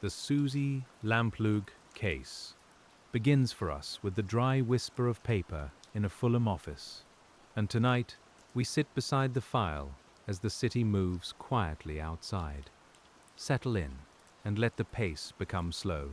The Suzy Lamplugh case begins for us with the dry whisper of paper in a Fulham office. And tonight, we sit beside the file as the city moves quietly outside. Settle in and let the pace become slow.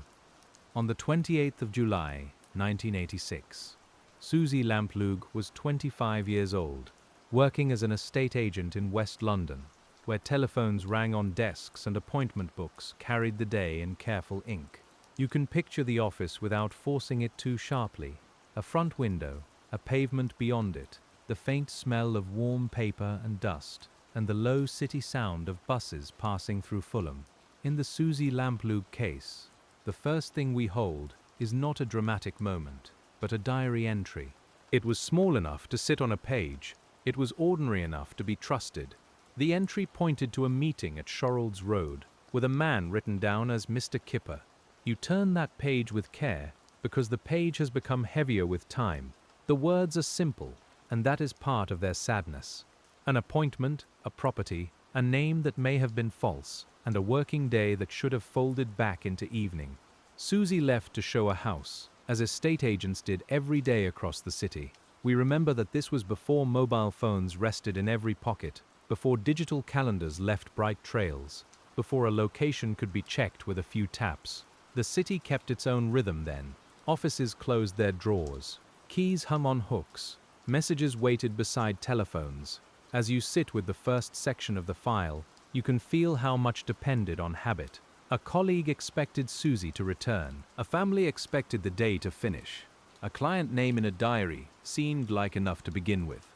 On the 28th of July, 1986, Suzy Lamplugh was 25 years old, working as an estate agent in West London, where telephones rang on desks and appointment books carried the day in careful ink. You can picture the office without forcing it too sharply. A front window, a pavement beyond it, the faint smell of warm paper and dust, and the low city sound of buses passing through Fulham. In the Suzy Lamplugh case, the first thing we hold is not a dramatic moment, but a diary entry. It was small enough to sit on a page. It was ordinary enough to be trusted. The entry pointed to a meeting at Shorrold's Road, with a man written down as Mr. Kipper. You turn that page with care, because the page has become heavier with time. The words are simple, and that is part of their sadness. An appointment, a property, a name that may have been false, and a working day that should have folded back into evening. Suzy left to show a house, as estate agents did every day across the city. We remember that this was before mobile phones rested in every pocket, before digital calendars left bright trails, before a location could be checked with a few taps. The city kept its own rhythm then. Offices closed their drawers. Keys hung on hooks. Messages waited beside telephones. As you sit with the first section of the file, you can feel how much depended on habit. A colleague expected Suzy to return. A family expected the day to finish. A client name in a diary seemed like enough to begin with.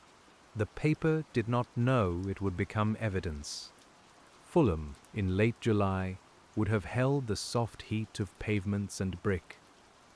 The paper did not know it would become evidence. Fulham, in late July, would have held the soft heat of pavements and brick.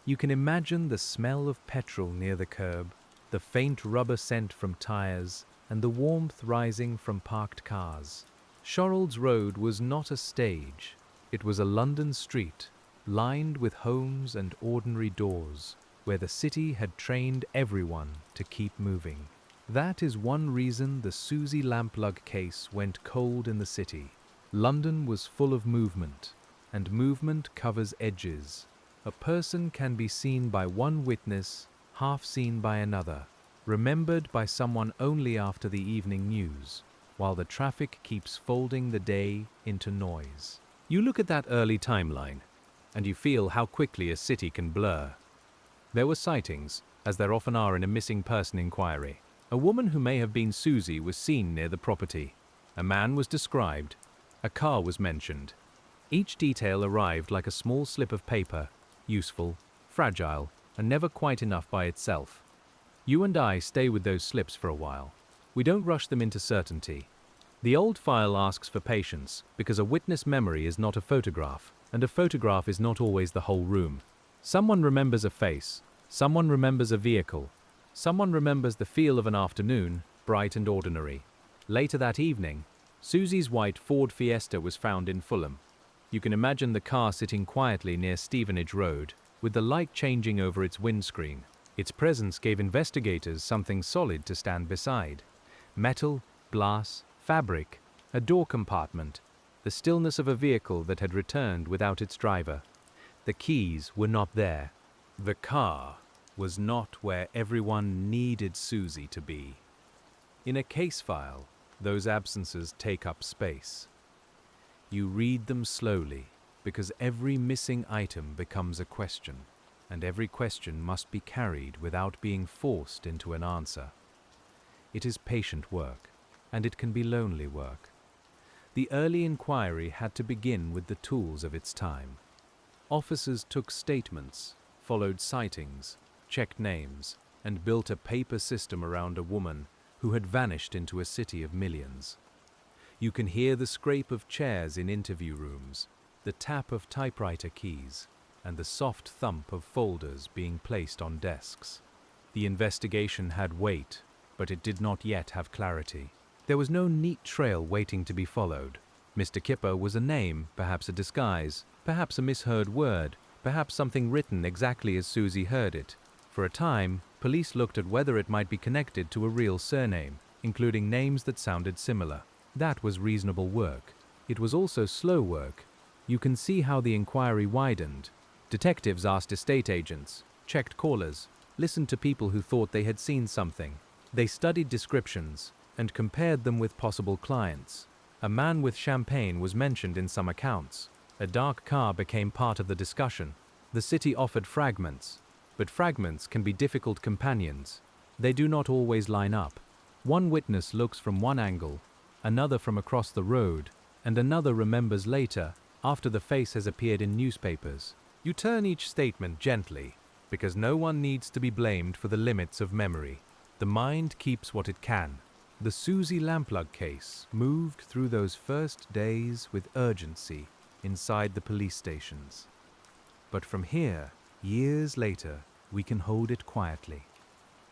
You can imagine the smell of petrol near the curb, the faint rubber scent from tires, and the warmth rising from parked cars. Shorrold's Road was not a stage. It was a London street, lined with homes and ordinary doors, where the city had trained everyone to keep moving. That is one reason the Suzy Lamplugh case went cold in the city. London was full of movement, and movement covers edges. A person can be seen by one witness, half seen by another, remembered by someone only after the evening news, while the traffic keeps folding the day into noise. You look at that early timeline, and you feel how quickly a city can blur. There were sightings, as there often are in a missing person inquiry. A woman who may have been Suzy was seen near the property. A man was described. A car was mentioned. Each detail arrived like a small slip of paper, useful, fragile, and never quite enough by itself. You and I stay with those slips for a while. We don't rush them into certainty. The old file asks for patience, because a witness memory is not a photograph, and a photograph is not always the whole room. Someone remembers a face. Someone remembers a vehicle. Someone remembers the feel of an afternoon, bright and ordinary. Later that evening, Suzy's white Ford Fiesta was found in Fulham. You can imagine the car sitting quietly near Stevenage Road, with the light changing over its windscreen. Its presence gave investigators something solid to stand beside. Metal, glass, fabric, a door compartment, the stillness of a vehicle that had returned without its driver. The keys were not there. The car was not where everyone needed Suzy to be. In a case file, those absences take up space. You read them slowly, because every missing item becomes a question, and every question must be carried without being forced into an answer. It is patient work, and it can be lonely work. The early inquiry had to begin with the tools of its time. Officers took statements, followed sightings, checked names, and built a paper system around a woman who had vanished into a city of millions. You can hear the scrape of chairs in interview rooms, the tap of typewriter keys, and the soft thump of folders being placed on desks. The investigation had weight, but it did not yet have clarity. There was no neat trail waiting to be followed. Mr. Kipper was a name, perhaps a disguise, perhaps a misheard word, perhaps something written exactly as Suzy heard it. For a time, police looked at whether it might be connected to a real surname, including names that sounded similar. That was reasonable work. It was also slow work. You can see how the inquiry widened. Detectives asked estate agents, checked callers, listened to people who thought they had seen something. They studied descriptions and compared them with possible clients. A man with champagne was mentioned in some accounts. A dark car became part of the discussion. The city offered fragments, but fragments can be difficult companions. They do not always line up. One witness looks from one angle, another from across the road, and another remembers later, after the face has appeared in newspapers. You turn each statement gently, because no one needs to be blamed for the limits of memory. The mind keeps what it can. The Suzy Lamplugh case moved through those first days with urgency inside the police stations. But from here, years later, we can hold it quietly.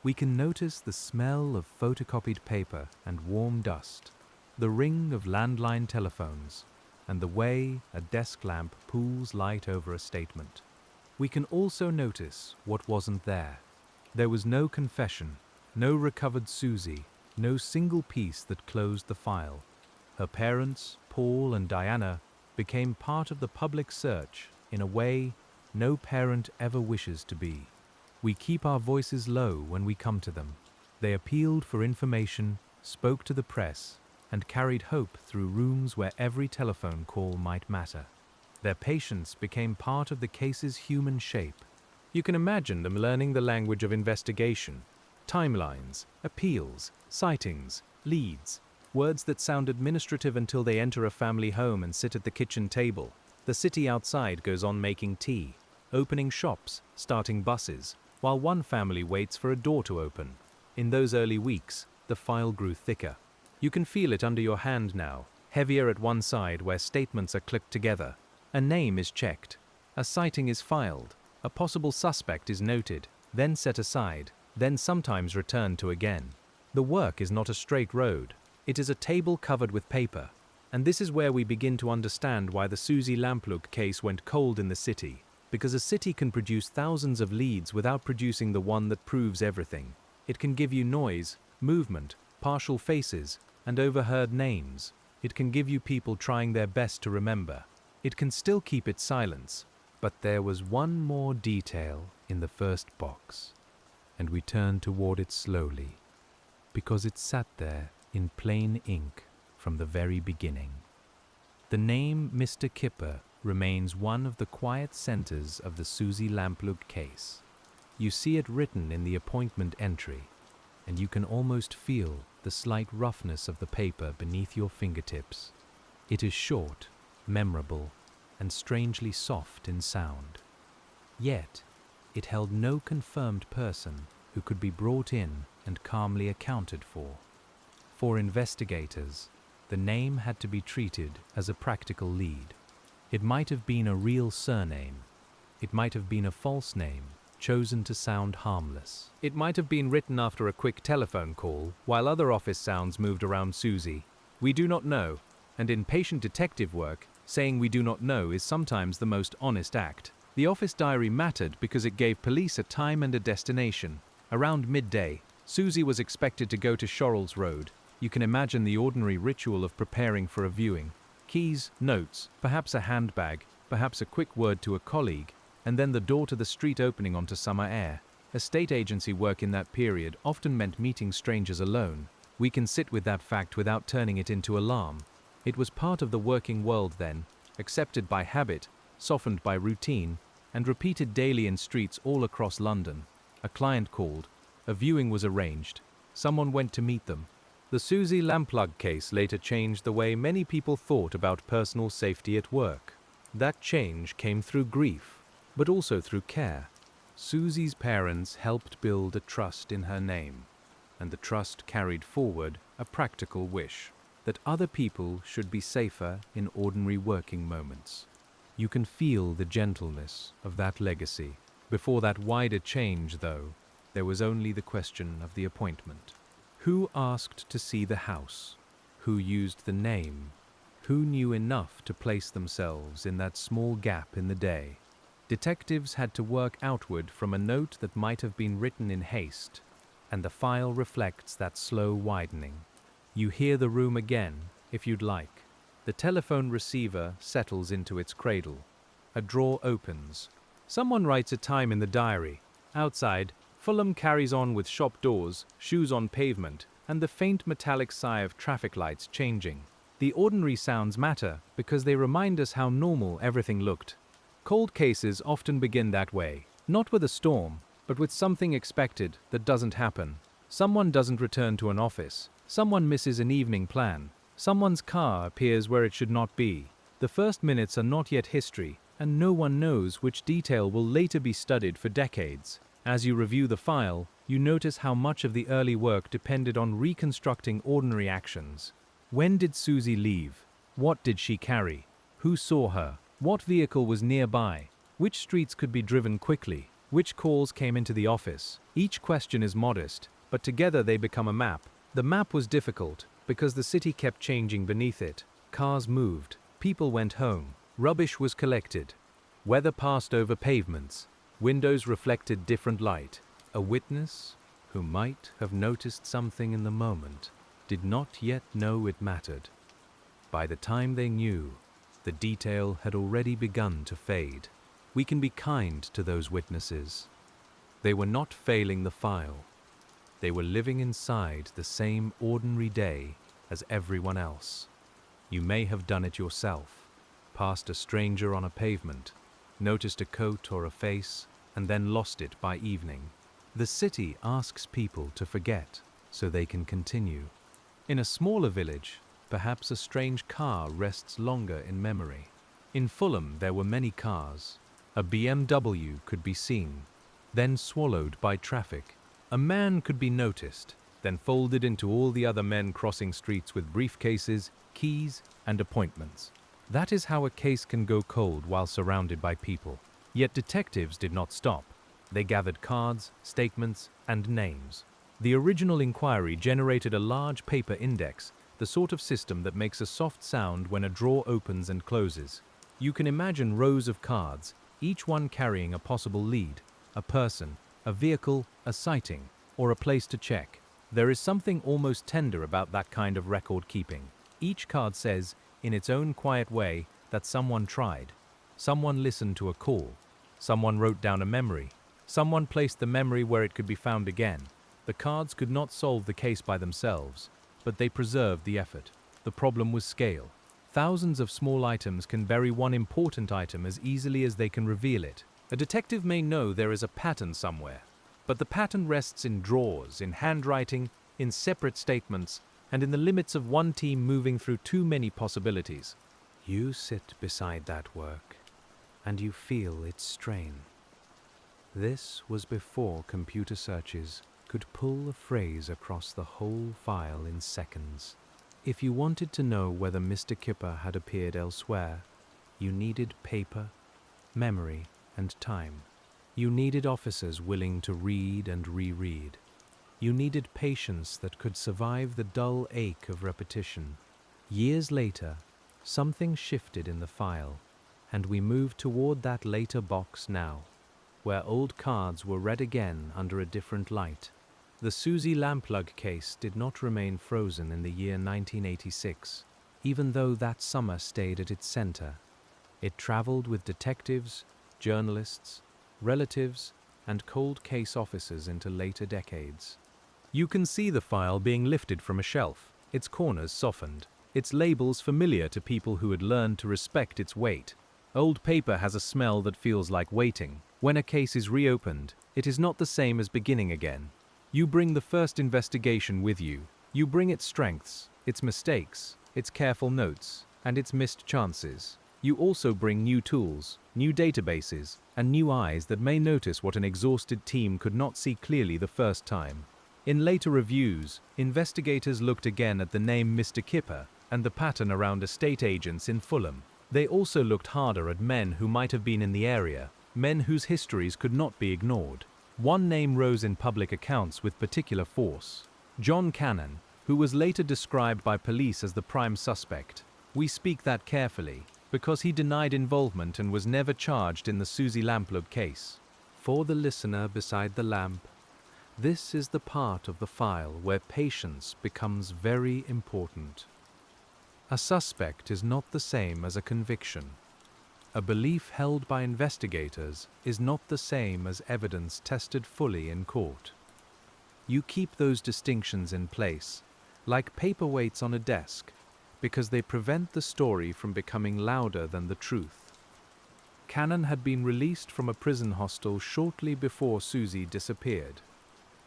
We can notice the smell of photocopied paper and warm dust, the ring of landline telephones, and the way a desk lamp pools light over a statement. We can also notice what wasn't there. There was no confession, no recovered Suzy, no single piece that closed the file. Her parents, Paul and Diana, became part of the public search in a way no parent ever wishes to be. We keep our voices low when we come to them. They appealed for information, spoke to the press, and carried hope through rooms where every telephone call might matter. Their patience became part of the case's human shape. You can imagine them learning the language of investigation, timelines, appeals, sightings, leads, words that sound administrative until they enter a family home and sit at the kitchen table. The city outside goes on making tea, opening shops, starting buses, while one family waits for a door to open. In those early weeks, the file grew thicker. You can feel it under your hand now, heavier at one side where statements are clipped together. A name is checked, a sighting is filed, a possible suspect is noted, then set aside, then sometimes returned to again. The work is not a straight road. It is a table covered with paper. And this is where we begin to understand why the Suzy Lamplugh case went cold in the city. Because a city can produce thousands of leads without producing the one that proves everything. It can give you noise, movement, partial faces, and overheard names. It can give you people trying their best to remember. It can still keep its silence. But there was one more detail in the first box, and we turned toward it slowly, because it sat there in plain ink from the very beginning. The name Mr. Kipper remains one of the quiet centers of the Suzy Lamplugh case. You see it written in the appointment entry, and you can almost feel the slight roughness of the paper beneath your fingertips. It is short, memorable, and strangely soft in sound. Yet, it held no confirmed person who could be brought in and calmly accounted for. For investigators, the name had to be treated as a practical lead. It might have been a real surname. It might have been a false name, chosen to sound harmless. It might have been written after a quick telephone call, while other office sounds moved around Suzy. We do not know, and in patient detective work, saying we do not know is sometimes the most honest act. The office diary mattered because it gave police a time and a destination. Around midday, Suzy was expected to go to Shorrells Road. You can imagine the ordinary ritual of preparing for a viewing. Keys, notes, perhaps a handbag, perhaps a quick word to a colleague, and then the door to the street opening onto summer air. Estate agency work in that period often meant meeting strangers alone. We can sit with that fact without turning it into alarm. It was part of the working world then, accepted by habit, softened by routine, and repeated daily in streets all across London. A client called. A viewing was arranged. Someone went to meet them. The Suzy Lamplugh case later changed the way many people thought about personal safety at work. That change came through grief, but also through care. Suzy's parents helped build a trust in her name, and the trust carried forward a practical wish that other people should be safer in ordinary working moments. You can feel the gentleness of that legacy. Before that wider change, though, there was only the question of the appointment. Who asked to see the house? Who used the name? Who knew enough to place themselves in that small gap in the day? Detectives had to work outward from a note that might have been written in haste, and the file reflects that slow widening. You hear the room again, if you'd like. The telephone receiver settles into its cradle. A drawer opens. Someone writes a time in the diary. Outside, Fulham carries on with shop doors, shoes on pavement, and the faint metallic sigh of traffic lights changing. The ordinary sounds matter because they remind us how normal everything looked. Cold cases often begin that way, not with a storm, but with something expected that doesn't happen. Someone doesn't return to an office. Someone misses an evening plan. Someone's car appears where it should not be. The first minutes are not yet history, and no one knows which detail will later be studied for decades. As you review the file, you notice how much of the early work depended on reconstructing ordinary actions. When did Suzy leave? What did she carry? Who saw her? What vehicle was nearby? Which streets could be driven quickly? Which calls came into the office? Each question is modest, but together they become a map. The map was difficult because the city kept changing beneath it. Cars moved, people went home, rubbish was collected. Weather passed over pavements, windows reflected different light. A witness, who might have noticed something in the moment, did not yet know it mattered. By the time they knew, the detail had already begun to fade. We can be kind to those witnesses. They were not failing the file. They were living inside the same ordinary day as everyone else. You may have done it yourself, passed a stranger on a pavement, noticed a coat or a face, and then lost it by evening. The city asks people to forget so they can continue. In a smaller village, perhaps a strange car rests longer in memory. In Fulham there were many cars. A BMW could be seen, then swallowed by traffic. A man could be noticed, then folded into all the other men crossing streets with briefcases, keys, and appointments. That is how a case can go cold while surrounded by people. Yet detectives did not stop. They gathered cards, statements, and names. The original inquiry generated a large paper index, the sort of system that makes a soft sound when a drawer opens and closes. You can imagine rows of cards, each one carrying a possible lead, a person, a vehicle, a sighting, or a place to check. There is something almost tender about that kind of record keeping. Each card says, in its own quiet way, that someone tried. Someone listened to a call. Someone wrote down a memory. Someone placed the memory where it could be found again. The cards could not solve the case by themselves, but they preserved the effort. The problem was scale. Thousands of small items can bury one important item as easily as they can reveal it. A detective may know there is a pattern somewhere, but the pattern rests in drawers, in handwriting, in separate statements, and in the limits of one team moving through too many possibilities. You sit beside that work, and you feel its strain. This was before computer searches could pull a phrase across the whole file in seconds. If you wanted to know whether Mr. Kipper had appeared elsewhere, you needed paper, memory, and time. You needed officers willing to read and reread. You needed patience that could survive the dull ache of repetition. Years later, something shifted in the file, and we moved toward that later box now, where old cards were read again under a different light. The Suzy Lamplugh case did not remain frozen in the year 1986, even though that summer stayed at its center. It traveled with detectives, journalists, relatives, and cold case officers into later decades. You can see the file being lifted from a shelf, its corners softened, its labels familiar to people who had learned to respect its weight. Old paper has a smell that feels like waiting. When a case is reopened, it is not the same as beginning again. You bring the first investigation with you. You bring its strengths, its mistakes, its careful notes, and its missed chances. You also bring new tools, new databases, and new eyes that may notice what an exhausted team could not see clearly the first time. In later reviews, investigators looked again at the name Mr. Kipper and the pattern around estate agents in Fulham. They also looked harder at men who might have been in the area, men whose histories could not be ignored. One name rose in public accounts with particular force: John Cannon, who was later described by police as the prime suspect. We speak that carefully, because he denied involvement and was never charged in the Suzy Lamplugh case. For the listener beside the lamp, this is the part of the file where patience becomes very important. A suspect is not the same as a conviction. A belief held by investigators is not the same as evidence tested fully in court. You keep those distinctions in place, like paperweights on a desk, because they prevent the story from becoming louder than the truth. Cannon had been released from a prison hostel shortly before Suzy disappeared.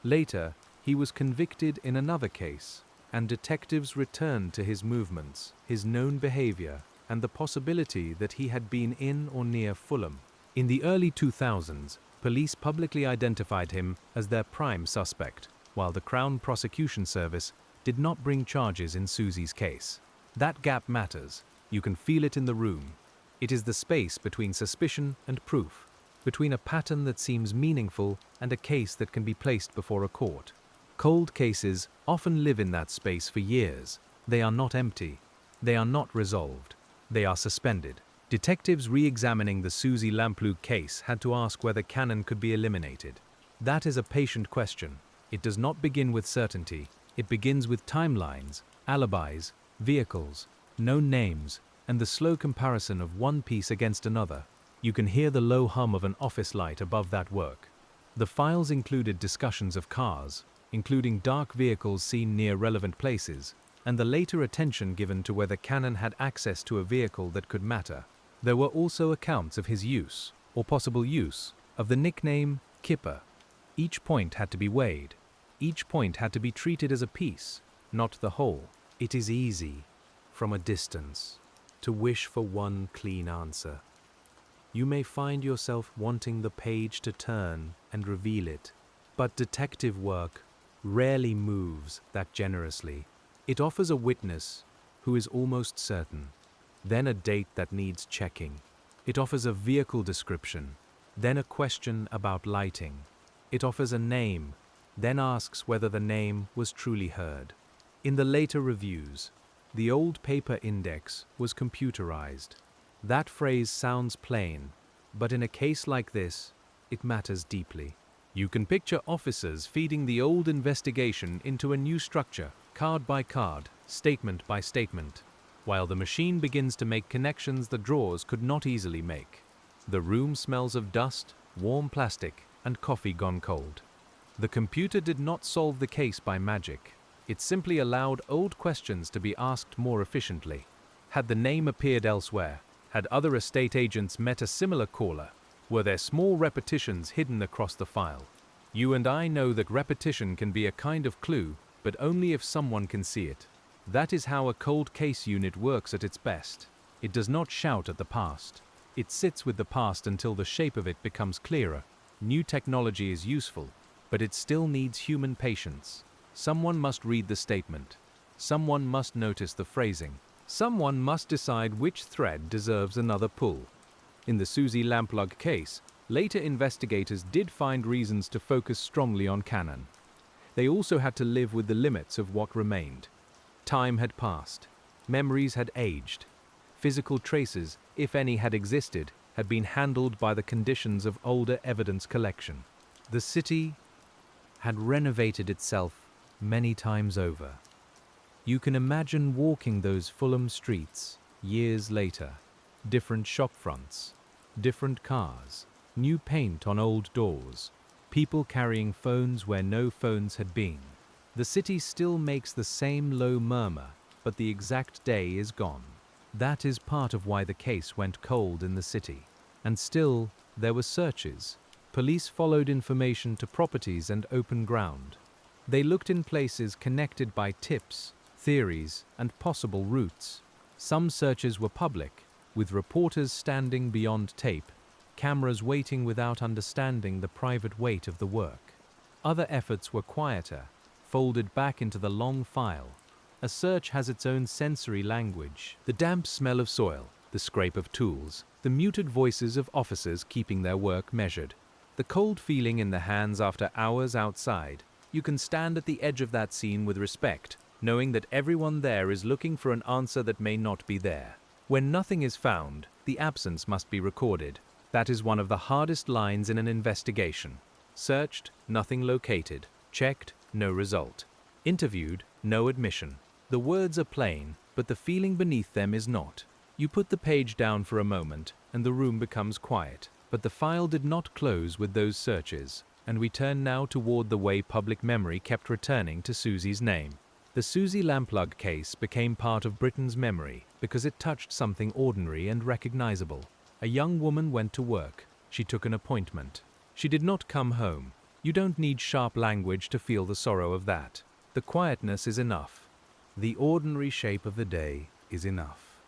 Later, he was convicted in another case, and detectives returned to his movements, his known behavior, and the possibility that he had been in or near Fulham. In the early 2000s, police publicly identified him as their prime suspect, while the Crown Prosecution Service did not bring charges in Suzy's case. That gap matters. You can feel it in the room. It is the space between suspicion and proof, between a pattern that seems meaningful and a case that can be placed before a court. Cold cases often live in that space for years. They are not empty. They are not resolved. They are suspended. Detectives re-examining the Suzy Lamplugh case had to ask whether Cannon could be eliminated. That is a patient question. It does not begin with certainty. It begins with timelines, alibis, vehicles, known names, and the slow comparison of one piece against another. You can hear the low hum of an office light above that work. The files included discussions of cars, including dark vehicles seen near relevant places, and the later attention given to whether Cannon had access to a vehicle that could matter. There were also accounts of his use, or possible use, of the nickname Kipper. Each point had to be weighed. Each point had to be treated as a piece, not the whole. It is easy, from a distance, to wish for one clean answer. You may find yourself wanting the page to turn and reveal it, but detective work rarely moves that generously. It offers a witness who is almost certain, then a date that needs checking. It offers a vehicle description, then a question about lighting. It offers a name, then asks whether the name was truly heard. In the later reviews, the old paper index was computerized. That phrase sounds plain, but in a case like this, it matters deeply. You can picture officers feeding the old investigation into a new structure, card by card, statement by statement, while the machine begins to make connections the drawers could not easily make. The room smells of dust, warm plastic, and coffee gone cold. The computer did not solve the case by magic. It simply allowed old questions to be asked more efficiently. Had the name appeared elsewhere? Had other estate agents met a similar caller? Were there small repetitions hidden across the file? You and I know that repetition can be a kind of clue, but only if someone can see it. That is how a cold case unit works at its best. It does not shout at the past. It sits with the past until the shape of it becomes clearer. New technology is useful, but it still needs human patience. Someone must read the statement. Someone must notice the phrasing. Someone must decide which thread deserves another pull. In the Suzy Lamplugh case, later investigators did find reasons to focus strongly on Cannon. They also had to live with the limits of what remained. Time had passed. Memories had aged. Physical traces, if any had existed, had been handled by the conditions of older evidence collection. The city had renovated itself many times over. You can imagine walking those Fulham streets years later. Different shop fronts, different cars, new paint on old doors, people carrying phones where no phones had been. The city still makes the same low murmur, but the exact day is gone. That is part of why the case went cold in the city. And still, there were searches. Police followed information to properties and open ground. They looked in places connected by tips, theories, and possible routes. Some searches were public, with reporters standing beyond tape, cameras waiting without understanding the private weight of the work. Other efforts were quieter, folded back into the long file. A search has its own sensory language. The damp smell of soil, the scrape of tools, the muted voices of officers keeping their work measured. The cold feeling in the hands after hours outside. You can stand at the edge of that scene with respect, knowing that everyone there is looking for an answer that may not be there. When nothing is found, the absence must be recorded. That is one of the hardest lines in an investigation. Searched, nothing located. Checked, no result. Interviewed, no admission. The words are plain, but the feeling beneath them is not. You put the page down for a moment, and the room becomes quiet. But the file did not close with those searches, and we turn now toward the way public memory kept returning to Suzy's name. The Suzy Lamplugh case became part of Britain's memory because it touched something ordinary and recognizable. A young woman went to work. She took an appointment. She did not come home. You don't need sharp language to feel the sorrow of that. The quietness is enough. The ordinary shape of the day is enough.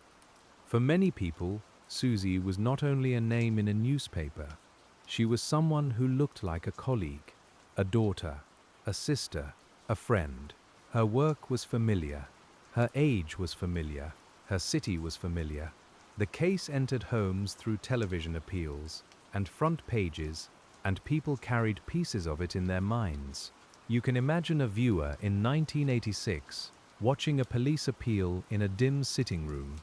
For many people, Suzy was not only a name in a newspaper. She was someone who looked like a colleague, a daughter, a sister, a friend. Her work was familiar. Her age was familiar. Her city was familiar. The case entered homes through television appeals and front pages, and people carried pieces of it in their minds. You can imagine a viewer in 1986 watching a police appeal in a dim sitting room.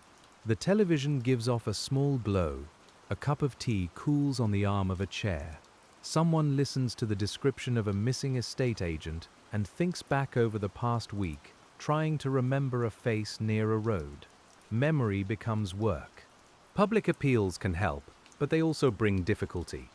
The television gives off a small glow. A cup of tea cools on the arm of a chair. Someone listens to the description of a missing estate agent and thinks back over the past week, trying to remember a face near a road. Memory becomes work. Public appeals can help, but they also bring difficulty.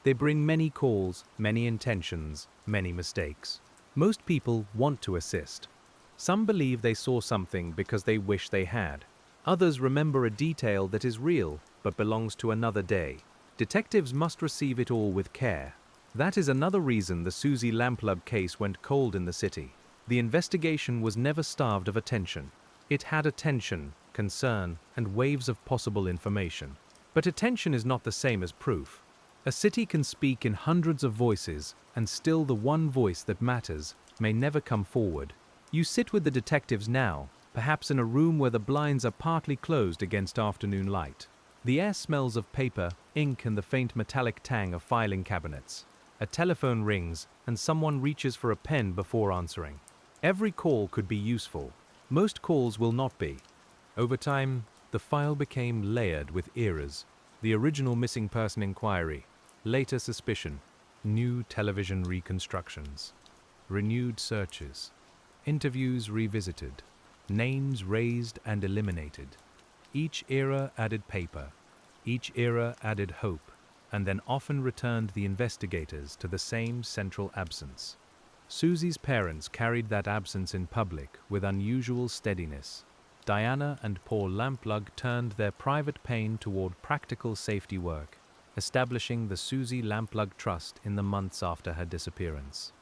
They bring many calls, many intentions, many mistakes. Most people want to assist. Some believe they saw something because they wish they had. Others remember a detail that is real but belongs to another day. Detectives must receive it all with care. That is another reason the Suzy Lamplugh case went cold in the city. The investigation was never starved of attention. It had attention, concern, and waves of possible information. But attention is not the same as proof. A city can speak in hundreds of voices, and still the one voice that matters may never come forward. You sit with the detectives now, perhaps in a room where the blinds are partly closed against afternoon light. The air smells of paper, ink, and the faint metallic tang of filing cabinets. A telephone rings, and someone reaches for a pen before answering. Every call could be useful. Most calls will not be. Over time, the file became layered with eras. The original missing person inquiry, later suspicion, new television reconstructions, renewed searches, interviews revisited, names raised and eliminated. Each era added paper, each era added hope, and then often returned the investigators to the same central absence. Suzy's parents carried that absence in public with unusual steadiness. Diana and Paul Lamplugh turned their private pain toward practical safety work, establishing the Suzy Lamplugh Trust in the months after her disappearance.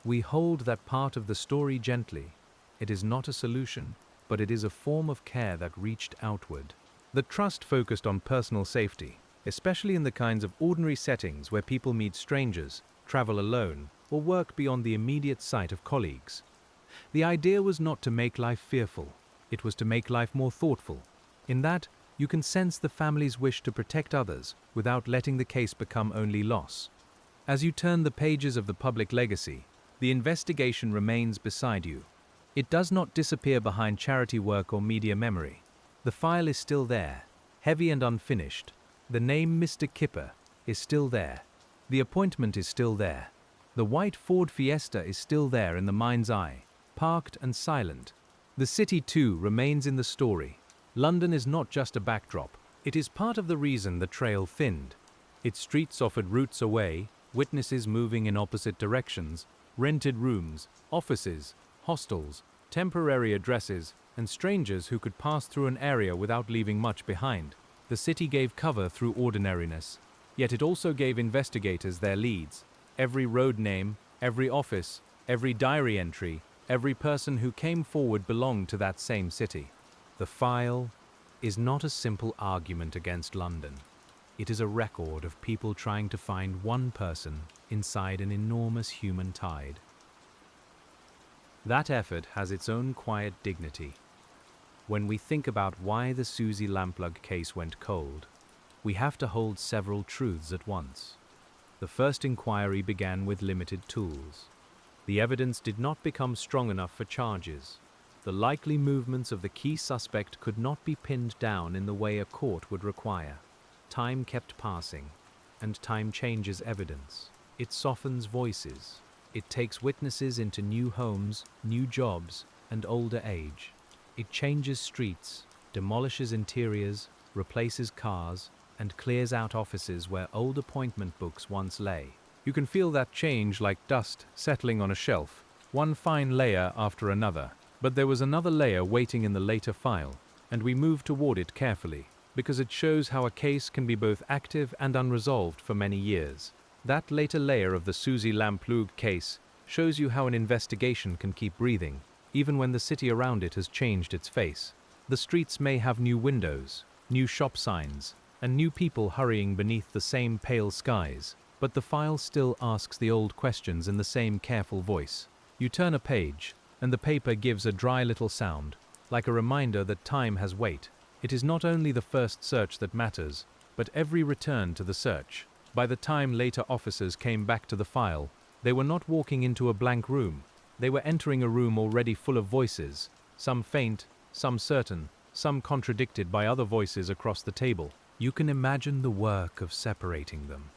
We hold that part of the story gently. It is not a solution, but it is a form of care that reached outward. The trust focused on personal safety, especially in the kinds of ordinary settings where people meet strangers, travel alone, or work beyond the immediate sight of colleagues. The idea was not to make life fearful. It was to make life more thoughtful. In that, you can sense the family's wish to protect others without letting the case become only loss. As you turn the pages of the public legacy, the investigation remains beside you. It does not disappear behind charity work or media memory. The file is still there, heavy and unfinished. The name Mr. Kipper is still there. The appointment is still there. The white Ford Fiesta is still there in the mind's eye, parked and silent. The city, too, remains in the story. London is not just a backdrop. It is part of the reason the trail thinned. Its streets offered routes away, witnesses moving in opposite directions, rented rooms, offices, hostels, temporary addresses, and strangers who could pass through an area without leaving much behind. The city gave cover through ordinariness, yet it also gave investigators their leads. Every road name, every office, every diary entry, every person who came forward belonged to that same city. The file is not a simple argument against London. It is a record of people trying to find one person inside an enormous human tide. That effort has its own quiet dignity. When we think about why the Suzy Lamplugh case went cold, we have to hold several truths at once. The first inquiry began with limited tools. The evidence did not become strong enough for charges. The likely movements of the key suspect could not be pinned down in the way a court would require. Time kept passing, and time changes evidence. It softens voices. It takes witnesses into new homes, new jobs, and older age. It changes streets, demolishes interiors, replaces cars, and clears out offices where old appointment books once lay. You can feel that change like dust settling on a shelf, one fine layer after another. But there was another layer waiting in the later file, and we moved toward it carefully, because it shows how a case can be both active and unresolved for many years. That later layer of the Suzy Lamplugh case shows you how an investigation can keep breathing, even when the city around it has changed its face. The streets may have new windows, new shop signs, and new people hurrying beneath the same pale skies, but the file still asks the old questions in the same careful voice. You turn a page, and the paper gives a dry little sound, like a reminder that time has weight. It is not only the first search that matters, but every return to the search. By the time later officers came back to the file, they were not walking into a blank room. They were entering a room already full of voices, some faint, some certain, some contradicted by other voices across the table. You can imagine the work of separating them.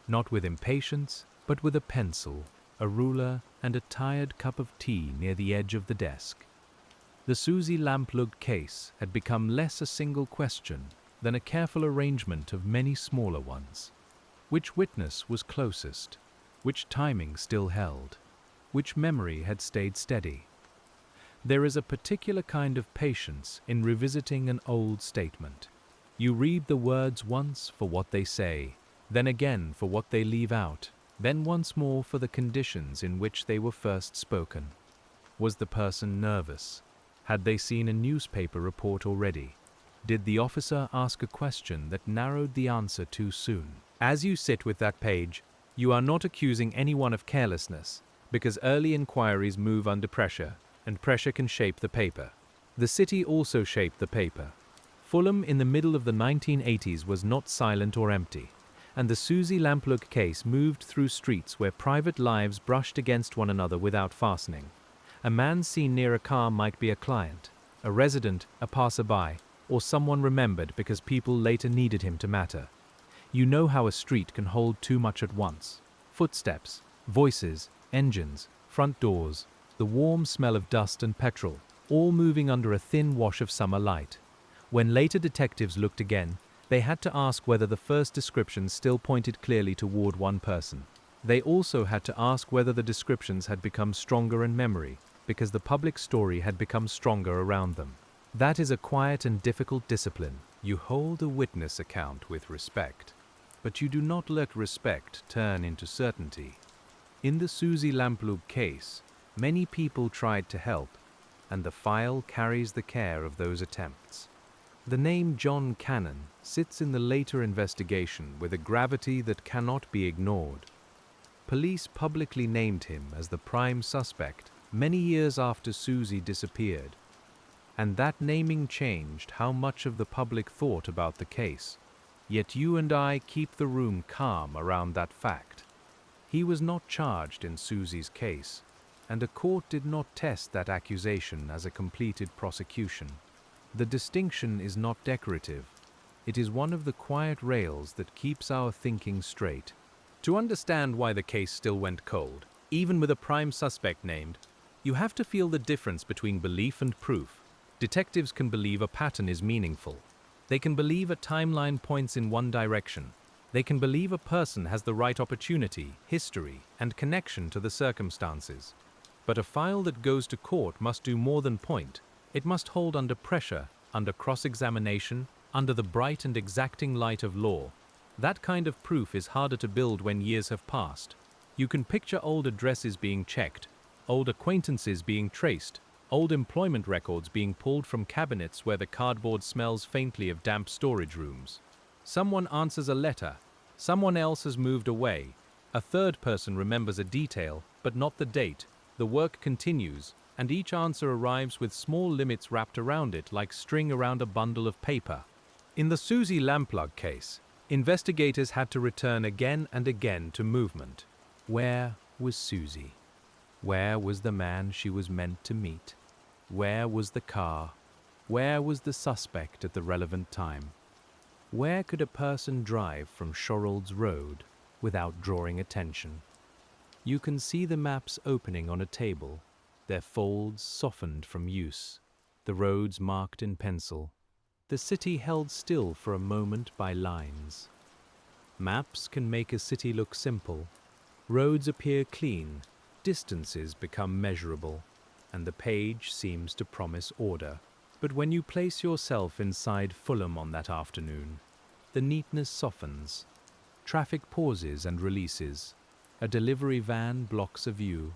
Not with impatience, but with a pencil, a ruler, and a tired cup of tea near the edge of the desk. The Suzy Lamplugh case had become less a single question than a careful arrangement of many smaller ones. Which witness was closest? Which timing still held? Which memory had stayed steady? There is a particular kind of patience in revisiting an old statement. You read the words once for what they say, then again for what they leave out, then once more for the conditions in which they were first spoken. Was the person nervous? Had they seen a newspaper report already? Did the officer ask a question that narrowed the answer too soon? As you sit with that page, you are not accusing anyone of carelessness, because early inquiries move under pressure, and pressure can shape the paper. The city also shaped the paper. Fulham in the middle of the 1980s was not silent or empty, and the Suzy Lamplugh case moved through streets where private lives brushed against one another without fastening. A man seen near a car might be a client, a resident, a passerby, or someone remembered because people later needed him to matter. You know how a street can hold too much at once. Footsteps, voices, engines, front doors, the warm smell of dust and petrol, all moving under a thin wash of summer light. When later detectives looked again, they had to ask whether the first descriptions still pointed clearly toward one person. They also had to ask whether the descriptions had become stronger in memory, because the public story had become stronger around them. That is a quiet and difficult discipline. You hold a witness account with respect, but you do not let respect turn into certainty. In the Suzy Lamplugh case, many people tried to help, and the file carries the care of those attempts. The name John Cannon sits in the later investigation with a gravity that cannot be ignored. Police publicly named him as the prime suspect many years after Suzy disappeared, and that naming changed how much of the public thought about the case. Yet you and I keep the room calm around that fact. He was not charged in Suzy's case, and a court did not test that accusation as a completed prosecution. The distinction is not decorative. It is one of the quiet rails that keeps our thinking straight. To understand why the case still went cold, even with a prime suspect named, you have to feel the difference between belief and proof. Detectives can believe a pattern is meaningful. They can believe a timeline points in one direction. They can believe a person has the right opportunity, history, and connection to the circumstances. But a file that goes to court must do more than point. It must hold under pressure, under cross-examination, under the bright and exacting light of law. That kind of proof is harder to build when years have passed. You can picture old addresses being checked, old acquaintances being traced, old employment records being pulled from cabinets where the cardboard smells faintly of damp storage rooms. Someone answers a letter. Someone else has moved away. A third person remembers a detail, but not the date. The work continues, and each answer arrives with small limits wrapped around it like string around a bundle of paper. In the Suzy Lamplugh case, investigators had to return again and again to movement. Where was Suzy? Where was the man she was meant to meet? Where was the car? Where was the suspect at the relevant time? Where could a person drive from Shorrold's Road without drawing attention? You can see the maps opening on a table, their folds softened from use. the roads marked in pencil, the city held still for a moment by lines. Maps can make a city look simple. Roads appear clean, distances become measurable, and the page seems to promise order. But when you place yourself inside Fulham on that afternoon, the neatness softens. Traffic pauses and releases. A delivery van blocks a view.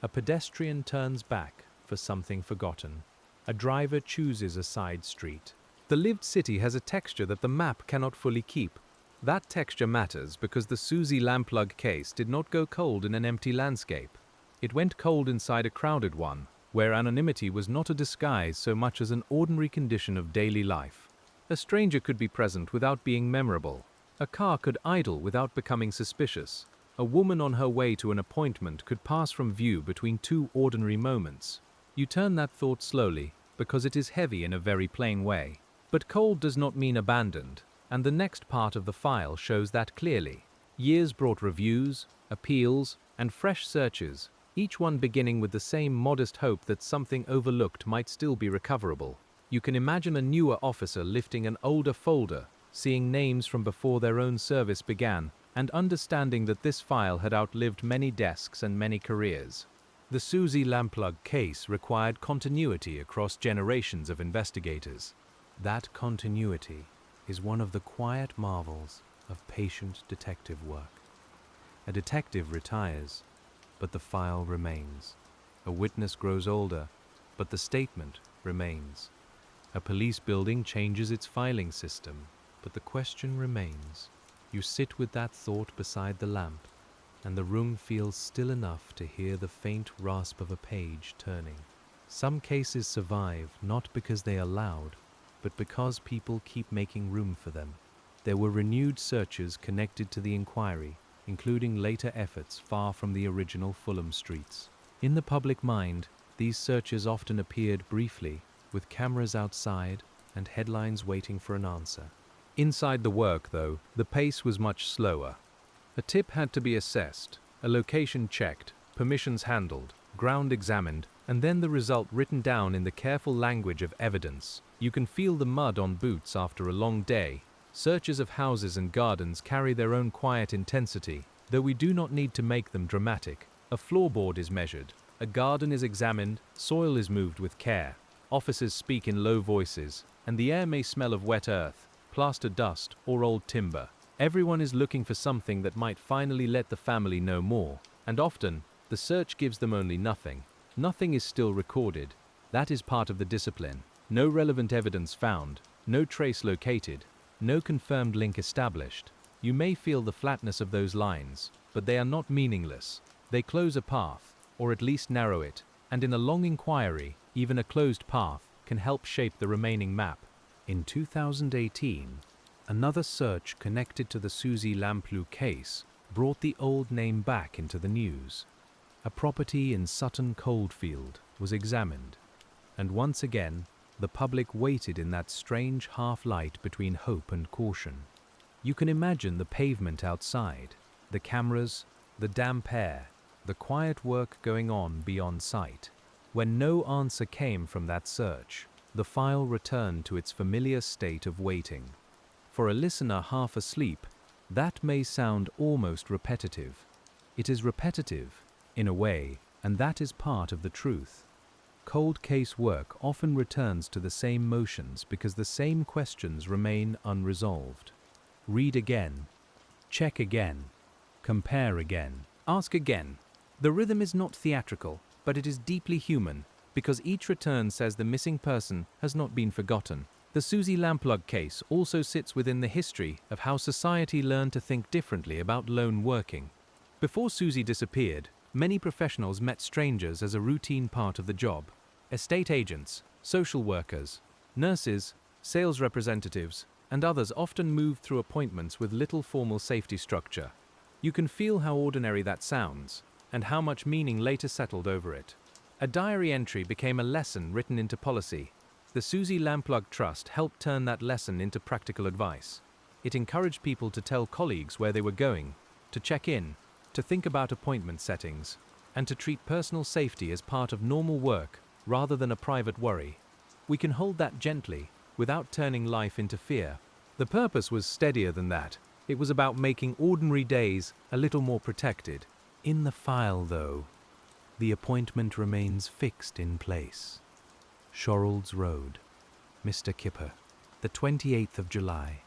A pedestrian turns back for something forgotten. A driver chooses a side street. The lived city has a texture that the map cannot fully keep. That texture matters because the Suzy Lamplugh case did not go cold in an empty landscape. It went cold inside a crowded one, where anonymity was not a disguise so much as an ordinary condition of daily life. A stranger could be present without being memorable. A car could idle without becoming suspicious. A woman on her way to an appointment could pass from view between two ordinary moments. You turn that thought slowly, because it is heavy in a very plain way. But cold does not mean abandoned, and the next part of the file shows that clearly. Years brought reviews, appeals, and fresh searches, each one beginning with the same modest hope that something overlooked might still be recoverable. You can imagine a newer officer lifting an older folder, seeing names from before their own service began, and understanding that this file had outlived many desks and many careers. The Suzy Lamplugh case required continuity across generations of investigators. That continuity is one of the quiet marvels of patient detective work. A detective retires, but the file remains. A witness grows older, but the statement remains. A police building changes its filing system, but the question remains. You sit with that thought beside the lamp, and the room feels still enough to hear the faint rasp of a page turning. Some cases survive not because they are loud, but because people keep making room for them. There were renewed searches connected to the inquiry, including later efforts far from the original Fulham streets. In the public mind, these searches often appeared briefly, with cameras outside and headlines waiting for an answer. Inside the work, though, the pace was much slower. A tip had to be assessed, a location checked, permissions handled, ground examined, and then the result written down in the careful language of evidence. You can feel the mud on boots after a long day. Searches of houses and gardens carry their own quiet intensity, though we do not need to make them dramatic. A floorboard is measured, a garden is examined, soil is moved with care. Officers speak in low voices, and the air may smell of wet earth, plaster dust, or old timber. Everyone is looking for something that might finally let the family know more, and often, the search gives them only nothing. Nothing is still recorded. That is part of the discipline. No relevant evidence found, no trace located, no confirmed link established. You may feel the flatness of those lines, but they are not meaningless. They close a path, or at least narrow it, and in a long inquiry, even a closed path can help shape the remaining map. In 2018, another search connected to the Suzy Lamplugh case brought the old name back into the news. A property in Sutton Coldfield was examined, and once again, the public waited in that strange half-light between hope and caution. You can imagine the pavement outside, the cameras, the damp air, the quiet work going on beyond sight. When no answer came from that search, the file returned to its familiar state of waiting. For a listener half asleep, that may sound almost repetitive. It is repetitive, in a way, and that is part of the truth. Cold case work often returns to the same motions because the same questions remain unresolved. Read again, check again, compare again, ask again. The rhythm is not theatrical, but it is deeply human, because each return says the missing person has not been forgotten. The Suzy Lamplugh case also sits within the history of how society learned to think differently about lone working. Before Suzy disappeared, many professionals met strangers as a routine part of the job. Estate agents, social workers, nurses, sales representatives, and others often moved through appointments with little formal safety structure. You can feel how ordinary that sounds, and how much meaning later settled over it. A diary entry became a lesson written into policy. The Suzy Lamplugh Trust helped turn that lesson into practical advice. It encouraged people to tell colleagues where they were going, to check in, to think about appointment settings, and to treat personal safety as part of normal work rather than a private worry. We can hold that gently, without turning life into fear. The purpose was steadier than that. It was about making ordinary days a little more protected. In the file, though, the appointment remains fixed in place. Shorrolds Road, Mr. Kipper, the 28th of July.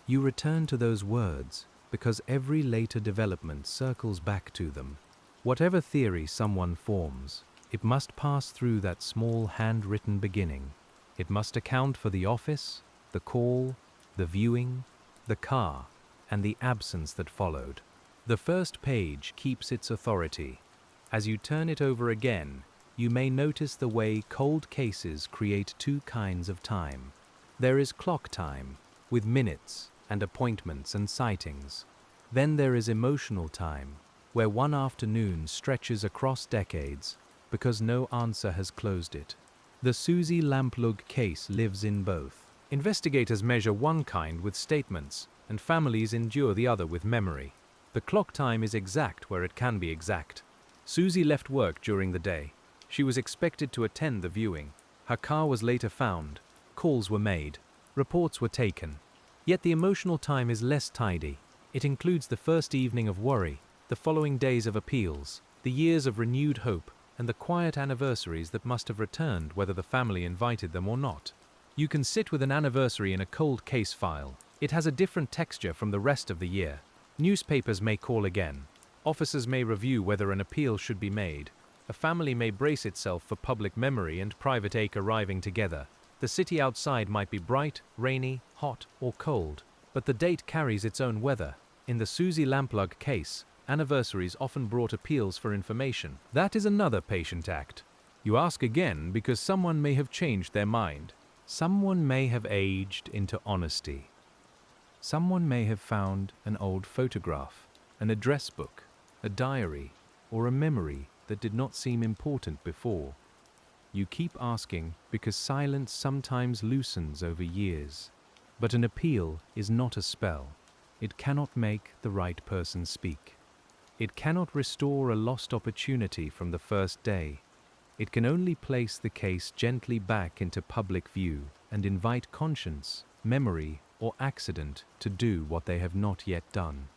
You return to those words because every later development circles back to them. Whatever theory someone forms, it must pass through that small handwritten beginning. It must account for the office, the call, the viewing, the car, and the absence that followed. The first page keeps its authority. As you turn it over again, you may notice the way cold cases create two kinds of time. There is clock time, with minutes and appointments and sightings. Then there is emotional time, where one afternoon stretches across decades because no answer has closed it. The Suzy Lamplugh case lives in both. Investigators measure one kind with statements, and families endure the other with memory. The clock time is exact where it can be exact. Suzy left work during the day. She was expected to attend the viewing. Her car was later found. Calls were made. Reports were taken. Yet the emotional time is less tidy. It includes the first evening of worry, the following days of appeals, the years of renewed hope, and the quiet anniversaries that must have returned whether the family invited them or not. You can sit with an anniversary in a cold case file. It has a different texture from the rest of the year. Newspapers may call again. Officers may review whether an appeal should be made. A family may brace itself for public memory and private ache arriving together. The city outside might be bright, rainy, hot, or cold, but the date carries its own weather. In the Suzy Lamplugh case, anniversaries often brought appeals for information. That is another patient act. You ask again because someone may have changed their mind. Someone may have aged into honesty. Someone may have found an old photograph, an address book, a diary, or a memory that did not seem important before. You keep asking because silence sometimes loosens over years. But an appeal is not a spell. It cannot make the right person speak. It cannot restore a lost opportunity from the first day. It can only place the case gently back into public view and invite conscience, memory, or accident to do what they have not yet done.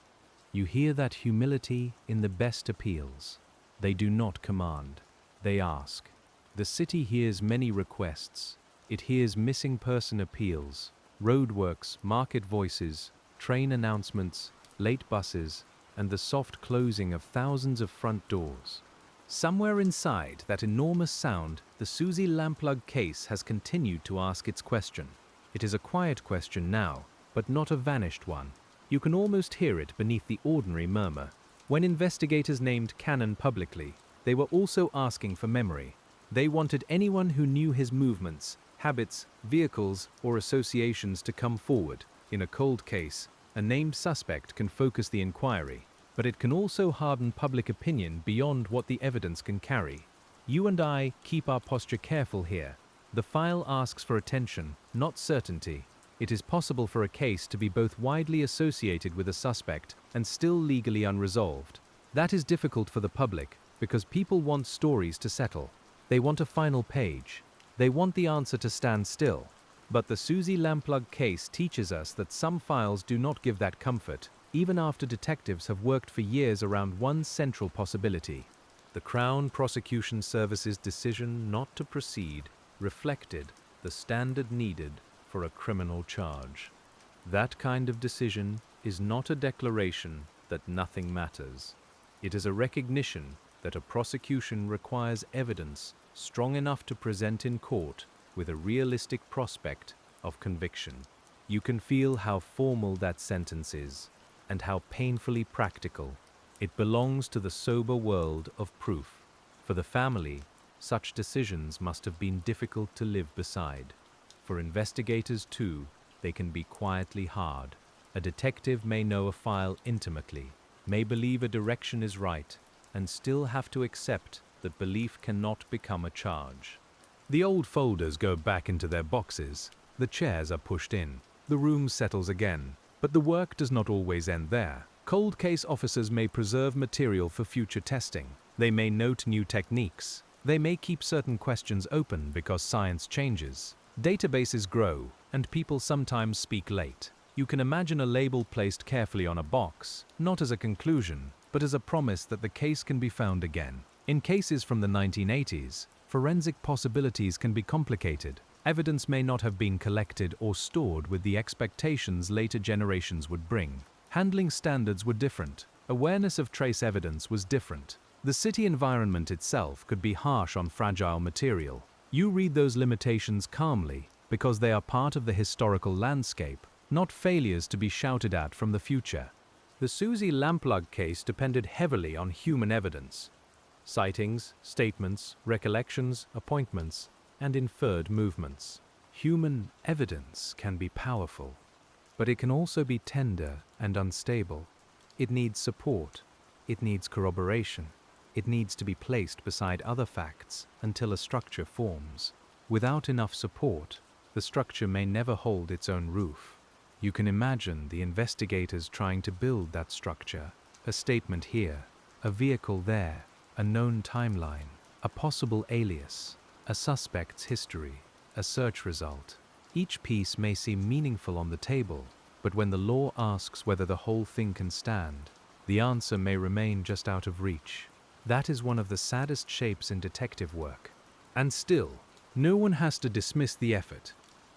You hear that humility in the best appeals. They do not command, they ask. The city hears many requests. It hears missing person appeals, roadworks, market voices, train announcements, late buses, and the soft closing of thousands of front doors. Somewhere inside that enormous sound, the Suzy Lamplugh case has continued to ask its question. It is a quiet question now, but not a vanished one. You can almost hear it beneath the ordinary murmur. When investigators named Cannon publicly, they were also asking for memory. They wanted anyone who knew his movements, habits, vehicles, or associations to come forward. In a cold case, a named suspect can focus the inquiry, but it can also harden public opinion beyond what the evidence can carry. You and I keep our posture careful here. The file asks for attention, not certainty. It is possible for a case to be both widely associated with a suspect and still legally unresolved. That is difficult for the public because people want stories to settle. They want a final page. They want the answer to stand still. But the Suzy Lamplugh case teaches us that some files do not give that comfort, even after detectives have worked for years around one central possibility. The Crown Prosecution Service's decision not to proceed reflected the standard needed for a criminal charge. That kind of decision is not a declaration that nothing matters. It is a recognition that a prosecution requires evidence strong enough to present in court with a realistic prospect of conviction. You can feel how formal that sentence is, and how painfully practical. It belongs to the sober world of proof. For the family, such decisions must have been difficult to live beside. For investigators too, they can be quietly hard. A detective may know a file intimately, may believe a direction is right, and still have to accept that belief cannot become a charge. The old folders go back into their boxes, the chairs are pushed in, the room settles again, but the work does not always end there. Cold case officers may preserve material for future testing. They may note new techniques. They may keep certain questions open because science changes. Databases grow, and people sometimes speak late. You can imagine a label placed carefully on a box, not as a conclusion, but as a promise that the case can be found again. In cases from the 1980s, forensic possibilities can be complicated. Evidence may not have been collected or stored with the expectations later generations would bring. Handling standards were different. Awareness of trace evidence was different. The city environment itself could be harsh on fragile material. You read those limitations calmly because they are part of the historical landscape, not failures to be shouted at from the future. The Suzy Lamplugh case depended heavily on human evidence. Sightings, statements, recollections, appointments, and inferred movements. Human evidence can be powerful, but it can also be tender and unstable. It needs support. It needs corroboration. It needs to be placed beside other facts until a structure forms. Without enough support, the structure may never hold its own roof. You can imagine the investigators trying to build that structure. A statement here, a vehicle there, a known timeline, a possible alias, a suspect's history, a search result. Each piece may seem meaningful on the table, but when the law asks whether the whole thing can stand, the answer may remain just out of reach. That is one of the saddest shapes in detective work. And still, no one has to dismiss the effort.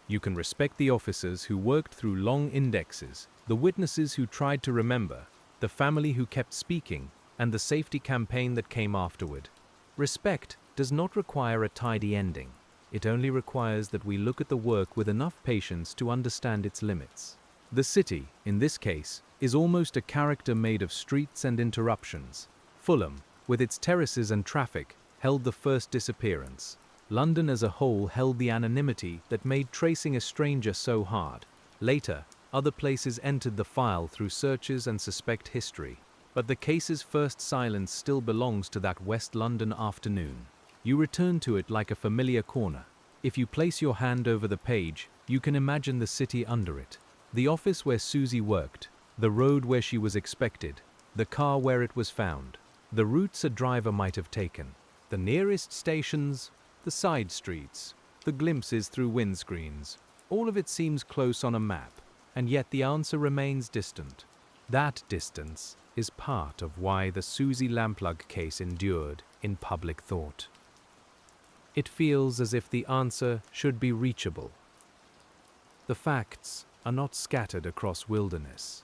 You can respect the officers who worked through long indexes, the witnesses who tried to remember, the family who kept speaking, and the safety campaign that came afterward. Respect does not require a tidy ending. It only requires that we look at the work with enough patience to understand its limits. The city, in this case, is almost a character made of streets and interruptions. Fulham, with its terraces and traffic, held the first disappearance. London as a whole held the anonymity that made tracing a stranger so hard. Later, other places entered the file through searches and suspect history. But the case's first silence still belongs to that West London afternoon. You return to it like a familiar corner. If you place your hand over the page, you can imagine the city under it. The office where Suzy worked, the road where she was expected, the car where it was found, the routes a driver might have taken, the nearest stations, the side streets, the glimpses through windscreens. All of it seems close on a map, and yet the answer remains distant. That distance is part of why the Suzy Lamplugh case endured in public thought. It feels as if the answer should be reachable. The facts are not scattered across wilderness.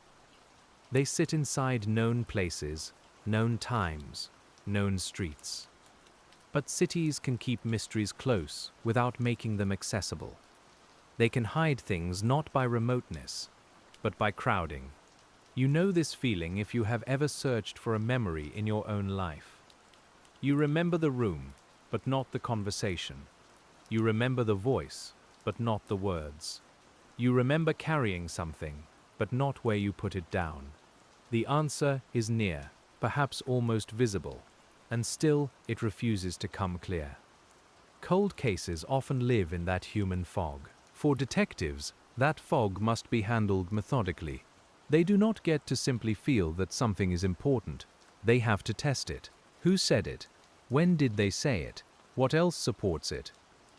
They sit inside known places, known times, known streets. But cities can keep mysteries close without making them accessible. They can hide things not by remoteness, but by crowding. You know this feeling if you have ever searched for a memory in your own life. You remember the room, but not the conversation. You remember the voice, but not the words. You remember carrying something, but not where you put it down. The answer is near, perhaps almost visible, and still it refuses to come clear. Cold cases often live in that human fog. For detectives, that fog must be handled methodically. They do not get to simply feel that something is important. They have to test it. Who said it? When did they say it? What else supports it?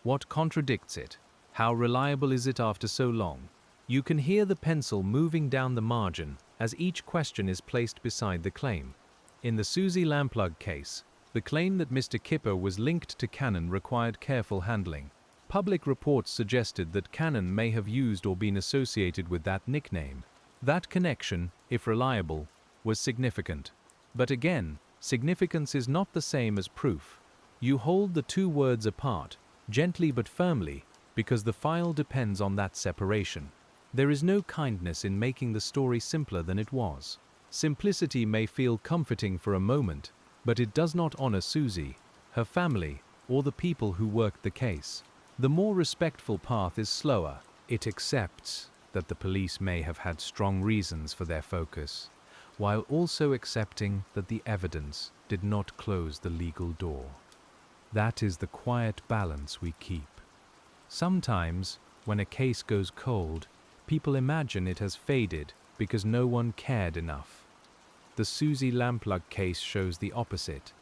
What contradicts it? How reliable is it after so long? You can hear the pencil moving down the margin as each question is placed beside the claim. In the Suzy Lamplugh case, the claim that Mr. Kipper was linked to Cannon required careful handling. Public reports suggested that Cannon may have used or been associated with that nickname. That connection, if reliable, was significant. But again, significance is not the same as proof. You hold the two words apart, gently but firmly, because the file depends on that separation. There is no kindness in making the story simpler than it was. Simplicity may feel comforting for a moment, but it does not honor Suzy, her family, or the people who worked the case. The more respectful path is slower. It accepts that the police may have had strong reasons for their focus, while also accepting that the evidence did not close the legal door. That is the quiet balance we keep. Sometimes, when a case goes cold, people imagine it has faded because no one cared enough. The Suzy Lamplugh case shows the opposite.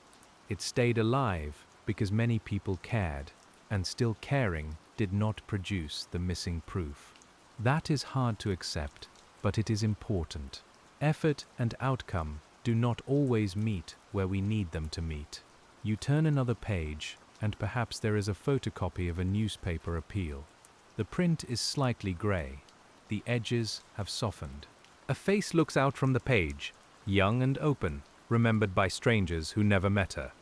It stayed alive because many people cared, and still caring did not produce the missing proof. That is hard to accept, but it is important. Effort and outcome do not always meet where we need them to meet. You turn another page, and perhaps there is a photocopy of a newspaper appeal. The print is slightly grey. The edges have softened. A face looks out from the page, young and open, remembered by strangers who never met her.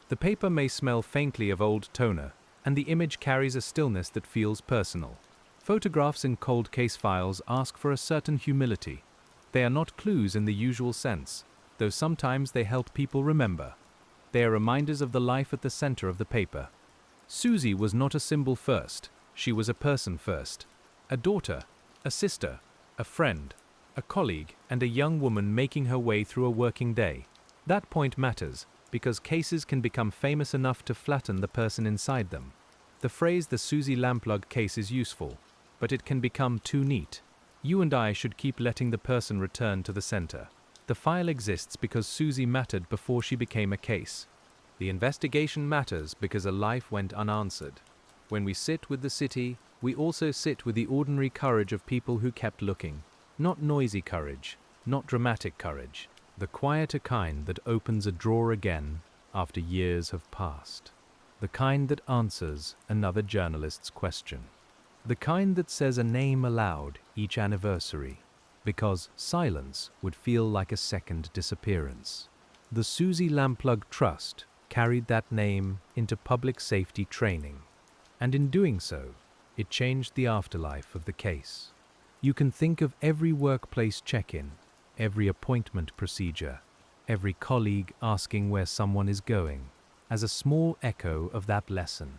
The paper may smell faintly of old toner, and the image carries a stillness that feels personal. Photographs in cold case files ask for a certain humility. They are not clues in the usual sense, though sometimes they help people remember. They are reminders of the life at the center of the paper. Suzy was not a symbol first, she was a person first. A daughter, a sister, a friend, a colleague, and a young woman making her way through a working day. That point matters, because cases can become famous enough to flatten the person inside them. The phrase "the Suzy Lamplugh case" is useful, but it can become too neat. You and I should keep letting the person return to the center. The file exists because Suzy mattered before she became a case. The investigation matters because a life went unanswered. When we sit with the city, we also sit with the ordinary courage of people who kept looking. Not noisy courage, not dramatic courage. The quieter kind that opens a drawer again after years have passed. The kind that answers another journalist's question. The kind that says a name aloud each anniversary, because silence would feel like a second disappearance. The Suzy Lamplugh Trust carried that name into public safety training, and in doing so, it changed the afterlife of the case. You can think of every workplace check-in, every appointment procedure, every colleague asking where someone is going, as a small echo of that lesson.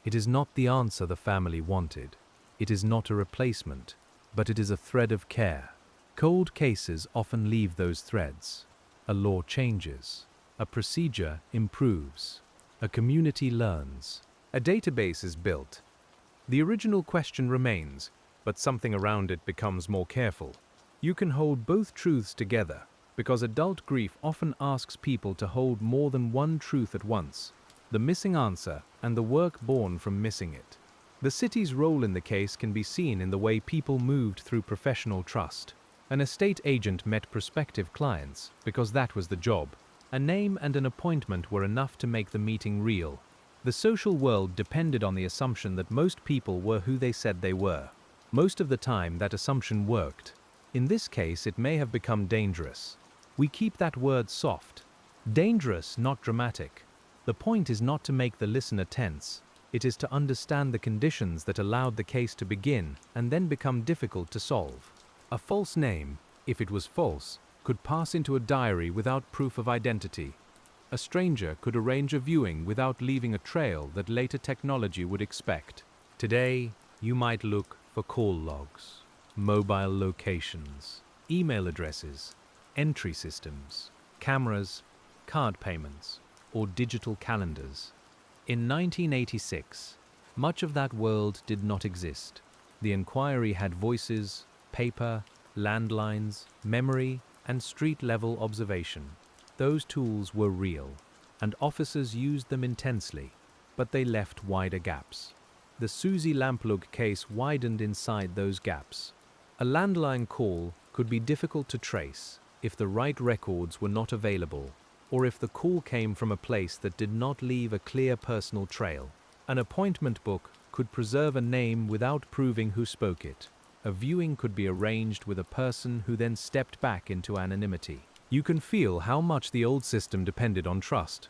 It is not the answer the family wanted. It is not a replacement, but it is a thread of care. Cold cases often leave those threads. A law changes. A procedure improves. A community learns. A database is built. The original question remains, but something around it becomes more careful. You can hold both truths together, because adult grief often asks people to hold more than one truth at once, the missing answer and the work born from missing it. The city's role in the case can be seen in the way people moved through professional trust. An estate agent met prospective clients because that was the job. A name and an appointment were enough to make the meeting real. The social world depended on the assumption that most people were who they said they were. Most of the time, that assumption worked. In this case, it may have become dangerous. We keep that word soft. Dangerous, not dramatic. The point is not to make the listener tense. It is to understand the conditions that allowed the case to begin and then become difficult to solve. A false name, if it was false, could pass into a diary without proof of identity. A stranger could arrange a viewing without leaving a trail that later technology would expect. Today, you might look for call logs, mobile locations, email addresses, entry systems, cameras, card payments, or digital calendars. In 1986, much of that world did not exist. The inquiry had voices, paper, landlines, memory, and street-level observation. Those tools were real, and officers used them intensely, but they left wider gaps. The Suzy Lamplugh case widened inside those gaps. A landline call could be difficult to trace if the right records were not available, or if the call came from a place that did not leave a clear personal trail. An appointment book could preserve a name without proving who spoke it. A viewing could be arranged with a person who then stepped back into anonymity. You can feel how much the old system depended on trust.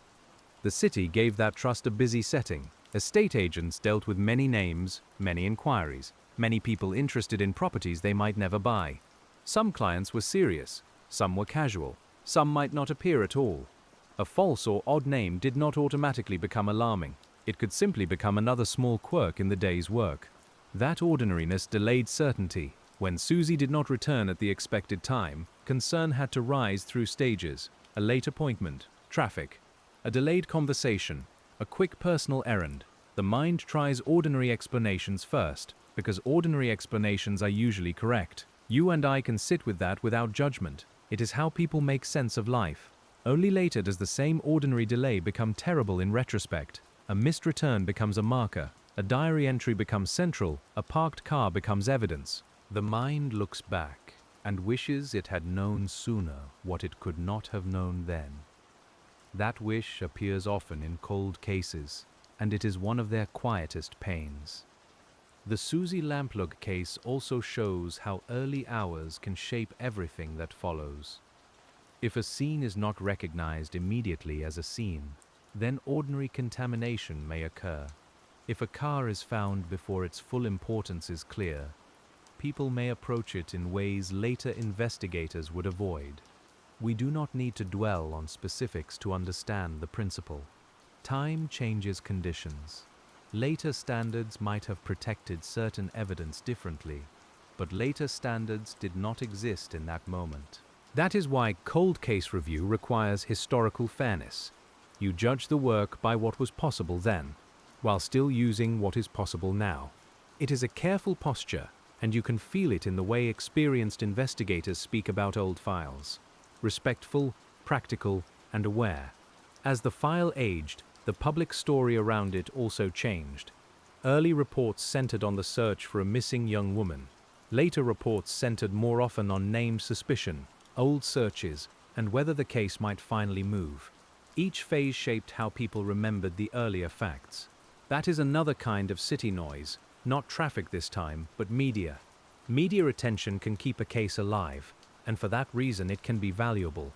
The city gave that trust a busy setting. Estate agents dealt with many names, many inquiries, many people interested in properties they might never buy. Some clients were serious, some were casual, some might not appear at all. A false or odd name did not automatically become alarming. It could simply become another small quirk in the day's work. That ordinariness delayed certainty. When Suzy did not return at the expected time, concern had to rise through stages: a late appointment, traffic, a delayed conversation, a quick personal errand. The mind tries ordinary explanations first, because ordinary explanations are usually correct. You and I can sit with that without judgment. It is how people make sense of life. Only later does the same ordinary delay become terrible in retrospect. A missed return becomes a marker. A diary entry becomes central, a parked car becomes evidence. The mind looks back and wishes it had known sooner what it could not have known then. That wish appears often in cold cases, and it is one of their quietest pains. The Suzy Lamplugh case also shows how early hours can shape everything that follows. If a scene is not recognized immediately as a scene, then ordinary contamination may occur. If a car is found before its full importance is clear, people may approach it in ways later investigators would avoid. We do not need to dwell on specifics to understand the principle. Time changes conditions. Later standards might have protected certain evidence differently, but later standards did not exist in that moment. That is why cold case review requires historical fairness. You judge the work by what was possible then, while still using what is possible now. It is a careful posture, and you can feel it in the way experienced investigators speak about old files. Respectful, practical, and aware. As the file aged, the public story around it also changed. Early reports centered on the search for a missing young woman. Later reports centered more often on named suspicion, old searches, and whether the case might finally move. Each phase shaped how people remembered the earlier facts. That is another kind of city noise, not traffic this time, but media. Media attention can keep a case alive, and for that reason it can be valuable.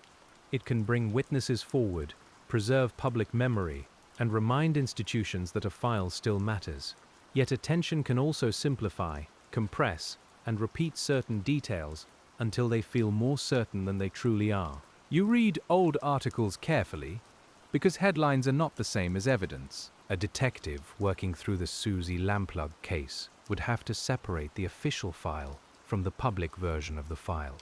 It can bring witnesses forward, preserve public memory, and remind institutions that a file still matters. Yet attention can also simplify, compress, and repeat certain details until they feel more certain than they truly are. You read old articles carefully, because headlines are not the same as evidence. A detective working through the Suzy Lamplugh case would have to separate the official file from the public version of the file.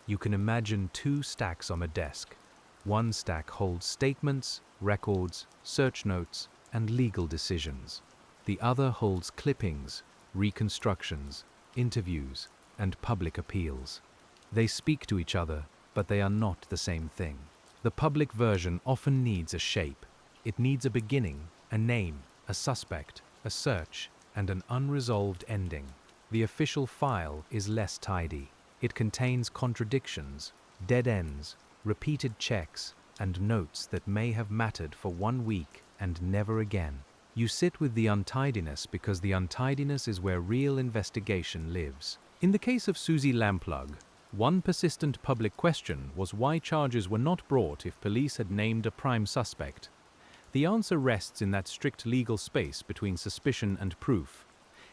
You can imagine two stacks on a desk. One stack holds statements, records, search notes, and legal decisions. The other holds clippings, reconstructions, interviews, and public appeals. They speak to each other, but they are not the same thing. The public version often needs a shape. It needs a beginning, a name, a suspect, a search, and an unresolved ending. The official file is less tidy. It contains contradictions, dead ends, repeated checks, and notes that may have mattered for 1 week and never again. You sit with the untidiness because the untidiness is where real investigation lives. In the case of Suzy Lamplugh, one persistent public question was why charges were not brought if police had named a prime suspect. The answer rests in that strict legal space between suspicion and proof.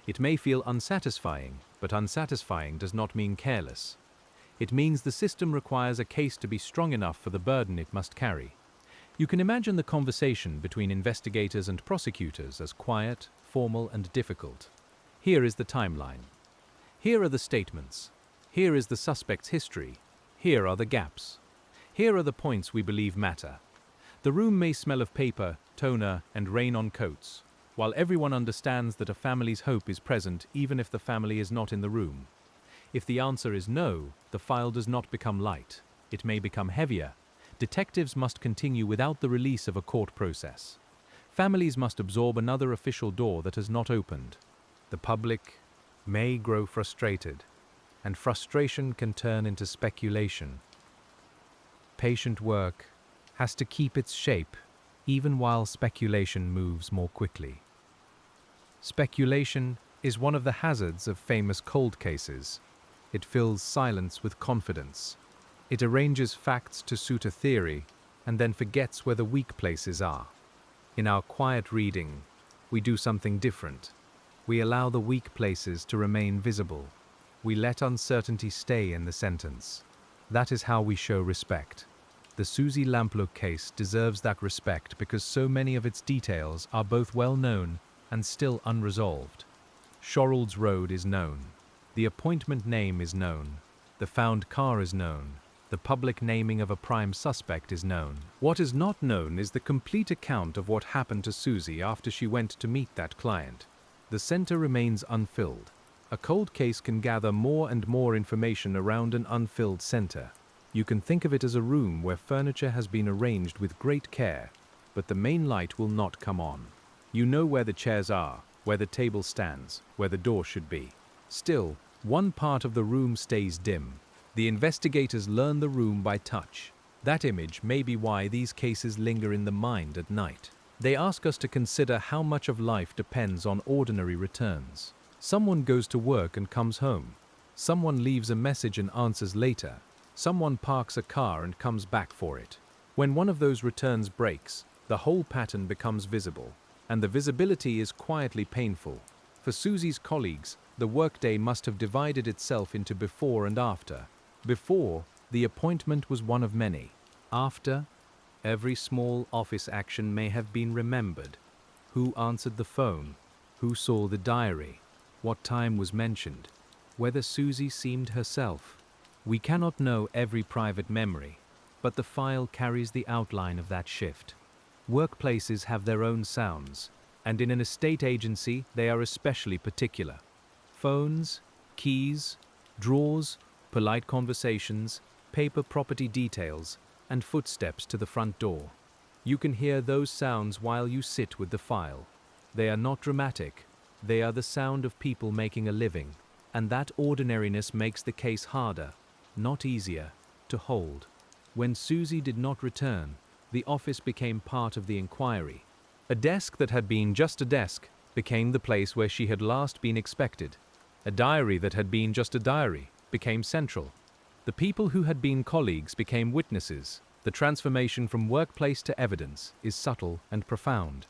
It may feel unsatisfying, but unsatisfying does not mean careless. It means the system requires a case to be strong enough for the burden it must carry. You can imagine the conversation between investigators and prosecutors as quiet, formal, and difficult. Here is the timeline. Here are the statements. Here is the suspect's history. Here are the gaps. Here are the points we believe matter. The room may smell of paper, toner, and rain on coats, while everyone understands that a family's hope is present even if the family is not in the room. If the answer is no, the file does not become light. It may become heavier. Detectives must continue without the release of a court process. Families must absorb another official door that has not opened. The public may grow frustrated, and frustration can turn into speculation. Patient work has to keep its shape, even while speculation moves more quickly. Speculation is one of the hazards of famous cold cases. It fills silence with confidence. It arranges facts to suit a theory, and then forgets where the weak places are. In our quiet reading, we do something different. We allow the weak places to remain visible. We let uncertainty stay in the sentence. That is how we show respect. The Suzy Lamplugh case deserves that respect because so many of its details are both well known and still unresolved. Shorrold's Road is known. The appointment name is known. The found car is known. The public naming of a prime suspect is known. What is not known is the complete account of what happened to Suzy after she went to meet that client. The center remains unfilled. A cold case can gather more and more information around an unfilled center. You can think of it as a room where furniture has been arranged with great care, but the main light will not come on. You know where the chairs are, where the table stands, where the door should be. Still, one part of the room stays dim. The investigators learn the room by touch. That image may be why these cases linger in the mind at night. They ask us to consider how much of life depends on ordinary returns. Someone goes to work and comes home. Someone leaves a message and answers later. Someone parks a car and comes back for it. When one of those returns breaks, the whole pattern becomes visible, and the visibility is quietly painful. For Suzy's colleagues, the workday must have divided itself into before and after. Before, the appointment was one of many. After, every small office action may have been remembered. Who answered the phone? Who saw the diary? What time was mentioned? Whether Suzy seemed herself? We cannot know every private memory, but the file carries the outline of that shift. Workplaces have their own sounds, and in an estate agency they are especially particular. Phones, keys, drawers, polite conversations, paper property details, and footsteps to the front door. You can hear those sounds while you sit with the file. They are not dramatic, they are the sound of people making a living, and that ordinariness makes the case harder, not easier, to hold. When Suzy did not return, the office became part of the inquiry. A desk that had been just a desk became the place where she had last been expected. A diary that had been just a diary became central. The people who had been colleagues became witnesses. The transformation from workplace to evidence is subtle and profound.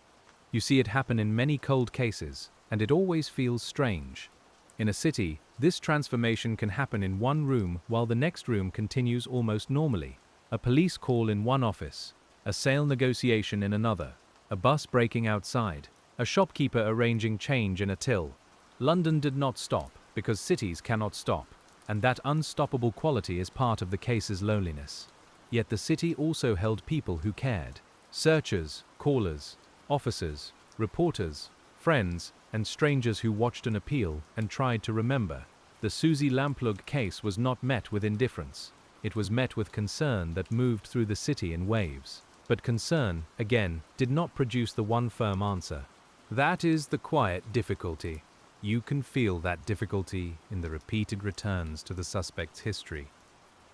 You see it happen in many cold cases, and it always feels strange. In a city, this transformation can happen in one room while the next room continues almost normally. A police call in one office, a sale negotiation in another, a bus braking outside, a shopkeeper arranging change in a till. London did not stop because cities cannot stop, and that unstoppable quality is part of the case's loneliness. Yet the city also held people who cared. Searchers, callers, officers, reporters, friends, and strangers who watched an appeal and tried to remember. The Suzy Lamplugh case was not met with indifference. It was met with concern that moved through the city in waves. But concern, again, did not produce the one firm answer. That is the quiet difficulty. You can feel that difficulty in the repeated returns to the suspect's history.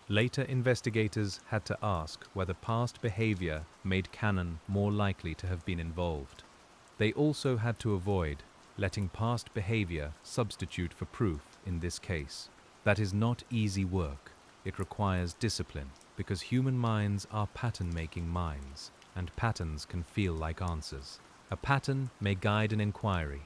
Later investigators had to ask whether past behavior made Cannon more likely to have been involved. They also had to avoid letting past behavior substitute for proof in this case. That is not easy work. It requires discipline, because human minds are pattern-making minds, and patterns can feel like answers. A pattern may guide an inquiry.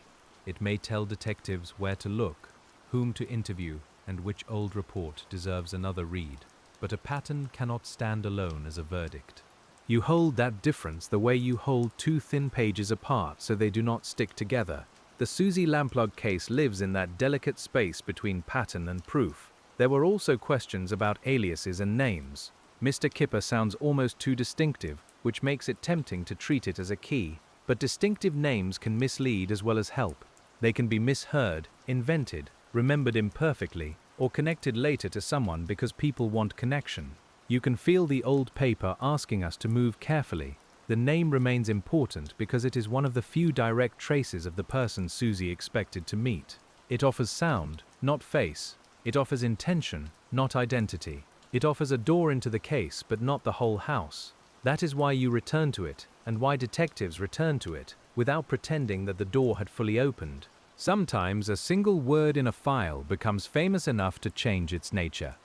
It may tell detectives where to look, whom to interview, and which old report deserves another read. But a pattern cannot stand alone as a verdict. You hold that difference the way you hold two thin pages apart so they do not stick together. The Suzy Lamplugh case lives in that delicate space between pattern and proof. There were also questions about aliases and names. Mr. Kipper sounds almost too distinctive, which makes it tempting to treat it as a key. But distinctive names can mislead as well as help. They can be misheard, invented, remembered imperfectly, or connected later to someone because people want connection. You can feel the old paper asking us to move carefully. The name remains important because it is one of the few direct traces of the person Suzy expected to meet. It offers sound, not face. It offers intention, not identity. It offers a door into the case, but not the whole house. That is why you return to it, and why detectives return to it, without pretending that the door had fully opened. Sometimes a single word in a file becomes famous enough to change its nature.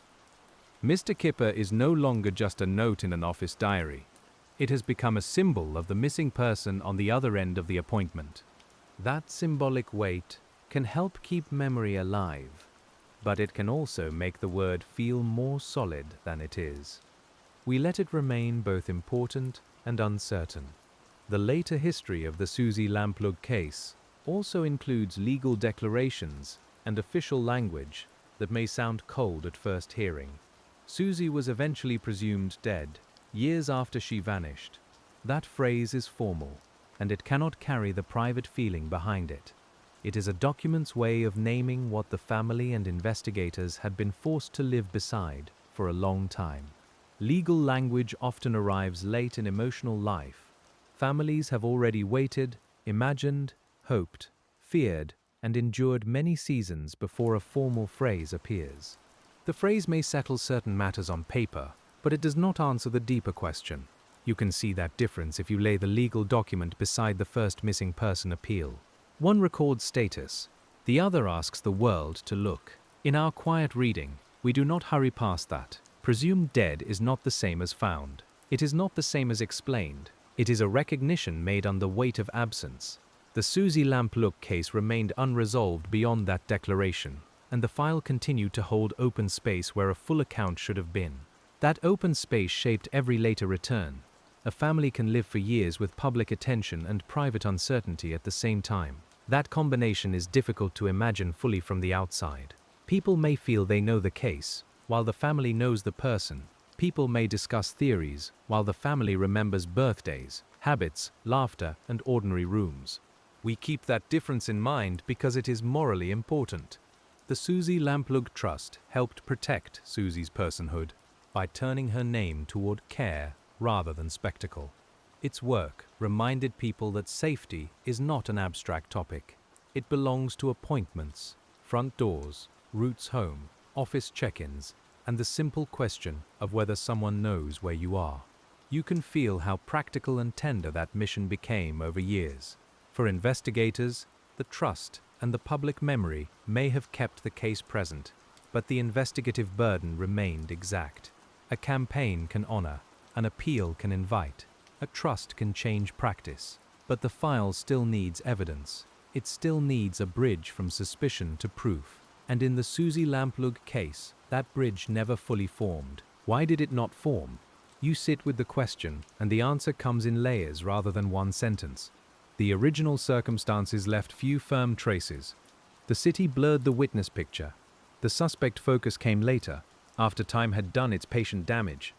Mr. Kipper is no longer just a note in an office diary. It has become a symbol of the missing person on the other end of the appointment. That symbolic weight can help keep memory alive, but it can also make the word feel more solid than it is. We let it remain both important and uncertain. The later history of the Suzy Lamplugh case also includes legal declarations and official language that may sound cold at first hearing. Suzy was eventually presumed dead, years after she vanished. That phrase is formal, and it cannot carry the private feeling behind it. It is a document's way of naming what the family and investigators had been forced to live beside for a long time. Legal language often arrives late in emotional life. Families have already waited, imagined, hoped, feared, and endured many seasons before a formal phrase appears. The phrase may settle certain matters on paper, but it does not answer the deeper question. You can see that difference if you lay the legal document beside the first missing person appeal. One records status, the other asks the world to look. In our quiet reading, we do not hurry past that. Presumed dead is not the same as found. It is not the same as explained. It is a recognition made under weight of absence. The Suzy Lamplugh case remained unresolved beyond that declaration, and the file continued to hold open space where a full account should have been. That open space shaped every later return. A family can live for years with public attention and private uncertainty at the same time. That combination is difficult to imagine fully from the outside. People may feel they know the case, while the family knows the person. People may discuss theories, while the family remembers birthdays, habits, laughter, and ordinary rooms. We keep that difference in mind because it is morally important. The Suzy Lamplugh Trust helped protect Suzy's personhood by turning her name toward care rather than spectacle. Its work reminded people that safety is not an abstract topic. It belongs to appointments, front doors, routes home, office check-ins, and the simple question of whether someone knows where you are. You can feel how practical and tender that mission became over years. For investigators, the trust and the public memory may have kept the case present, but the investigative burden remained exact. A campaign can honor, an appeal can invite, a trust can change practice, but the file still needs evidence. It still needs a bridge from suspicion to proof. And in the Suzy Lamplugh case, that bridge never fully formed. Why did it not form? You sit with the question, and the answer comes in layers rather than one sentence. The original circumstances left few firm traces. The city blurred the witness picture. The suspect focus came later, after time had done its patient damage.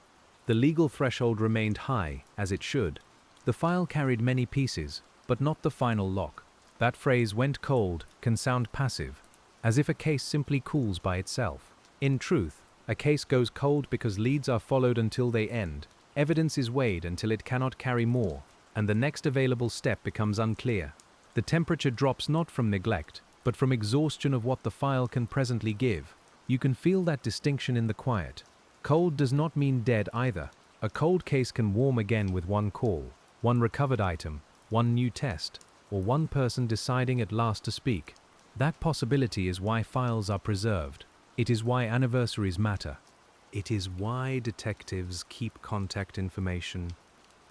The legal threshold remained high, as it should. The file carried many pieces, but not the final lock. That phrase "went cold" can sound passive, as if a case simply cools by itself. In truth, a case goes cold because leads are followed until they end, evidence is weighed until it cannot carry more, and the next available step becomes unclear. The temperature drops not from neglect, but from exhaustion of what the file can presently give. You can feel that distinction in the quiet. Cold does not mean dead either. A cold case can warm again with one call, one recovered item, one new test, or one person deciding at last to speak. That possibility is why files are preserved. It is why anniversaries matter. It is why detectives keep contact information,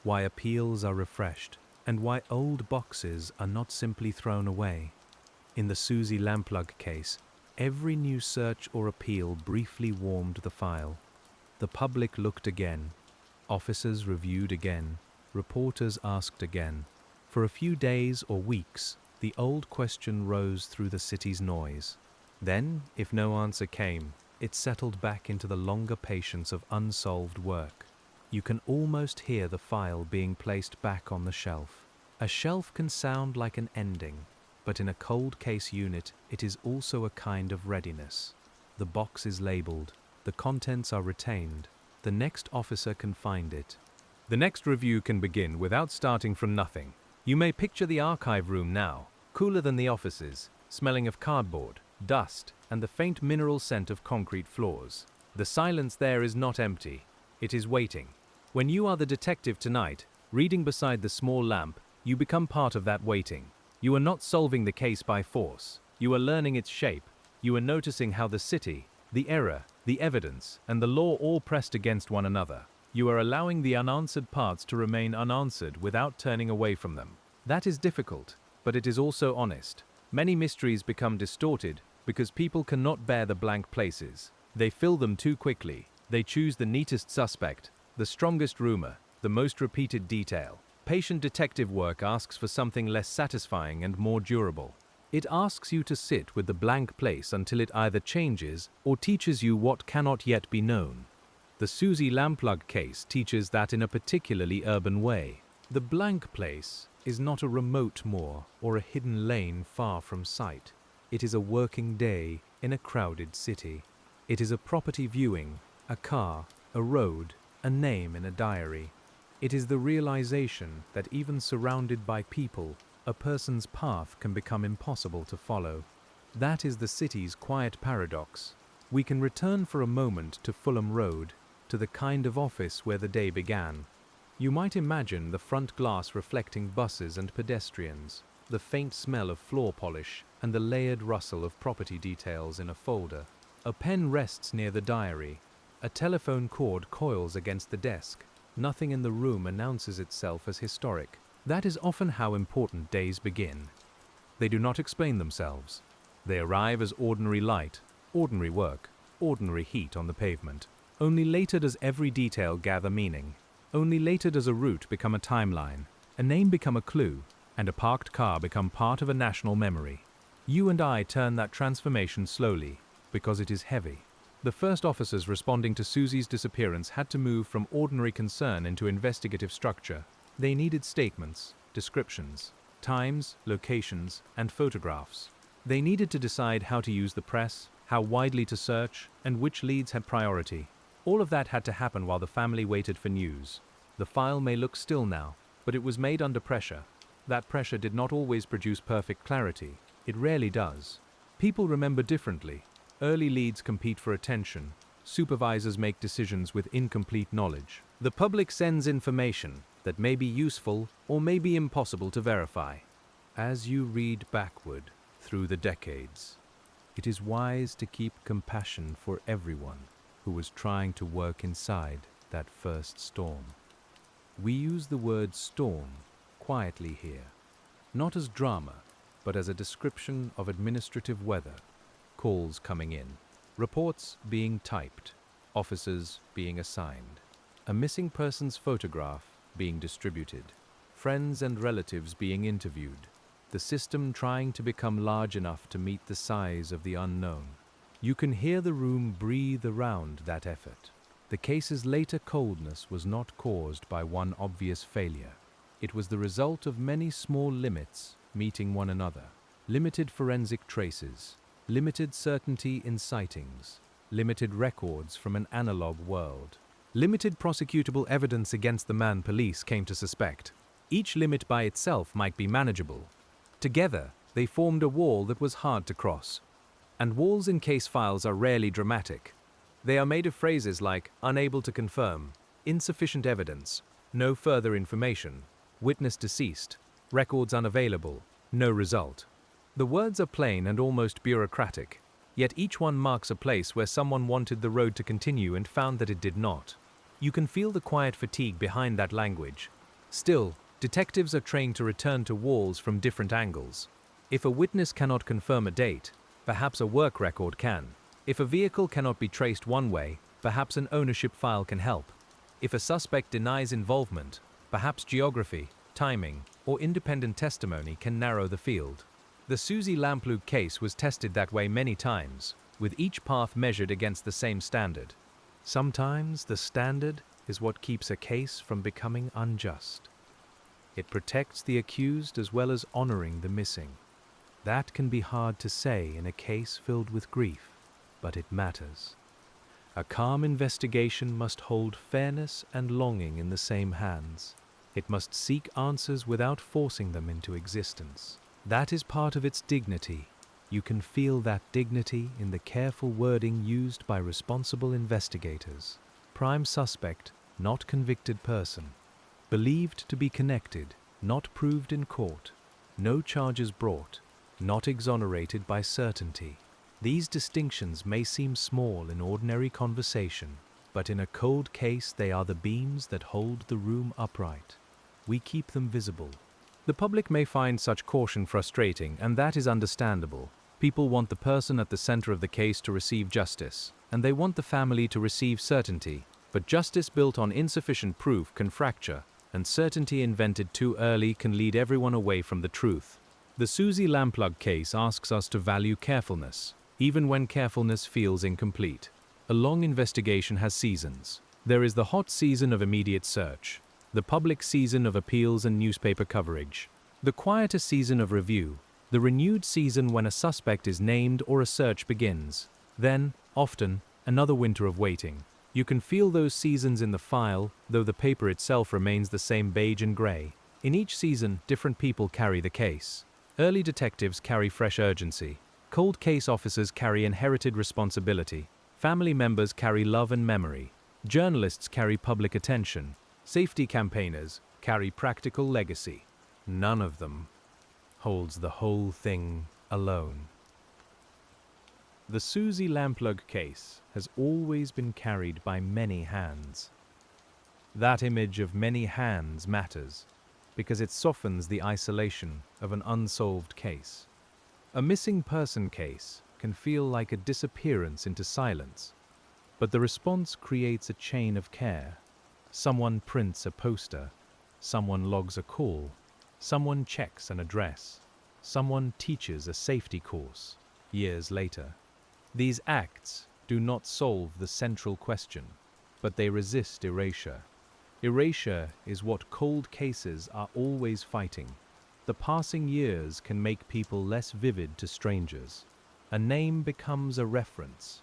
why appeals are refreshed, and why old boxes are not simply thrown away. In the Suzy Lamplugh case, every new search or appeal briefly warmed the file. The public looked again. Officers reviewed again. Reporters asked again. For a few days or weeks, the old question rose through the city's noise. Then, if no answer came, it settled back into the longer patience of unsolved work. You can almost hear the file being placed back on the shelf. A shelf can sound like an ending, but in a cold case unit, it is also a kind of readiness. The box is labeled. The contents are retained. The next officer can find it. The next review can begin without starting from nothing. You may picture the archive room now, cooler than the offices, smelling of cardboard, dust, and the faint mineral scent of concrete floors. The silence there is not empty. It is waiting. When you are the detective tonight, reading beside the small lamp, you become part of that waiting. You are not solving the case by force. You are learning its shape. You are noticing how the city, the error, the evidence, and the law all pressed against one another. You are allowing the unanswered parts to remain unanswered without turning away from them. That is difficult, but it is also honest. Many mysteries become distorted because people cannot bear the blank places. They fill them too quickly. They choose the neatest suspect, the strongest rumor, the most repeated detail. Patient detective work asks for something less satisfying and more durable. It asks you to sit with the blank place until it either changes or teaches you what cannot yet be known. The Suzy Lamplugh case teaches that in a particularly urban way. The blank place is not a remote moor or a hidden lane far from sight. It is a working day in a crowded city. It is a property viewing, a car, a road, a name in a diary. It is the realization that even surrounded by people, a person's path can become impossible to follow. That is the city's quiet paradox. We can return for a moment to Fulham Road, to the kind of office where the day began. You might imagine the front glass reflecting buses and pedestrians, the faint smell of floor polish, and the layered rustle of property details in a folder. A pen rests near the diary. A telephone cord coils against the desk. Nothing in the room announces itself as historic. That is often how important days begin. They do not explain themselves. They arrive as ordinary light, ordinary work, ordinary heat on the pavement. Only later does every detail gather meaning. Only later does a route become a timeline, a name become a clue, and a parked car become part of a national memory. You and I turn that transformation slowly, because it is heavy. The first officers responding to Suzy's disappearance had to move from ordinary concern into investigative structure. They needed statements, descriptions, times, locations, and photographs. They needed to decide how to use the press, how widely to search, and which leads had priority. All of that had to happen while the family waited for news. The file may look still now, but it was made under pressure. That pressure did not always produce perfect clarity. It rarely does. People remember differently. Early leads compete for attention. Supervisors make decisions with incomplete knowledge. The public sends information that may be useful or may be impossible to verify. As you read backward through the decades, it is wise to keep compassion for everyone who was trying to work inside that first storm. We use the word storm quietly here, not as drama, but as a description of administrative weather. Calls coming in, reports being typed, officers being assigned, a missing person's photograph being distributed, friends and relatives being interviewed, the system trying to become large enough to meet the size of the unknown. You can hear the room breathe around that effort. The case's later coldness was not caused by one obvious failure. It was the result of many small limits meeting one another. Limited forensic traces, limited certainty in sightings, limited records from an analog world, limited prosecutable evidence against the man police came to suspect. Each limit by itself might be manageable. Together, they formed a wall that was hard to cross. And walls in case files are rarely dramatic. They are made of phrases like unable to confirm, insufficient evidence, no further information, witness deceased, records unavailable, no result. The words are plain and almost bureaucratic, yet each one marks a place where someone wanted the road to continue and found that it did not. You can feel the quiet fatigue behind that language. Still, detectives are trained to return to walls from different angles. If a witness cannot confirm a date, perhaps a work record can. If a vehicle cannot be traced one way, perhaps an ownership file can help. If a suspect denies involvement, perhaps geography, timing, or independent testimony can narrow the field. The Suzy Lamplugh case was tested that way many times, with each path measured against the same standard. Sometimes the standard is what keeps a case from becoming unjust. It protects the accused as well as honoring the missing. That can be hard to say in a case filled with grief, but it matters. A calm investigation must hold fairness and longing in the same hands. It must seek answers without forcing them into existence. That is part of its dignity. You can feel that dignity in the careful wording used by responsible investigators. Prime suspect, not convicted person. Believed to be connected, not proved in court. No charges brought. Not exonerated by certainty. These distinctions may seem small in ordinary conversation, but in a cold case they are the beams that hold the room upright. We keep them visible. The public may find such caution frustrating, and that is understandable. People want the person at the center of the case to receive justice, and they want the family to receive certainty. But justice built on insufficient proof can fracture, and certainty invented too early can lead everyone away from the truth. The Suzy Lamplugh case asks us to value carefulness, even when carefulness feels incomplete. A long investigation has seasons. There is the hot season of immediate search, the public season of appeals and newspaper coverage, the quieter season of review, the renewed season when a suspect is named or a search begins. Then, often, another winter of waiting. You can feel those seasons in the file, though the paper itself remains the same beige and gray. In each season, different people carry the case. Early detectives carry fresh urgency. Cold case officers carry inherited responsibility. Family members carry love and memory. Journalists carry public attention. Safety campaigners carry practical legacy. None of them holds the whole thing alone. The Suzy Lamplugh case has always been carried by many hands. That image of many hands matters because it softens the isolation of an unsolved case. A missing person case can feel like a disappearance into silence, but the response creates a chain of care. Someone prints a poster, someone logs a call, someone checks an address, someone teaches a safety course years later. These acts do not solve the central question, but they resist erasure. Erasure is what cold cases are always fighting. The passing years can make people less vivid to strangers. A name becomes a reference.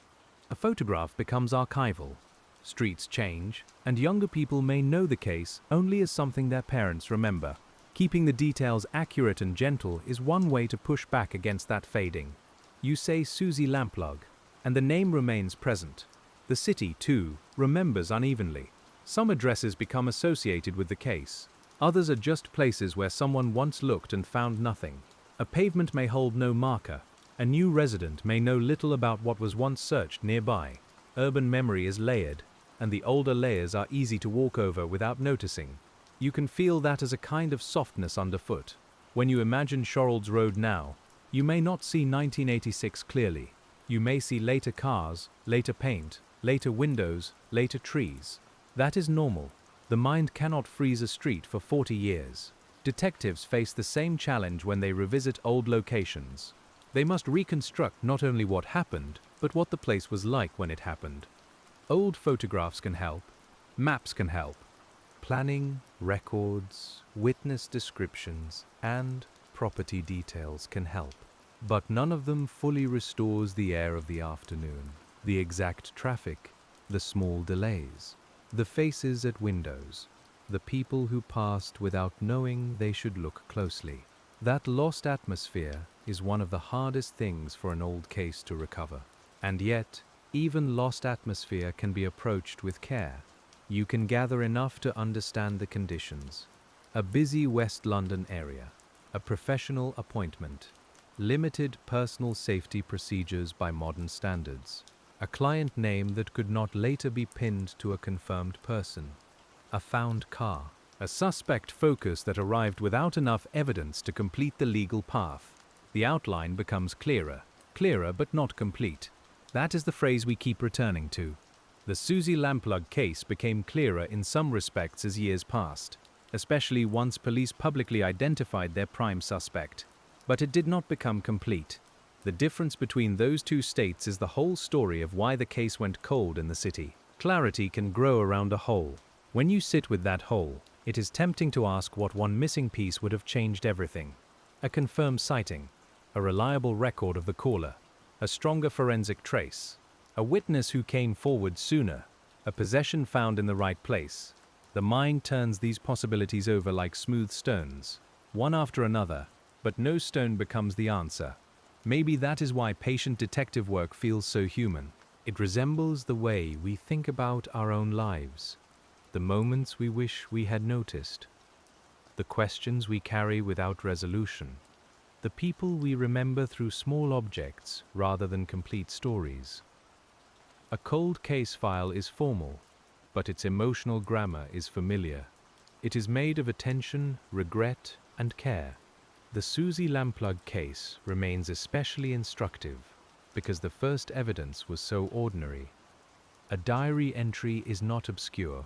A photograph becomes archival. Streets change, and younger people may know the case only as something their parents remember. Keeping the details accurate and gentle is one way to push back against that fading. You say Suzy Lamplugh, and the name remains present. The city, too, remembers unevenly. Some addresses become associated with the case. Others are just places where someone once looked and found nothing. A pavement may hold no marker. A new resident may know little about what was once searched nearby. Urban memory is layered, and the older layers are easy to walk over without noticing. You can feel that as a kind of softness underfoot. When you imagine Shorrold's Road now, you may not see 1986 clearly. You may see later cars, later paint, later windows, later trees. That is normal. The mind cannot freeze a street for 40 years. Detectives face the same challenge when they revisit old locations. They must reconstruct not only what happened, but what the place was like when it happened. Old photographs can help. Maps can help. Planning, records, witness descriptions, and property details can help. But none of them fully restores the air of the afternoon, the exact traffic, the small delays, the faces at windows, the people who passed without knowing they should look closely. That lost atmosphere is one of the hardest things for an old case to recover. And yet, even lost atmosphere can be approached with care. You can gather enough to understand the conditions. A busy West London area, a professional appointment, limited personal safety procedures by modern standards, a client name that could not later be pinned to a confirmed person, a found car, a suspect focus that arrived without enough evidence to complete the legal path. The outline becomes clearer but not complete. That is the phrase we keep returning to. The Suzy Lamplugh case became clearer in some respects as years passed, especially once police publicly identified their prime suspect. But it did not become complete. The difference between those two states is the whole story of why the case went cold in the city. Clarity can grow around a hole. When you sit with that hole, it is tempting to ask what one missing piece would have changed everything. A confirmed sighting, a reliable record of the caller, a stronger forensic trace, a witness who came forward sooner, a possession found in the right place. The mind turns these possibilities over like smooth stones, one after another, but no stone becomes the answer. Maybe that is why patient detective work feels so human. It resembles the way we think about our own lives, the moments we wish we had noticed, the questions we carry without resolution, the people we remember through small objects rather than complete stories. A cold case file is formal, but its emotional grammar is familiar. It is made of attention, regret, and care. The Suzy Lamplugh case remains especially instructive because the first evidence was so ordinary. A diary entry is not obscure.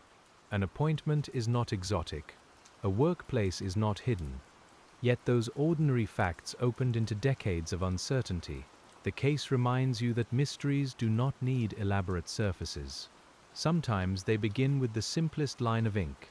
An appointment is not exotic. A workplace is not hidden. Yet those ordinary facts opened into decades of uncertainty. The case reminds you that mysteries do not need elaborate surfaces. Sometimes they begin with the simplest line of ink.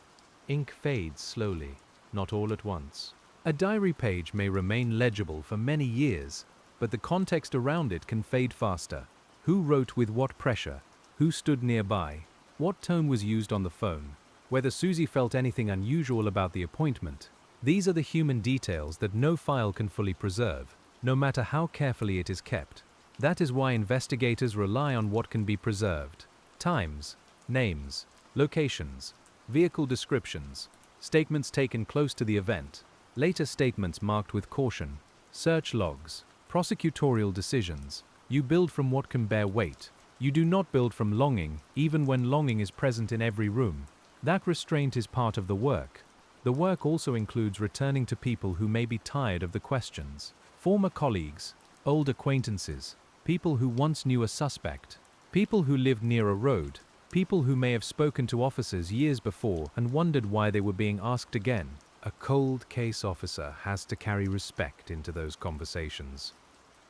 Ink fades slowly, not all at once. A diary page may remain legible for many years, but the context around it can fade faster. Who wrote with what pressure? Who stood nearby? What tone was used on the phone? Whether Suzy felt anything unusual about the appointment? These are the human details that no file can fully preserve, no matter how carefully it is kept. That is why investigators rely on what can be preserved: times, names, locations, vehicle descriptions, statements taken close to the event, later statements marked with caution, search logs, prosecutorial decisions. You build from what can bear weight. You do not build from longing, even when longing is present in every room. That restraint is part of the work. The work also includes returning to people who may be tired of the questions. Former colleagues, old acquaintances, people who once knew a suspect, people who lived near a road, people who may have spoken to officers years before and wondered why they were being asked again. A cold case officer has to carry respect into those conversations,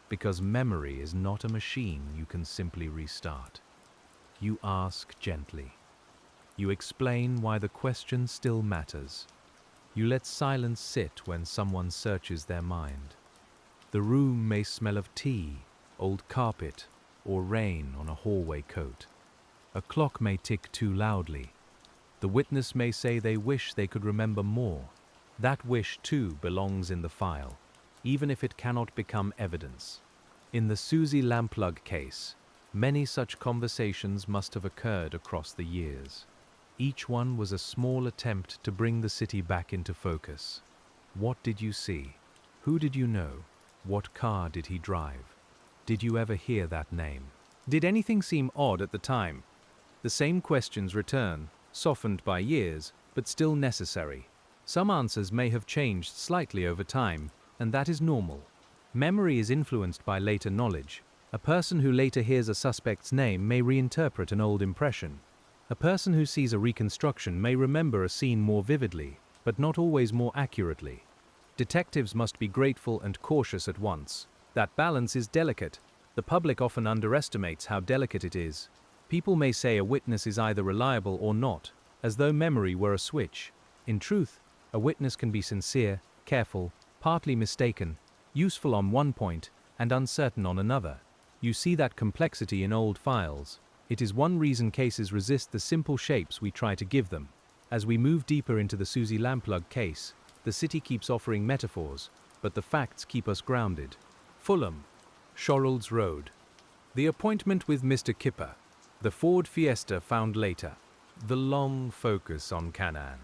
because memory is not a machine you can simply restart. You ask gently. You explain why the question still matters. You let silence sit when someone searches their mind. The room may smell of tea, old carpet, or rain on a hallway coat. A clock may tick too loudly. The witness may say they wish they could remember more. That wish, too, belongs in the file, even if it cannot become evidence. In the Suzy Lamplugh case, many such conversations must have occurred across the years. Each one was a small attempt to bring the city back into focus. What did you see? Who did you know? What car did he drive? Did you ever hear that name? Did anything seem odd at the time? The same questions return, softened by years, but still necessary. Some answers may have changed slightly over time, and that is normal. Memory is influenced by later knowledge. A person who later hears a suspect's name may reinterpret an old impression. A person who sees a reconstruction may remember a scene more vividly, but not always more accurately. Detectives must be grateful and cautious at once. That balance is delicate. The public often underestimates how delicate it is. People may say a witness is either reliable or not, as though memory were a switch. In truth, a witness can be sincere, careful, partly mistaken, useful on one point, and uncertain on another. You see that complexity in old files. It is one reason cases resist the simple shapes we try to give them. As we move deeper into the Suzy Lamplugh case, the city keeps offering metaphors, but the facts keep us grounded. Fulham, Shorrolds Road. The appointment with Mr. Kipper. The Ford Fiesta found later. The long focus on Canaan.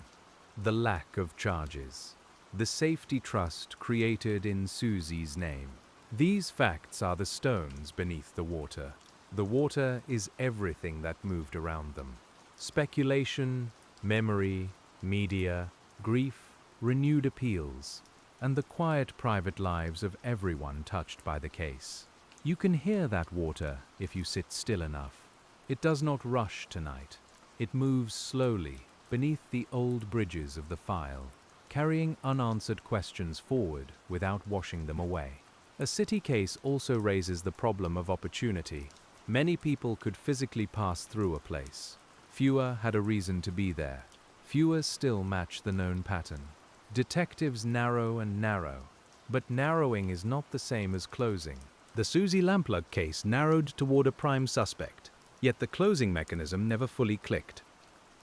The lack of charges. The safety trust created in Suzy's name. These facts are the stones beneath the water. The water is everything that moved around them. Speculation, memory, media, grief, renewed appeals, and the quiet private lives of everyone touched by the case. You can hear that water if you sit still enough. It does not rush tonight. It moves slowly beneath the old bridges of the file, carrying unanswered questions forward without washing them away. A city case also raises the problem of opportunity. Many people could physically pass through a place. Fewer had a reason to be there. Fewer still match the known pattern. Detectives narrow and narrow, but narrowing is not the same as closing. The Suzy Lamplugh case narrowed toward a prime suspect, yet the closing mechanism never fully clicked.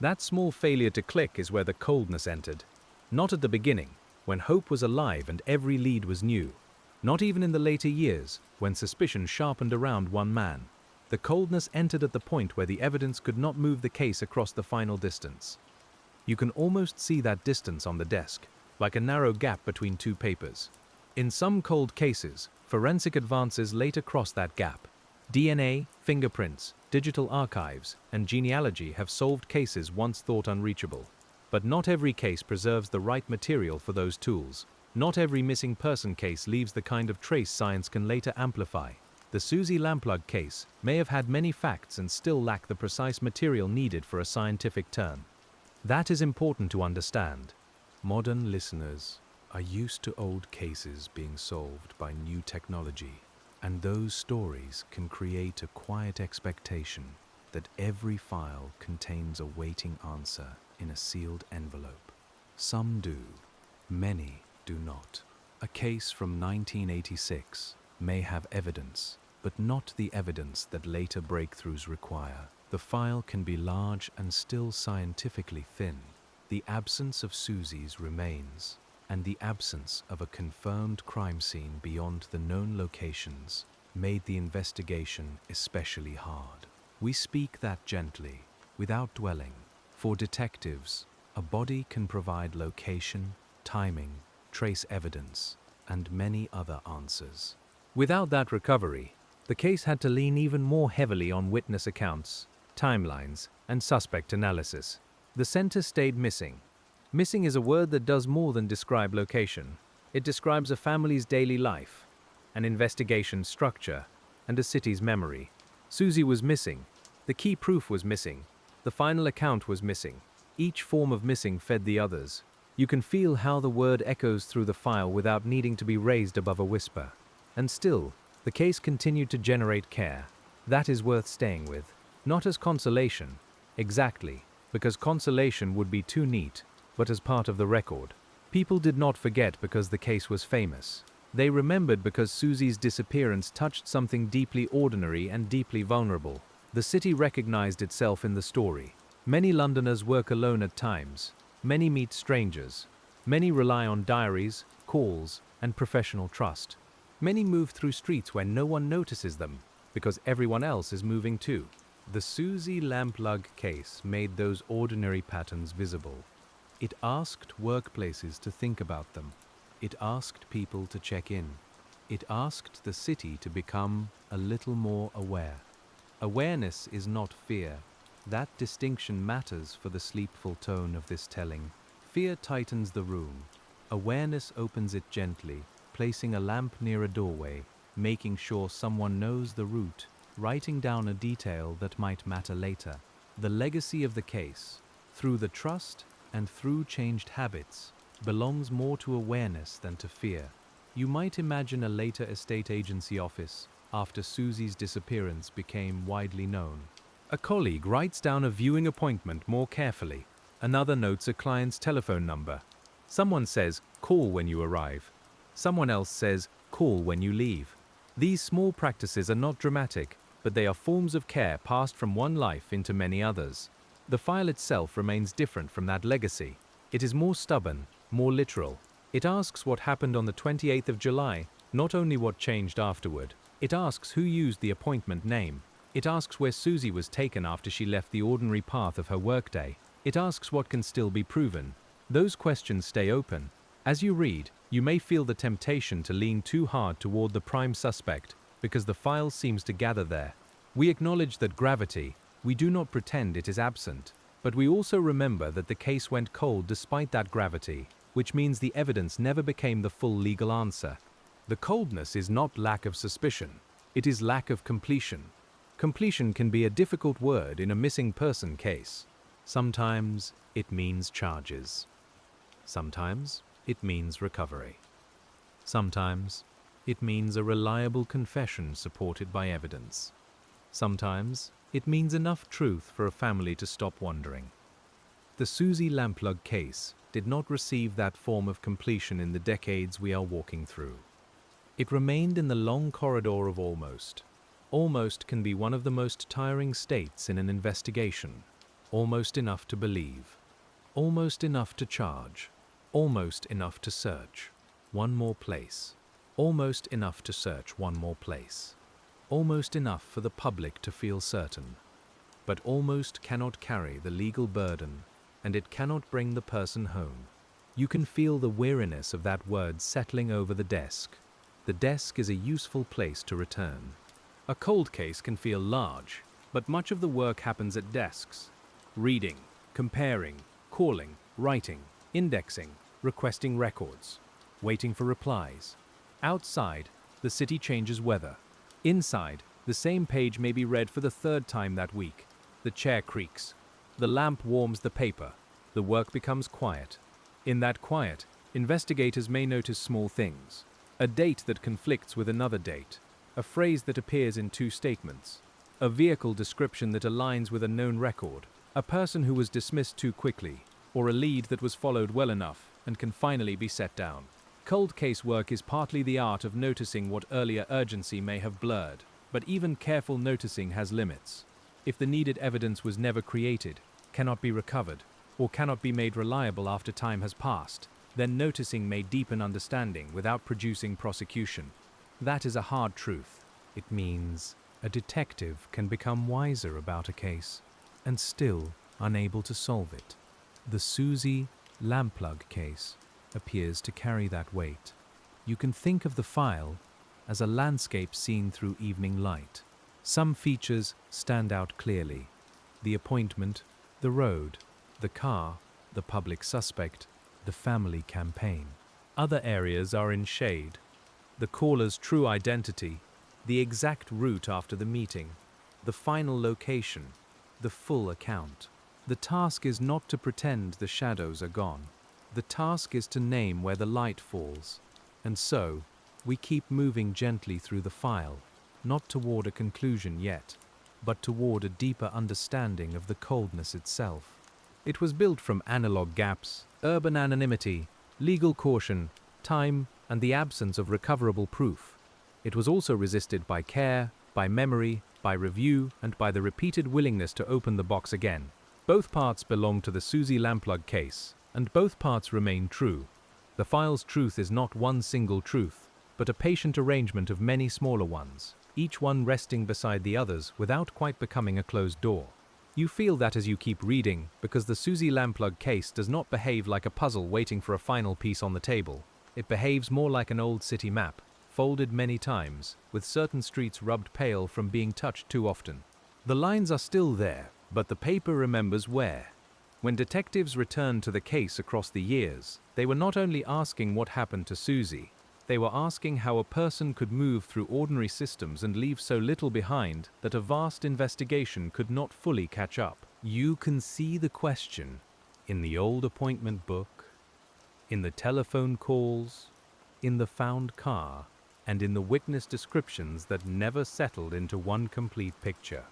That small failure to click is where the coldness entered. Not at the beginning, when hope was alive and every lead was new. Not even in the later years, when suspicion sharpened around one man. The coldness entered at the point where the evidence could not move the case across the final distance. You can almost see that distance on the desk, like a narrow gap between two papers. In some cold cases, forensic advances later cross that gap. DNA, fingerprints, digital archives, and genealogy have solved cases once thought unreachable. But not every case preserves the right material for those tools. Not every missing person case leaves the kind of trace science can later amplify. The Suzy Lamplugh case may have had many facts and still lack the precise material needed for a scientific turn. That is important to understand. Modern listeners are used to old cases being solved by new technology, and those stories can create a quiet expectation that every file contains a waiting answer in a sealed envelope. Some do, many do not. A case from 1986 may have evidence, but not the evidence that later breakthroughs require. The file can be large and still scientifically thin. The absence of Suzy's remains. and the absence of a confirmed crime scene beyond the known locations made the investigation especially hard. We speak that gently, without dwelling. For detectives, a body can provide location, timing, trace evidence, and many other answers. Without that recovery, the case had to lean even more heavily on witness accounts, timelines, and suspect analysis. The center stayed missing. Missing is a word that does more than describe location. It describes a family's daily life, an investigation's structure, and a city's memory. Suzy was missing. The key proof was missing. The final account was missing. Each form of missing fed the others. You can feel how the word echoes through the file without needing to be raised above a whisper. And still, the case continued to generate care. That is worth staying with. Not as consolation, exactly, because consolation would be too neat, but as part of the record. People did not forget because the case was famous. They remembered because Suzy's disappearance touched something deeply ordinary and deeply vulnerable. The city recognized itself in the story. Many Londoners work alone at times. Many meet strangers. Many rely on diaries, calls, and professional trust. Many move through streets where no one notices them, because everyone else is moving too. The Suzy Lamplugh case made those ordinary patterns visible. It asked workplaces to think about them. It asked people to check in. It asked the city to become a little more aware. Awareness is not fear. That distinction matters for the sleepful tone of this telling. Fear tightens the room. Awareness opens it gently, placing a lamp near a doorway, making sure someone knows the route, writing down a detail that might matter later. The legacy of the case, through the trust and through changed habits, belongs more to awareness than to fear. You might imagine a later estate agency office after Suzy's disappearance became widely known. A colleague writes down a viewing appointment more carefully. Another notes a client's telephone number. Someone says, "Call when you arrive." Someone else says, "Call when you leave." These small practices are not dramatic, but they are forms of care passed from one life into many others. The file itself remains different from that legacy. It is more stubborn, more literal. It asks what happened on the 28th of July, not only what changed afterward. It asks who used the appointment name. It asks where Suzy was taken after she left the ordinary path of her workday. It asks what can still be proven. Those questions stay open. As you read, you may feel the temptation to lean too hard toward the prime suspect because the file seems to gather there. We acknowledge that gravity, we do not pretend it is absent, but we also remember that the case went cold despite that gravity, which means the evidence never became the full legal answer. The coldness is not lack of suspicion, it is lack of completion. Completion can be a difficult word in a missing person case. Sometimes it means charges. Sometimes it means recovery. Sometimes it means a reliable confession supported by evidence. Sometimes it means enough truth for a family to stop wondering. The Suzy Lamplugh case did not receive that form of completion in the decades we are walking through. It remained in the long corridor of almost. Almost can be one of the most tiring states in an investigation. Almost enough to believe. Almost enough to charge. Almost enough to search. One more place. Almost enough to search one more place. Almost enough for the public to feel certain. But almost cannot carry the legal burden, and it cannot bring the person home. You can feel the weariness of that word settling over the desk. The desk is a useful place to return. A cold case can feel large, but much of the work happens at desks. Reading, comparing, calling, writing, indexing, requesting records, waiting for replies. Outside, the city changes weather. Inside, the same page may be read for the third time that week. The chair creaks. The lamp warms the paper. The work becomes quiet. In that quiet, investigators may notice small things. A date that conflicts with another date. A phrase that appears in two statements. A vehicle description that aligns with a known record. A person who was dismissed too quickly. Or a lead that was followed well enough and can finally be set down. Cold case work is partly the art of noticing what earlier urgency may have blurred, but even careful noticing has limits. If the needed evidence was never created, cannot be recovered, or cannot be made reliable after time has passed, then noticing may deepen understanding without producing prosecution. That is a hard truth. It means a detective can become wiser about a case and still unable to solve it. The Suzy Lamplugh case appears to carry that weight. You can think of the file as a landscape seen through evening light. Some features stand out clearly: the appointment, the road, the car, the public suspect, the family campaign. Other areas are in shade: the caller's true identity, the exact route after the meeting, the final location, the full account. The task is not to pretend the shadows are gone. The task is to name where the light falls. And so, we keep moving gently through the file, not toward a conclusion yet, but toward a deeper understanding of the coldness itself. It was built from analog gaps, urban anonymity, legal caution, time, and the absence of recoverable proof. It was also resisted by care, by memory, by review, and by the repeated willingness to open the box again. Both parts belong to the Suzy Lamplugh case, and both parts remain true. The file's truth is not one single truth, but a patient arrangement of many smaller ones, each one resting beside the others without quite becoming a closed door. You feel that as you keep reading, because the Suzy Lamplugh case does not behave like a puzzle waiting for a final piece on the table. It behaves more like an old city map, folded many times, with certain streets rubbed pale from being touched too often. The lines are still there, but the paper remembers where. When detectives returned to the case across the years, they were not only asking what happened to Suzy, they were asking how a person could move through ordinary systems and leave so little behind that a vast investigation could not fully catch up. You can see the question in the old appointment book, in the telephone calls, in the found car, and in the witness descriptions that never settled into one complete picture.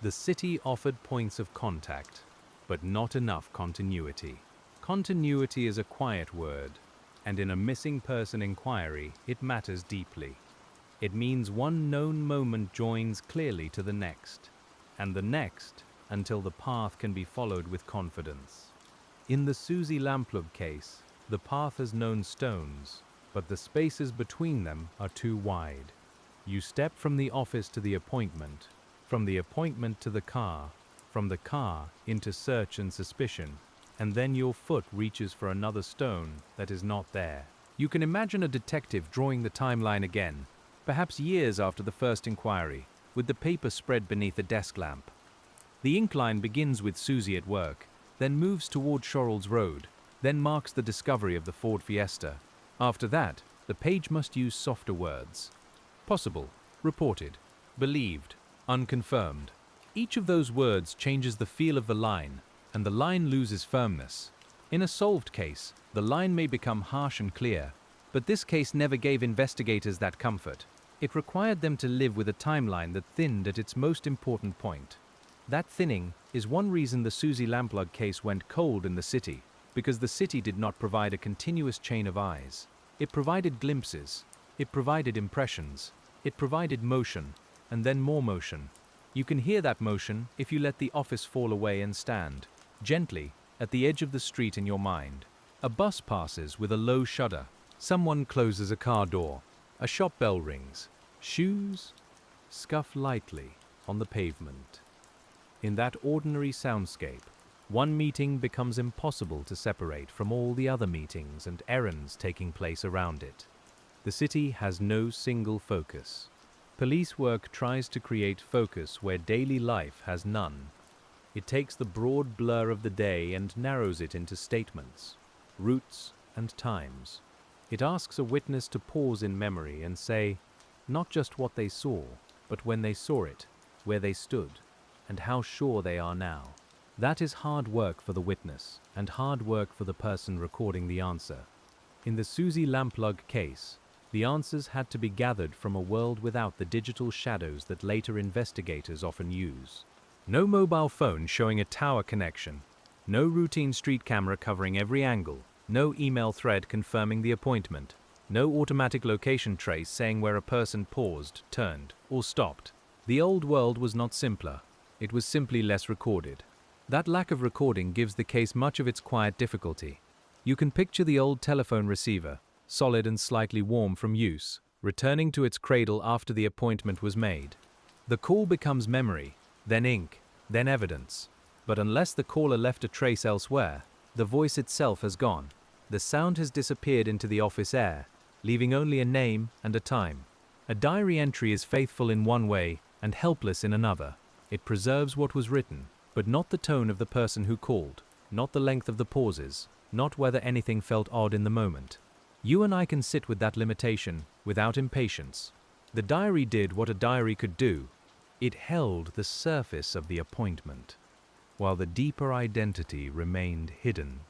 The city offered points of contact, but not enough continuity. Continuity is a quiet word, and in a missing person inquiry, it matters deeply. It means one known moment joins clearly to the next, and the next until the path can be followed with confidence. In the Suzy Lamplugh case, the path has known stones, but the spaces between them are too wide. You step from the office to the appointment, from the appointment to the car, from the car into search and suspicion, and then your foot reaches for another stone that is not there. You can imagine a detective drawing the timeline again, perhaps years after the first inquiry, with the paper spread beneath a desk lamp. The ink line begins with Suzy at work, then moves toward Shorrells Road, then marks the discovery of the Ford Fiesta. After that, the page must use softer words. Possible, reported, believed, unconfirmed. Each of those words changes the feel of the line, and the line loses firmness. In a solved case, the line may become harsh and clear, but this case never gave investigators that comfort. It required them to live with a timeline that thinned at its most important point. That thinning is one reason the Suzy Lamplugh case went cold in the city, because the city did not provide a continuous chain of eyes. It provided glimpses, it provided impressions, it provided motion, and then more motion. You can hear that motion if you let the office fall away and stand, gently, at the edge of the street in your mind. A bus passes with a low shudder. Someone closes a car door. A shop bell rings. Shoes scuff lightly on the pavement. In that ordinary soundscape, one meeting becomes impossible to separate from all the other meetings and errands taking place around it. The city has no single focus. Police work tries to create focus where daily life has none. It takes the broad blur of the day and narrows it into statements, routes, and times. It asks a witness to pause in memory and say, not just what they saw, but when they saw it, where they stood, and how sure they are now. That is hard work for the witness, and hard work for the person recording the answer. In the Suzy Lamplugh case, the answers had to be gathered from a world without the digital shadows that later investigators often use. No mobile phone showing a tower connection, no routine street camera covering every angle, no email thread confirming the appointment, no automatic location trace saying where a person paused, turned, or stopped. The old world was not simpler, it was simply less recorded. That lack of recording gives the case much of its quiet difficulty. You can picture the old telephone receiver, solid and slightly warm from use, returning to its cradle after the appointment was made. The call becomes memory, then ink, then evidence. But unless the caller left a trace elsewhere, the voice itself has gone. The sound has disappeared into the office air, leaving only a name and a time. A diary entry is faithful in one way and helpless in another. It preserves what was written, but not the tone of the person who called, not the length of the pauses, not whether anything felt odd in the moment. You and I can sit with that limitation without impatience. The diary did what a diary could do. It held the surface of the appointment, while the deeper identity remained hidden.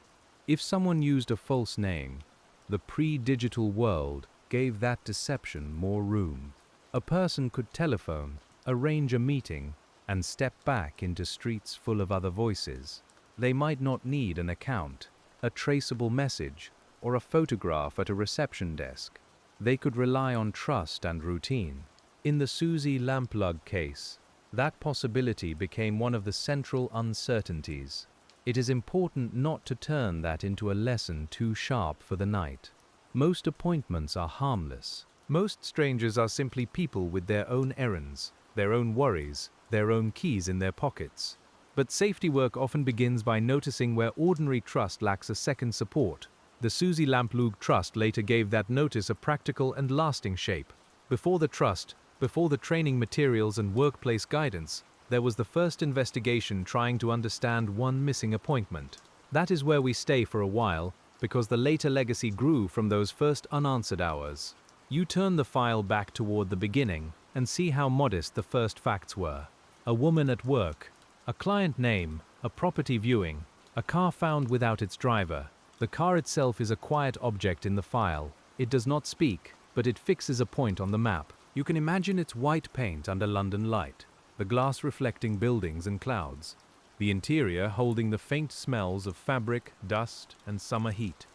If someone used a false name, the pre-digital world gave that deception more room. A person could telephone, arrange a meeting, and step back into streets full of other voices. They might not need an account, a traceable message, or a photograph at a reception desk. They could rely on trust and routine. In the Suzy Lamplugh case, that possibility became one of the central uncertainties. It is important not to turn that into a lesson too sharp for the night. Most appointments are harmless. Most strangers are simply people with their own errands, their own worries, their own keys in their pockets. But safety work often begins by noticing where ordinary trust lacks a second support. The Suzy Lamplugh Trust later gave that notice a practical and lasting shape. Before the trust, before the training materials and workplace guidance, there was the first investigation trying to understand one missing appointment. That is where we stay for a while, because the later legacy grew from those first unanswered hours. You turn the file back toward the beginning and see how modest the first facts were. A woman at work, a client name, a property viewing, a car found without its driver. The car itself is a quiet object in the file. It does not speak, but it fixes a point on the map. You can imagine its white paint under London light, the glass reflecting buildings and clouds, the interior holding the faint smells of fabric, dust, and summer heat.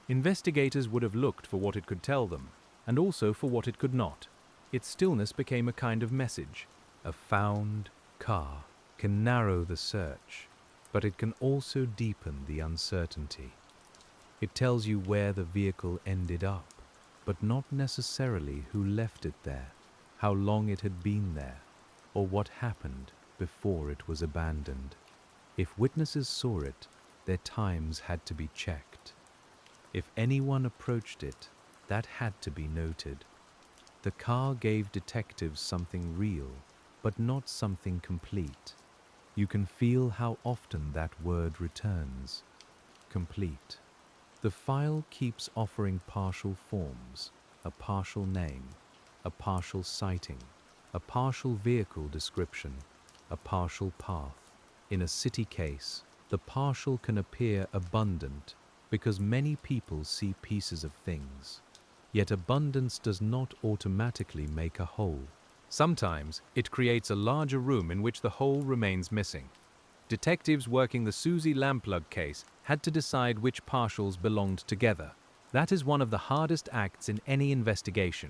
Investigators would have looked for what it could tell them, and also for what it could not. Its stillness became a kind of message. A found car can narrow the search, but it can also deepen the uncertainty. It tells you where the vehicle ended up, but not necessarily who left it there, how long it had been there, or what happened before it was abandoned. If witnesses saw it, their times had to be checked. If anyone approached it, that had to be noted. The car gave detectives something real, but not something complete. You can feel how often that word returns. Complete. The file keeps offering partial forms, a partial name, a partial sighting, a partial vehicle description, a partial path. In a city case, the partial can appear abundant because many people see pieces of things. Yet abundance does not automatically make a whole. Sometimes it creates a larger room in which the whole remains missing. Detectives working the Suzy Lamplugh case had to decide which partials belonged together. That is one of the hardest acts in any investigation.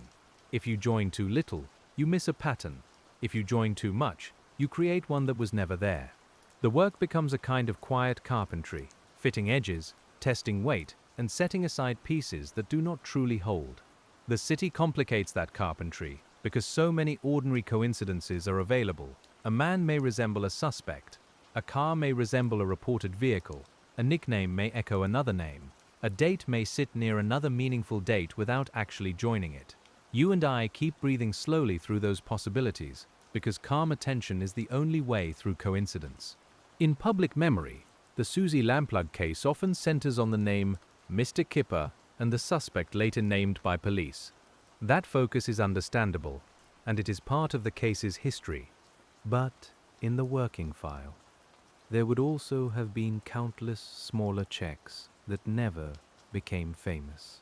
If you join too little, you miss a pattern. If you join too much, you create one that was never there. The work becomes a kind of quiet carpentry, fitting edges, testing weight, and setting aside pieces that do not truly hold. The city complicates that carpentry because so many ordinary coincidences are available. A man may resemble a suspect. A car may resemble a reported vehicle. A nickname may echo another name. A date may sit near another meaningful date without actually joining it. You and I keep breathing slowly through those possibilities because calm attention is the only way through coincidence. In public memory, the Suzy Lamplugh case often centers on the name Mr. Kipper and the suspect later named by police. That focus is understandable, and it is part of the case's history. But in the working file, there would also have been countless smaller checks that never became famous.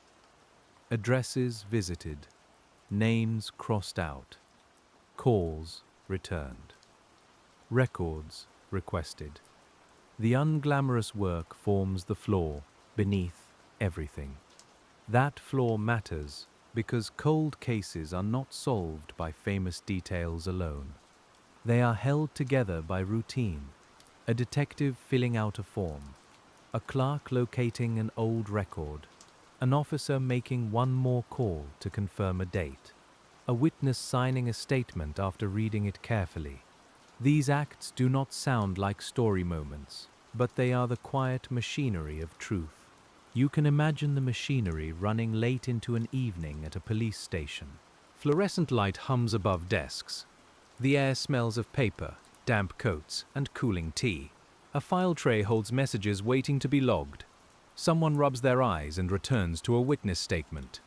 Addresses visited, names crossed out, calls returned, records requested. The unglamorous work forms the floor beneath everything. That floor matters because cold cases are not solved by famous details alone. They are held together by routine, a detective filling out a form, A clerk locating an old record. An officer making one more call to confirm a date. A witness signing a statement after reading it carefully. These acts do not sound like story moments, but they are the quiet machinery of truth. You can imagine the machinery running late into an evening at a police station. Fluorescent light hums above desks. The air smells of paper, damp coats, and cooling tea. A file tray holds messages waiting to be logged. Someone rubs their eyes and returns to a witness statement.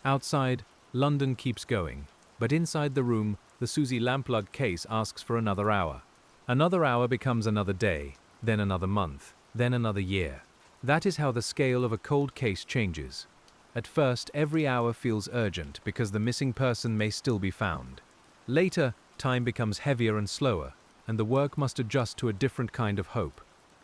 Outside, London keeps going, but inside the room, the Suzy Lamplugh case asks for another hour. Another hour becomes another day, then another month, then another year. That is how the scale of a cold case changes. At first, every hour feels urgent because the missing person may still be found. Later, time becomes heavier and slower, and the work must adjust to a different kind of hope.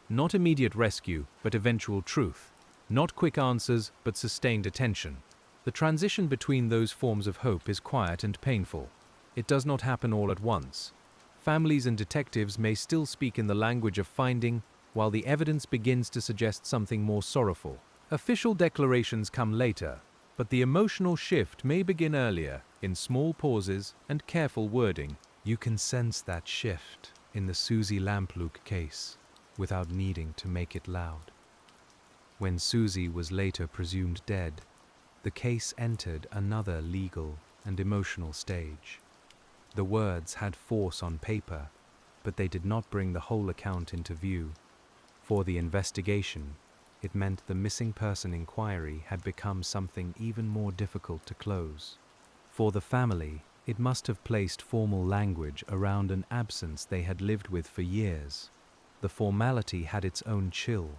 Not immediate rescue, but eventual truth. Not quick answers, but sustained attention. The transition between those forms of hope is quiet and painful. It does not happen all at once. Families and detectives may still speak in the language of finding, while the evidence begins to suggest something more sorrowful. Official declarations come later, but the emotional shift may begin earlier, in small pauses and careful wording. You can sense that shift in the Suzy Lamplugh case, without needing to make it loud. When Suzy was later presumed dead, the case entered another legal and emotional stage. The words had force on paper, but they did not bring the whole account into view. For the investigation, it meant the missing person inquiry had become something even more difficult to close. For the family, it must have placed formal language around an absence they had lived with for years. The formality had its own chill.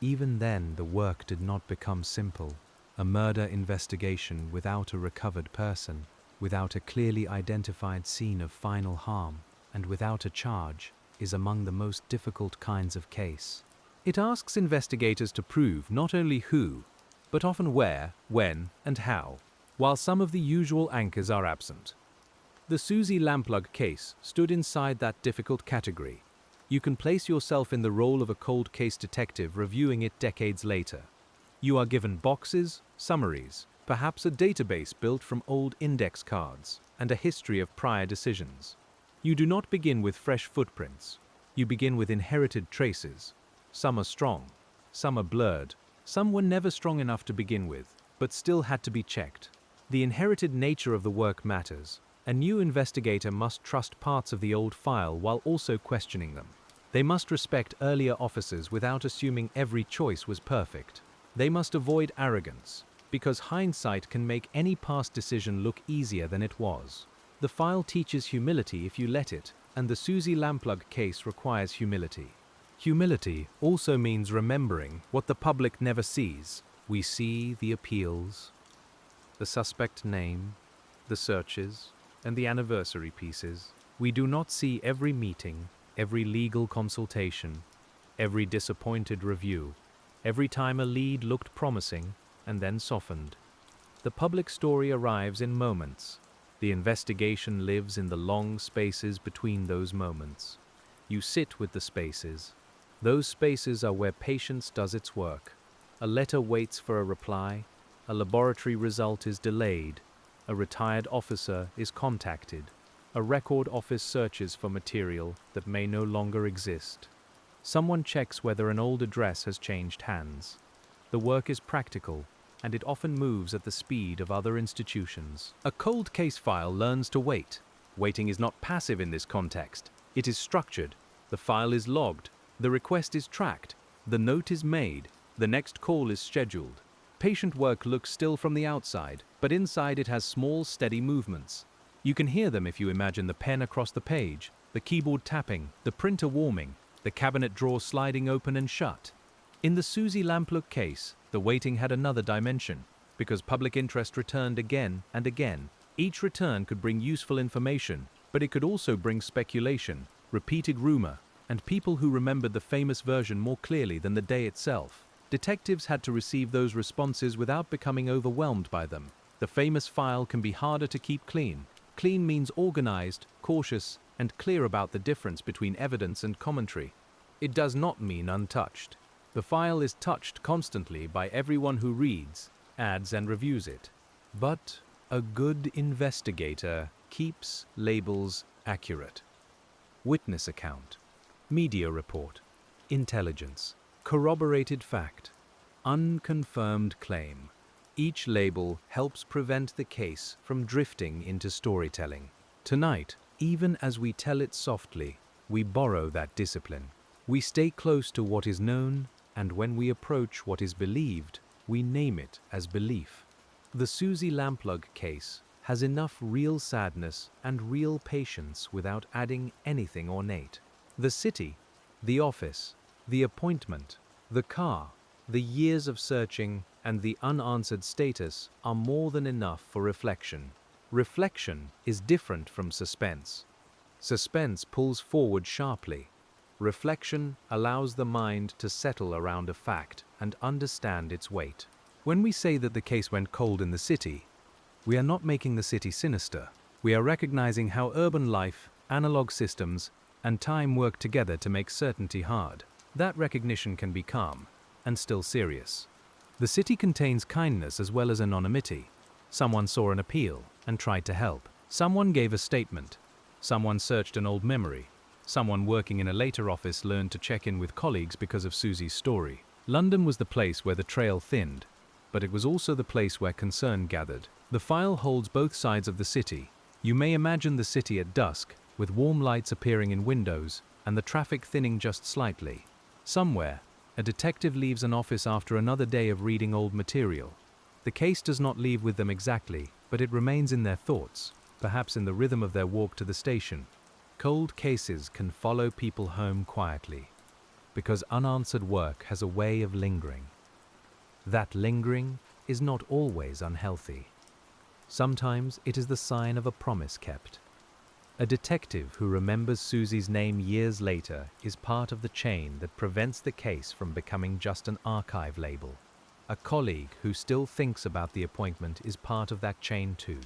Even then, the work did not become simple. A murder investigation without a recovered person, without a clearly identified scene of final harm, and without a charge, is among the most difficult kinds of case. It asks investigators to prove not only who, but often where, when, and how, while some of the usual anchors are absent. The Suzy Lamplugh case stood inside that difficult category. You can place yourself in the role of a cold case detective reviewing it decades later. You are given boxes, summaries, perhaps a database built from old index cards, and a history of prior decisions. You do not begin with fresh footprints. You begin with inherited traces. Some are strong, some are blurred, some were never strong enough to begin with, but still had to be checked. The inherited nature of the work matters. A new investigator must trust parts of the old file while also questioning them. They must respect earlier officers without assuming every choice was perfect. They must avoid arrogance, because hindsight can make any past decision look easier than it was. The file teaches humility if you let it, and the Suzy Lamplugh case requires humility. Humility also means remembering what the public never sees. We see the appeals, the suspect name, the searches, and the anniversary pieces. We do not see every meeting, every legal consultation, every disappointed review, every time a lead looked promising and then softened. The public story arrives in moments. The investigation lives in the long spaces between those moments. You sit with the spaces. Those spaces are where patience does its work. A letter waits for a reply, a laboratory result is delayed, a retired officer is contacted, a record office searches for material that may no longer exist. Someone checks whether an old address has changed hands. The work is practical, and it often moves at the speed of other institutions. A cold case file learns to wait. Waiting is not passive in this context. It is structured. The file is logged. The request is tracked. The note is made. The next call is scheduled. Patient work looks still from the outside, but inside it has small, steady movements. You can hear them if you imagine the pen across the page, the keyboard tapping, the printer warming, the cabinet drawer sliding open and shut. In the Suzy Lamplugh case, the waiting had another dimension, because public interest returned again and again. Each return could bring useful information, but it could also bring speculation, repeated rumor, and people who remembered the famous version more clearly than the day itself. Detectives had to receive those responses without becoming overwhelmed by them. The famous file can be harder to keep clean. Clean means organized, cautious, and clear about the difference between evidence and commentary. It does not mean untouched. The file is touched constantly by everyone who reads, adds, and reviews it. But a good investigator keeps labels accurate. Witness account, media report, intelligence, corroborated fact, unconfirmed claim. Each label helps prevent the case from drifting into storytelling. Tonight, even as we tell it softly, we borrow that discipline. We stay close to what is known, and when we approach what is believed, we name it as belief. The Suzy Lamplugh case has enough real sadness and real patience without adding anything ornate. The city, the office, the appointment, the car, the years of searching, and the unanswered status are more than enough for reflection. Reflection is different from suspense. Suspense pulls forward sharply. Reflection allows the mind to settle around a fact and understand its weight. When we say that the case went cold in the city, we are not making the city sinister. We are recognizing how urban life, analog systems, and time work together to make certainty hard. That recognition can be calm and still serious. The city contains kindness as well as anonymity. Someone saw an appeal and tried to help. Someone gave a statement. Someone searched an old memory. Someone working in a later office learned to check in with colleagues because of Suzy's story. London was the place where the trail thinned, but it was also the place where concern gathered. The file holds both sides of the city. You may imagine the city at dusk, with warm lights appearing in windows and the traffic thinning just slightly. Somewhere, a detective leaves an office after another day of reading old material. The case does not leave with them exactly, but it remains in their thoughts, perhaps in the rhythm of their walk to the station. Cold cases can follow people home quietly, because unanswered work has a way of lingering. That lingering is not always unhealthy. Sometimes it is the sign of a promise kept. A detective who remembers Suzy's name years later is part of the chain that prevents the case from becoming just an archive label. A colleague who still thinks about the appointment is part of that chain too.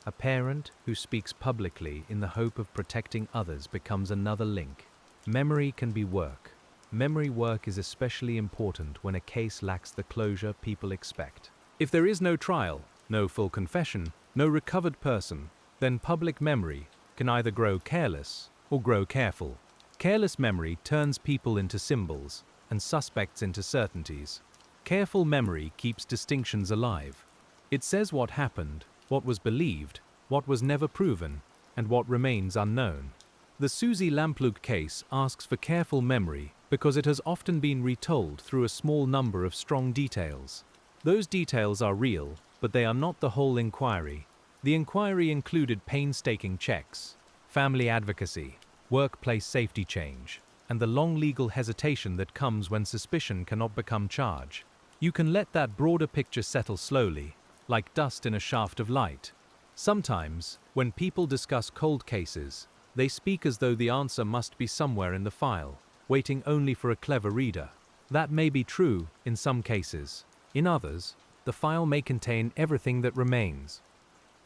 A parent who speaks publicly in the hope of protecting others becomes another link. Memory can be work. Memory work is especially important when a case lacks the closure people expect. If there is no trial, no full confession, no recovered person, then public memory can either grow careless or grow careful. Careless memory turns people into symbols and suspects into certainties. Careful memory keeps distinctions alive. It says what happened, what was believed, what was never proven, and what remains unknown. The Suzy Lamplugh case asks for careful memory because it has often been retold through a small number of strong details. Those details are real, but they are not the whole inquiry. The inquiry included painstaking checks, family advocacy, workplace safety change, and the long legal hesitation that comes when suspicion cannot become charge. You can let that broader picture settle slowly, like dust in a shaft of light. Sometimes, when people discuss cold cases, they speak as though the answer must be somewhere in the file, waiting only for a clever reader. That may be true in some cases. In others, the file may contain everything that remains.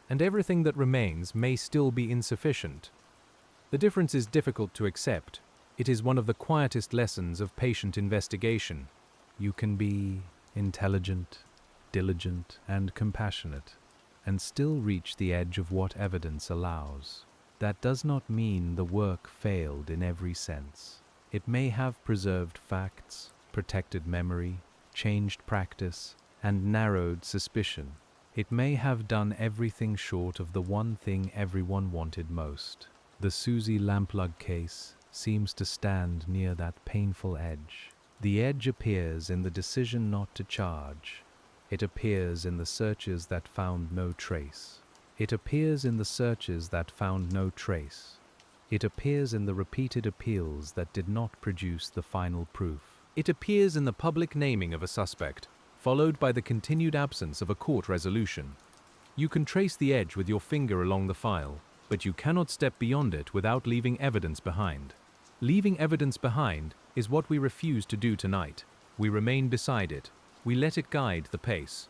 And everything that remains may still be insufficient. The difference is difficult to accept. It is one of the quietest lessons of patient investigation. You can be intelligent, diligent, and compassionate, and still reach the edge of what evidence allows. That does not mean the work failed in every sense. It may have preserved facts, protected memory, changed practice, and narrowed suspicion. It may have done everything short of the one thing everyone wanted most. The Suzy Lamplugh case seems to stand near that painful edge. The edge appears in the decision not to charge. It appears in the searches that found no trace. It appears in the searches that found no trace. It appears in the repeated appeals that did not produce the final proof. It appears in the public naming of a suspect, followed by the continued absence of a court resolution. You can trace the edge with your finger along the file, but you cannot step beyond it without leaving evidence behind. Leaving evidence behind is what we refuse to do tonight. We remain beside it. We let it guide the pace.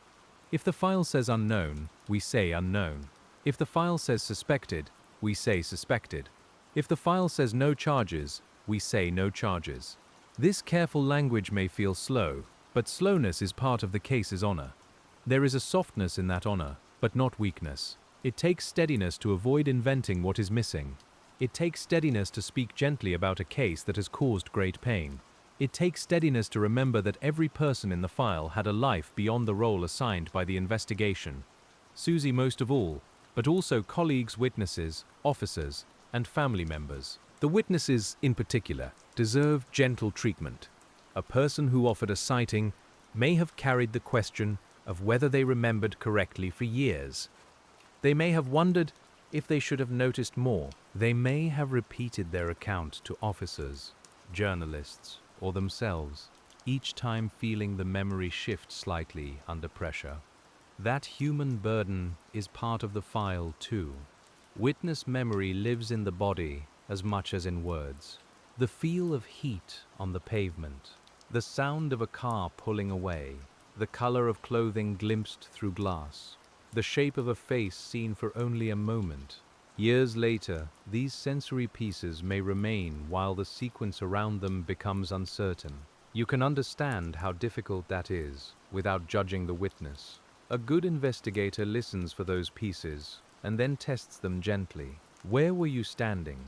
If the file says unknown, we say unknown. If the file says suspected, we say suspected. If the file says no charges, we say no charges. This careful language may feel slow, but slowness is part of the case's honor. There is a softness in that honor, but not weakness. It takes steadiness to avoid inventing what is missing. It takes steadiness to speak gently about a case that has caused great pain. It takes steadiness to remember that every person in the file had a life beyond the role assigned by the investigation. Suzy most of all, but also colleagues, witnesses, officers, and family members. The witnesses, in particular, deserve gentle treatment. A person who offered a sighting may have carried the question of whether they remembered correctly for years. They may have wondered if they should have noticed more. They may have repeated their account to officers, journalists, or themselves, each time feeling the memory shift slightly under pressure. That human burden is part of the file too. Witness memory lives in the body as much as in words. The feel of heat on the pavement, the sound of a car pulling away, the color of clothing glimpsed through glass, the shape of a face seen for only a moment. Years later, these sensory pieces may remain while the sequence around them becomes uncertain. You can understand how difficult that is without judging the witness. A good investigator listens for those pieces and then tests them gently. Where were you standing?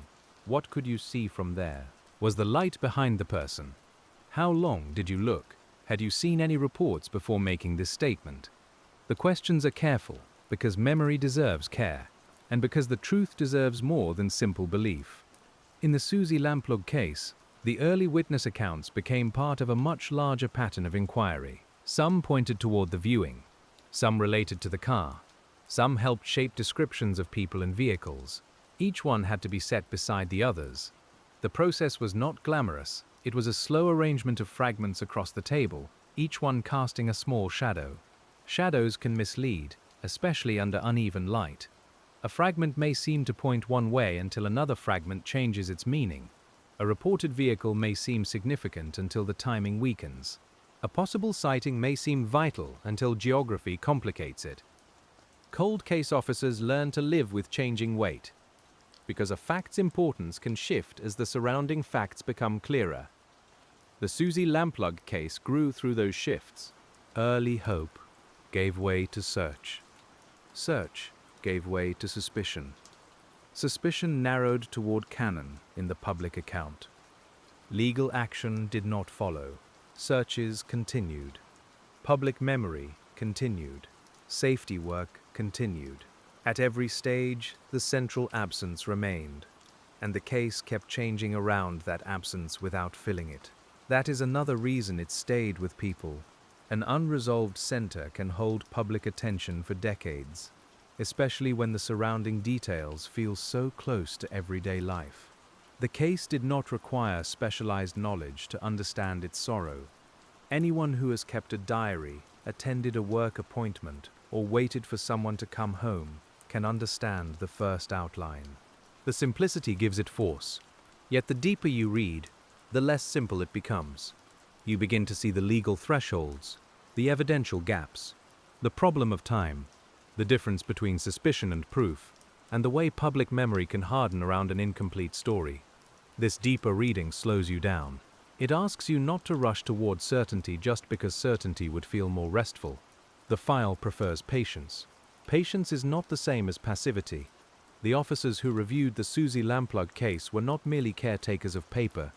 What could you see from there? Was the light behind the person? How long did you look? Had you seen any reports before making this statement? The questions are careful because memory deserves care, and because the truth deserves more than simple belief. In the Suzy Lamplugh case, the early witness accounts became part of a much larger pattern of inquiry. Some pointed toward the viewing, some related to the car, some helped shape descriptions of people and vehicles. Each one had to be set beside the others. The process was not glamorous. It was a slow arrangement of fragments across the table, each one casting a small shadow. Shadows can mislead, especially under uneven light. A fragment may seem to point one way until another fragment changes its meaning. A reported vehicle may seem significant until the timing weakens. A possible sighting may seem vital until geography complicates it. Cold case officers learn to live with changing weight, because a fact's importance can shift as the surrounding facts become clearer. The Suzy Lamplugh case grew through those shifts. Early hope gave way to search. Search gave way to suspicion. Suspicion narrowed toward canon in the public account. Legal action did not follow. Searches continued. Public memory continued. Safety work continued. At every stage, the central absence remained, and the case kept changing around that absence without filling it. That is another reason it stayed with people. An unresolved center can hold public attention for decades, especially when the surrounding details feel so close to everyday life. The case did not require specialized knowledge to understand its sorrow. Anyone who has kept a diary, attended a work appointment, or waited for someone to come home can understand the first outline. The simplicity gives it force, yet the deeper you read, the less simple it becomes. You begin to see the legal thresholds, the evidential gaps, the problem of time, the difference between suspicion and proof, and the way public memory can harden around an incomplete story. This deeper reading slows you down. It asks you not to rush toward certainty just because certainty would feel more restful. The file prefers patience. Patience is not the same as passivity. The officers who reviewed the Suzy Lamplugh case were not merely caretakers of paper.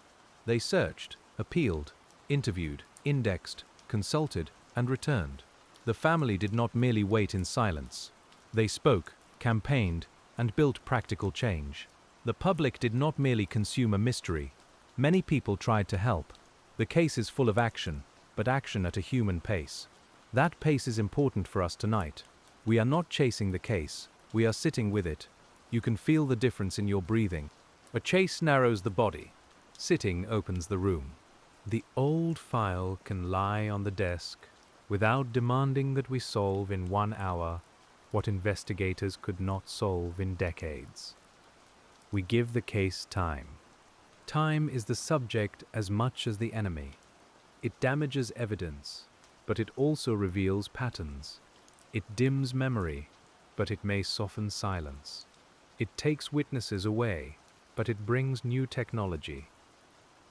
They searched, appealed, interviewed, indexed, consulted, and returned. The family did not merely wait in silence. They spoke, campaigned, and built practical change. The public did not merely consume a mystery. Many people tried to help. The case is full of action, but action at a human pace. That pace is important for us tonight. We are not chasing the case. We are sitting with it. You can feel the difference in your breathing. A chase narrows the body. Sitting opens the room. The old file can lie on the desk without demanding that we solve in 1 hour what investigators could not solve in decades. We give the case time. Time is the subject as much as the enemy. It damages evidence, but it also reveals patterns. It dims memory, but it may soften silence. It takes witnesses away, but it brings new technology.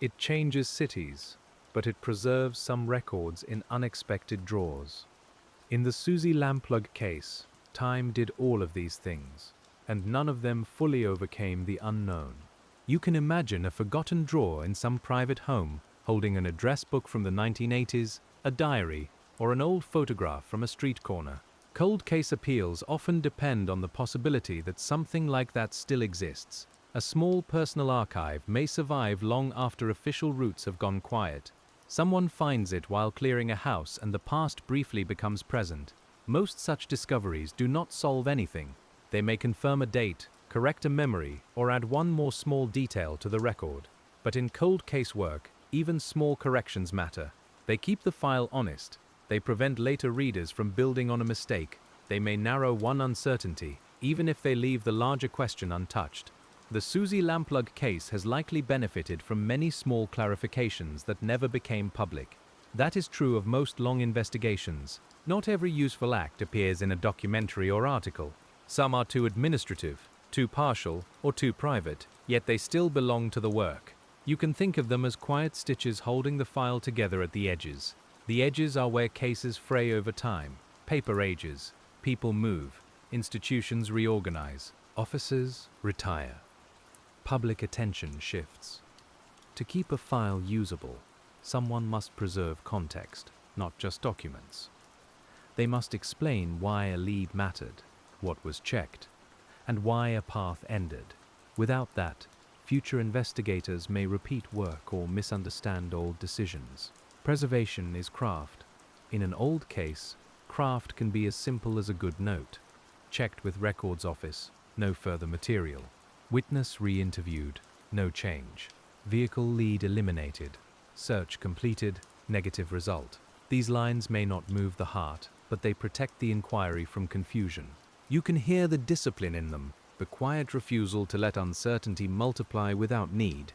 It changes cities, but it preserves some records in unexpected drawers. In the Suzy Lamplugh case, time did all of these things, and none of them fully overcame the unknown. You can imagine a forgotten drawer in some private home holding an address book from the 1980s, a diary, or an old photograph from a street corner. Cold case appeals often depend on the possibility that something like that still exists. A small personal archive may survive long after official routes have gone quiet. Someone finds it while clearing a house and the past briefly becomes present. Most such discoveries do not solve anything. They may confirm a date, correct a memory, or add one more small detail to the record. But in cold case work, even small corrections matter. They keep the file honest. They prevent later readers from building on a mistake. They may narrow one uncertainty, even if they leave the larger question untouched. The Suzy Lamplugh case has likely benefited from many small clarifications that never became public. That is true of most long investigations. Not every useful act appears in a documentary or article. Some are too administrative, too partial, or too private, yet they still belong to the work. You can think of them as quiet stitches holding the file together at the edges. The edges are where cases fray over time. Paper ages, people move, institutions reorganize, offices retire. Public attention shifts. To keep a file usable, someone must preserve context, not just documents. They must explain why a lead mattered, what was checked, and why a path ended. Without that, future investigators may repeat work or misunderstand old decisions. Preservation is craft. In an old case, craft can be as simple as a good note. Checked with records office, no further material. Witness re-interviewed, no change. Vehicle lead eliminated. Search completed, negative result. These lines may not move the heart, but they protect the inquiry from confusion. You can hear the discipline in them, the quiet refusal to let uncertainty multiply without need.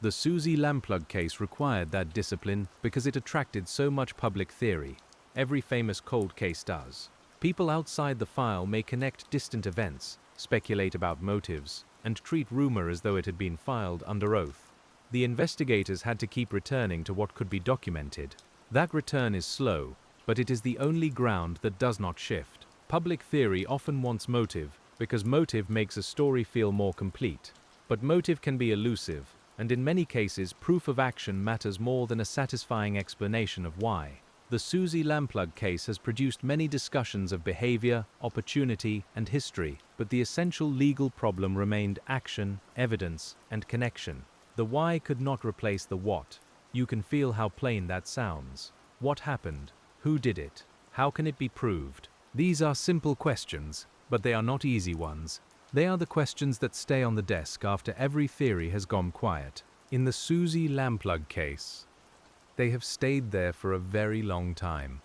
The Suzy Lamplugh case required that discipline because it attracted so much public theory. Every famous cold case does. People outside the file may connect distant events, speculate about motives, and treat rumor as though it had been filed under oath. The investigators had to keep returning to what could be documented. That return is slow, but it is the only ground that does not shift. Public theory often wants motive, because motive makes a story feel more complete. But motive can be elusive, and in many cases proof of action matters more than a satisfying explanation of why. The Suzy Lamplugh case has produced many discussions of behavior, opportunity, and history, but the essential legal problem remained action, evidence, and connection. The why could not replace the what. You can feel how plain that sounds. What happened? Who did it? How can it be proved? These are simple questions, but they are not easy ones. They are the questions that stay on the desk after every theory has gone quiet. In the Suzy Lamplugh case, they have stayed there for a very long time,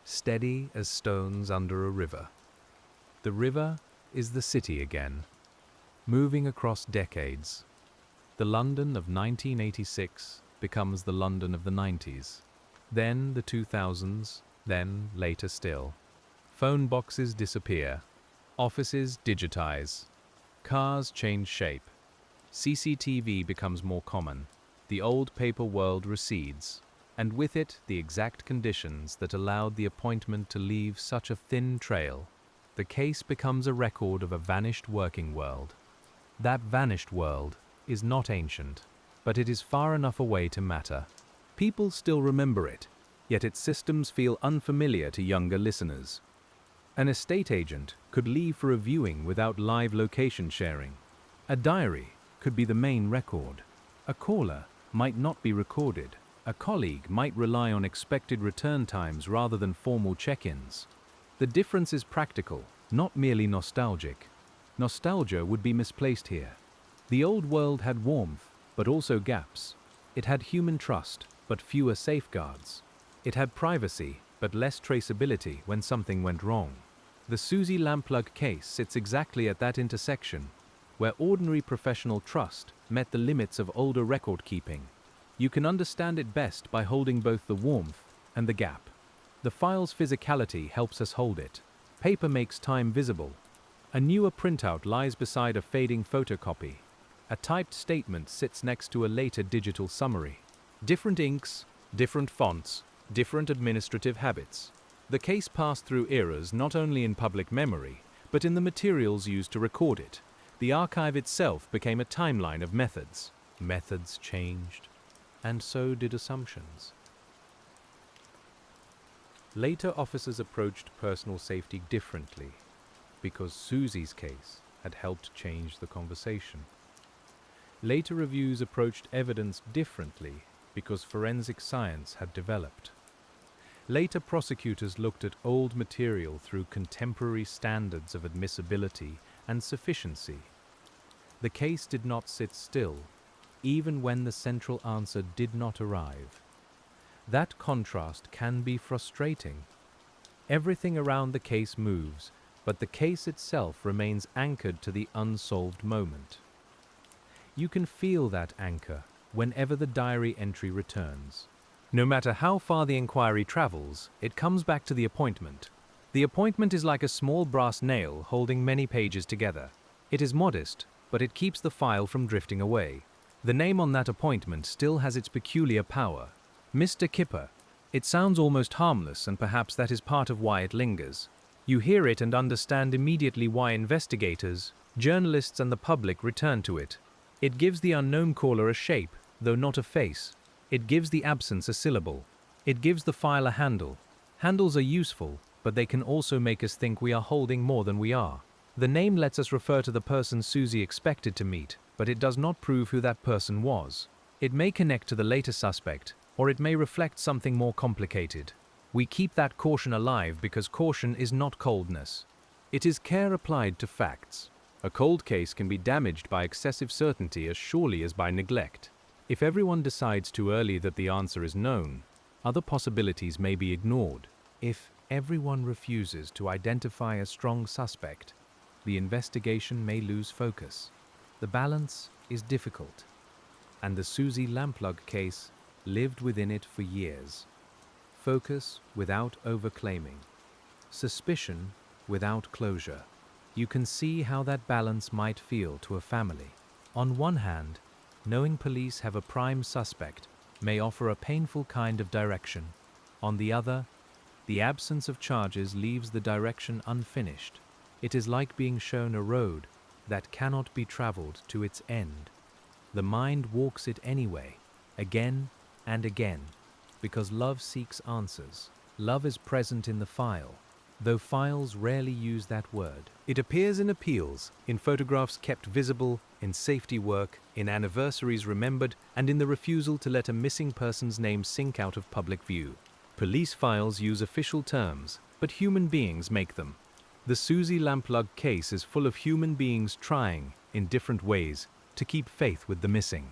steady as stones under a river. The river is the city again, moving across decades. The London of 1986 becomes the London of the 90s, then the 2000s, then later still. Phone boxes disappear, offices digitize, cars change shape, CCTV becomes more common. The old paper world recedes, and with it the exact conditions that allowed the appointment to leave such a thin trail. The case becomes a record of a vanished working world. That vanished world is not ancient, but it is far enough away to matter. People still remember it, yet its systems feel unfamiliar to younger listeners. An estate agent could leave for a viewing without live location sharing. A diary could be the main record. A caller might not be recorded. A colleague might rely on expected return times rather than formal check-ins. The difference is practical, not merely nostalgic. Nostalgia would be misplaced here. The old world had warmth, but also gaps. It had human trust, but fewer safeguards. It had privacy, but less traceability when something went wrong. The Suzy Lamplugh case sits exactly at that intersection, where ordinary professional trust met the limits of older record-keeping. You can understand it best by holding both the warmth and the gap. The file's physicality helps us hold it. Paper makes time visible. A newer printout lies beside a fading photocopy. A typed statement sits next to a later digital summary. Different inks, different fonts, different administrative habits. The case passed through eras not only in public memory, but in the materials used to record it. The archive itself became a timeline of methods. Methods changed, and so did assumptions. Later officers approached personal safety differently, because Suzy's case had helped change the conversation. Later reviews approached evidence differently because forensic science had developed. Later prosecutors looked at old material through contemporary standards of admissibility and sufficiency. The case did not sit still, even when the central answer did not arrive. That contrast can be frustrating. Everything around the case moves, but the case itself remains anchored to the unsolved moment. You can feel that anchor whenever the diary entry returns. No matter how far the inquiry travels, it comes back to the appointment. The appointment is like a small brass nail holding many pages together. It is modest, but it keeps the file from drifting away. The name on that appointment still has its peculiar power. Mr. Kipper. It sounds almost harmless, and perhaps that is part of why it lingers. You hear it and understand immediately why investigators, journalists, and the public return to it. It gives the unknown caller a shape, though not a face. It gives the absence a syllable. It gives the file a handle. Handles are useful, but they can also make us think we are holding more than we are. The name lets us refer to the person Suzy expected to meet, but it does not prove who that person was. It may connect to the later suspect, or it may reflect something more complicated. We keep that caution alive because caution is not coldness. It is care applied to facts. A cold case can be damaged by excessive certainty as surely as by neglect. If everyone decides too early that the answer is known, other possibilities may be ignored. If everyone refuses to identify a strong suspect, the investigation may lose focus. The balance is difficult, and the Suzy Lamplugh case lived within it for years. Focus without overclaiming. Suspicion without closure. You can see how that balance might feel to a family. On one hand, knowing police have a prime suspect may offer a painful kind of direction. On the other, the absence of charges leaves the direction unfinished. It is like being shown a road that cannot be traveled to its end. The mind walks it anyway, again and again, because love seeks answers. Love is present in the file, though files rarely use that word. It appears in appeals, in photographs kept visible, in safety work, in anniversaries remembered, and in the refusal to let a missing person's name sink out of public view. Police files use official terms, but human beings make them. The Suzy Lamplugh case is full of human beings trying, in different ways, to keep faith with the missing.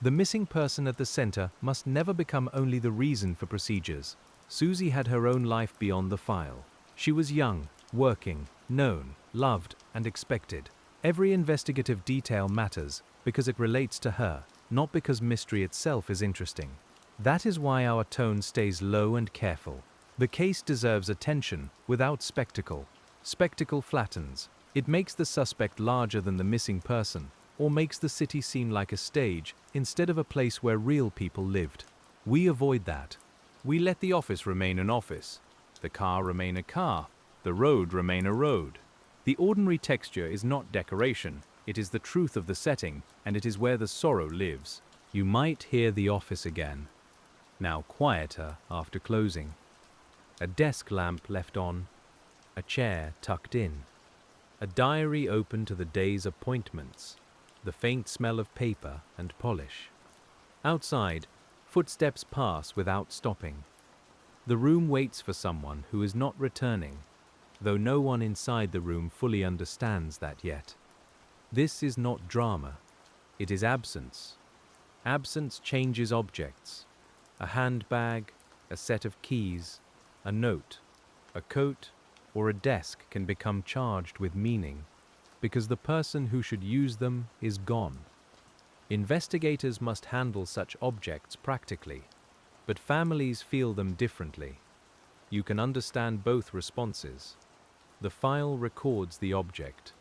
The missing person at the center must never become only the reason for procedures. Suzy had her own life beyond the file. She was young, working, known, loved, and expected. Every investigative detail matters because it relates to her, not because mystery itself is interesting. That is why our tone stays low and careful. The case deserves attention without spectacle. Spectacle flattens. It makes the suspect larger than the missing person, or makes the city seem like a stage instead of a place where real people lived. We avoid that. We let the office remain an office, the car remain a car, the road remain a road. The ordinary texture is not decoration, it is the truth of the setting, and it is where the sorrow lives. You might hear the office again, now quieter after closing. A desk lamp left on, a chair tucked in, a diary open to the day's appointments, the faint smell of paper and polish. Outside, footsteps pass without stopping. The room waits for someone who is not returning, though no one inside the room fully understands that yet. This is not drama, it is absence. Absence changes objects. A handbag, a set of keys, a note, a coat, or a desk can become charged with meaning because the person who should use them is gone. Investigators must handle such objects practically, but families feel them differently. You can understand both responses. The file records the object.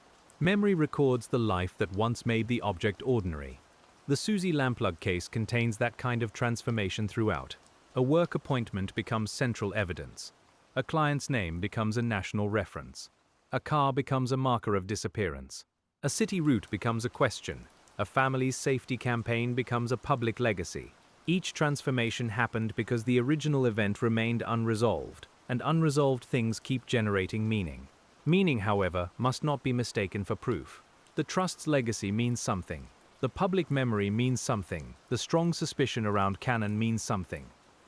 Memory records the life that once made the object ordinary. The Suzy Lamplugh case contains that kind of transformation throughout. A work appointment becomes central evidence. A client's name becomes a national reference. A car becomes a marker of disappearance. A city route becomes a question. A family's safety campaign becomes a public legacy. Each transformation happened because the original event remained unresolved, and unresolved things keep generating meaning. Meaning, however, must not be mistaken for proof. The trust's legacy means something. The public memory means something. The strong suspicion around Cannon means something.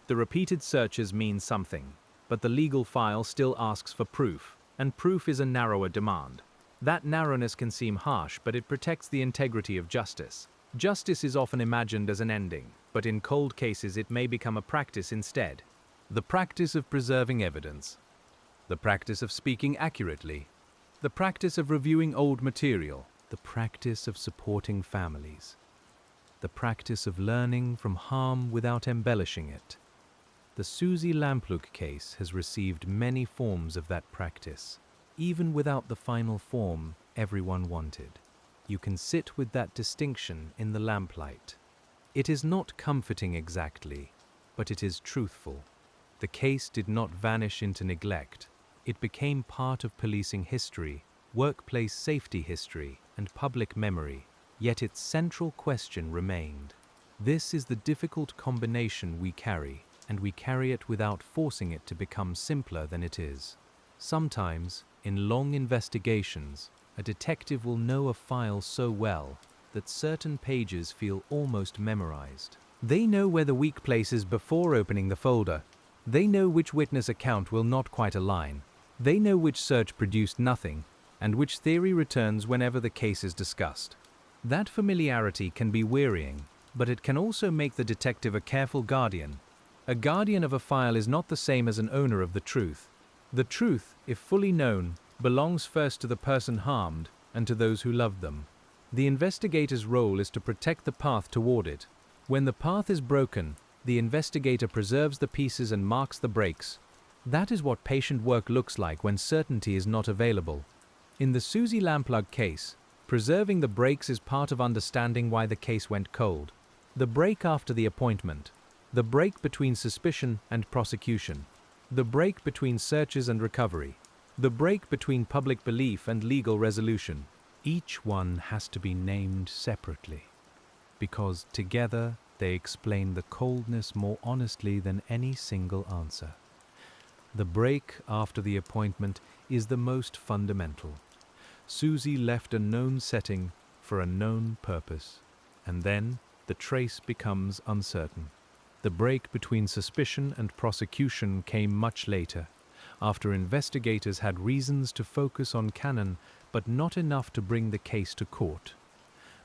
The repeated searches mean something. But the legal file still asks for proof, and proof is a narrower demand. That narrowness can seem harsh, but it protects the integrity of justice. Justice is often imagined as an ending, but in cold cases it may become a practice instead. The practice of preserving evidence. The practice of speaking accurately. The practice of reviewing old material. The practice of supporting families. The practice of learning from harm without embellishing it. The Suzy Lamplugh case has received many forms of that practice, even without the final form everyone wanted. You can sit with that distinction in the lamplight. It is not comforting exactly, but it is truthful. The case did not vanish into neglect. It became part of policing history, workplace safety history, and public memory, yet its central question remained. This is the difficult combination we carry, and we carry it without forcing it to become simpler than it is. Sometimes, in long investigations, a detective will know a file so well that certain pages feel almost memorized. They know where the weak place is before opening the folder. They know which witness account will not quite align. They know which search produced nothing, and which theory returns whenever the case is discussed. That familiarity can be wearying, but it can also make the detective a careful guardian. A guardian of a file is not the same as an owner of the truth. The truth, if fully known, belongs first to the person harmed and to those who loved them. The investigator's role is to protect the path toward it. When the path is broken, the investigator preserves the pieces and marks the breaks. That is what patient work looks like when certainty is not available. In the Suzy Lamplugh case, preserving the breaks is part of understanding why the case went cold. The break after the appointment. The break between suspicion and prosecution. The break between searches and recovery. The break between public belief and legal resolution. Each one has to be named separately, because together they explain the coldness more honestly than any single answer. The break after the appointment is the most fundamental. Suzy left a known setting for a known purpose, and then the trace becomes uncertain. The break between suspicion and prosecution came much later, after investigators had reasons to focus on Cannon, but not enough to bring the case to court.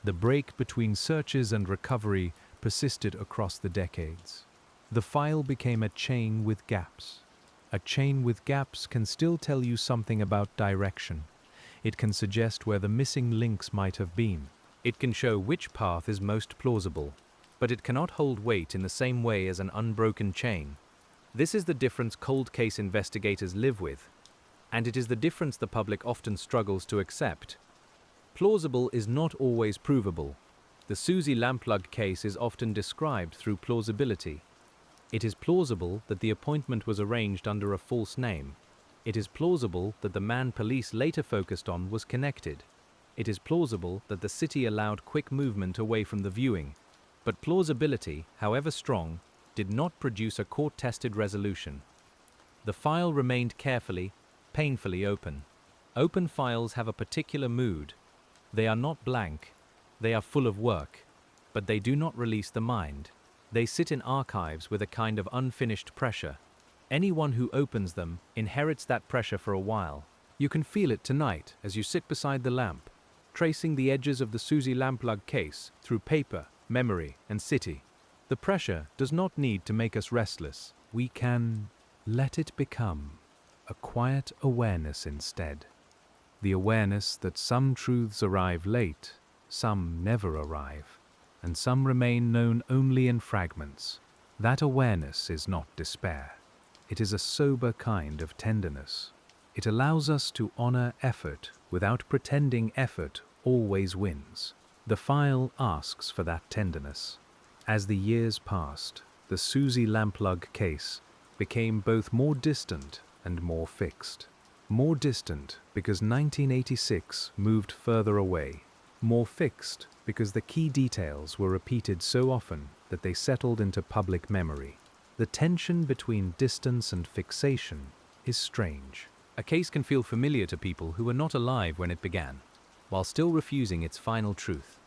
The break between searches and recovery persisted across the decades. The file became a chain with gaps. A chain with gaps can still tell you something about direction. It can suggest where the missing links might have been. It can show which path is most plausible, but it cannot hold weight in the same way as an unbroken chain. This is the difference cold case investigators live with, and it is the difference the public often struggles to accept. Plausible is not always provable. The Suzy Lamplugh case is often described through plausibility. It is plausible that the appointment was arranged under a false name. It is plausible that the man police later focused on was connected. It is plausible that the city allowed quick movement away from the viewing. But plausibility, however strong, did not produce a court-tested resolution. The file remained carefully, painfully open. Open files have a particular mood. They are not blank. They are full of work. But they do not release the mind. They sit in archives with a kind of unfinished pressure. Anyone who opens them inherits that pressure for a while. You can feel it tonight as you sit beside the lamp, tracing the edges of the Suzy Lamplugh case through paper, memory, and city. The pressure does not need to make us restless. We can let it become a quiet awareness instead. The awareness that some truths arrive late, some never arrive, and some remain known only in fragments. That awareness is not despair. It is a sober kind of tenderness. It allows us to honor effort without pretending effort always wins. The file asks for that tenderness. As the years passed, the Suzy Lamplugh case became both more distant and more fixed. More distant because 1986 moved further away. More fixed because the key details were repeated so often that they settled into public memory. The tension between distance and fixation is strange. A case can feel familiar to people who were not alive when it began, while still refusing its final truth.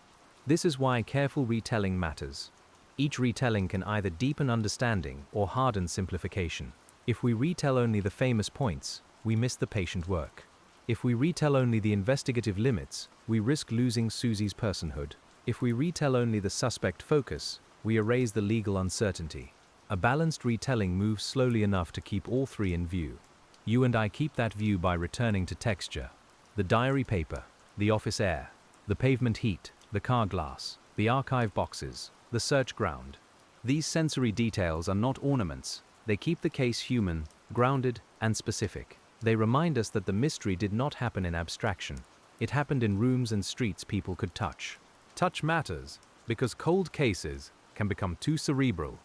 This is why careful retelling matters. Each retelling can either deepen understanding or harden simplification. If we retell only the famous points, we miss the patient work. If we retell only the investigative limits, we risk losing Suzy's personhood. If we retell only the suspect focus, we erase the legal uncertainty. A balanced retelling moves slowly enough to keep all three in view. You and I keep that view by returning to texture. The diary paper, the office air, the pavement heat, the car glass, the archive boxes, the search ground. These sensory details are not ornaments. They keep the case human, grounded, and specific. They remind us that the mystery did not happen in abstraction. It happened in rooms and streets people could touch. Touch matters because cold cases can become too cerebral.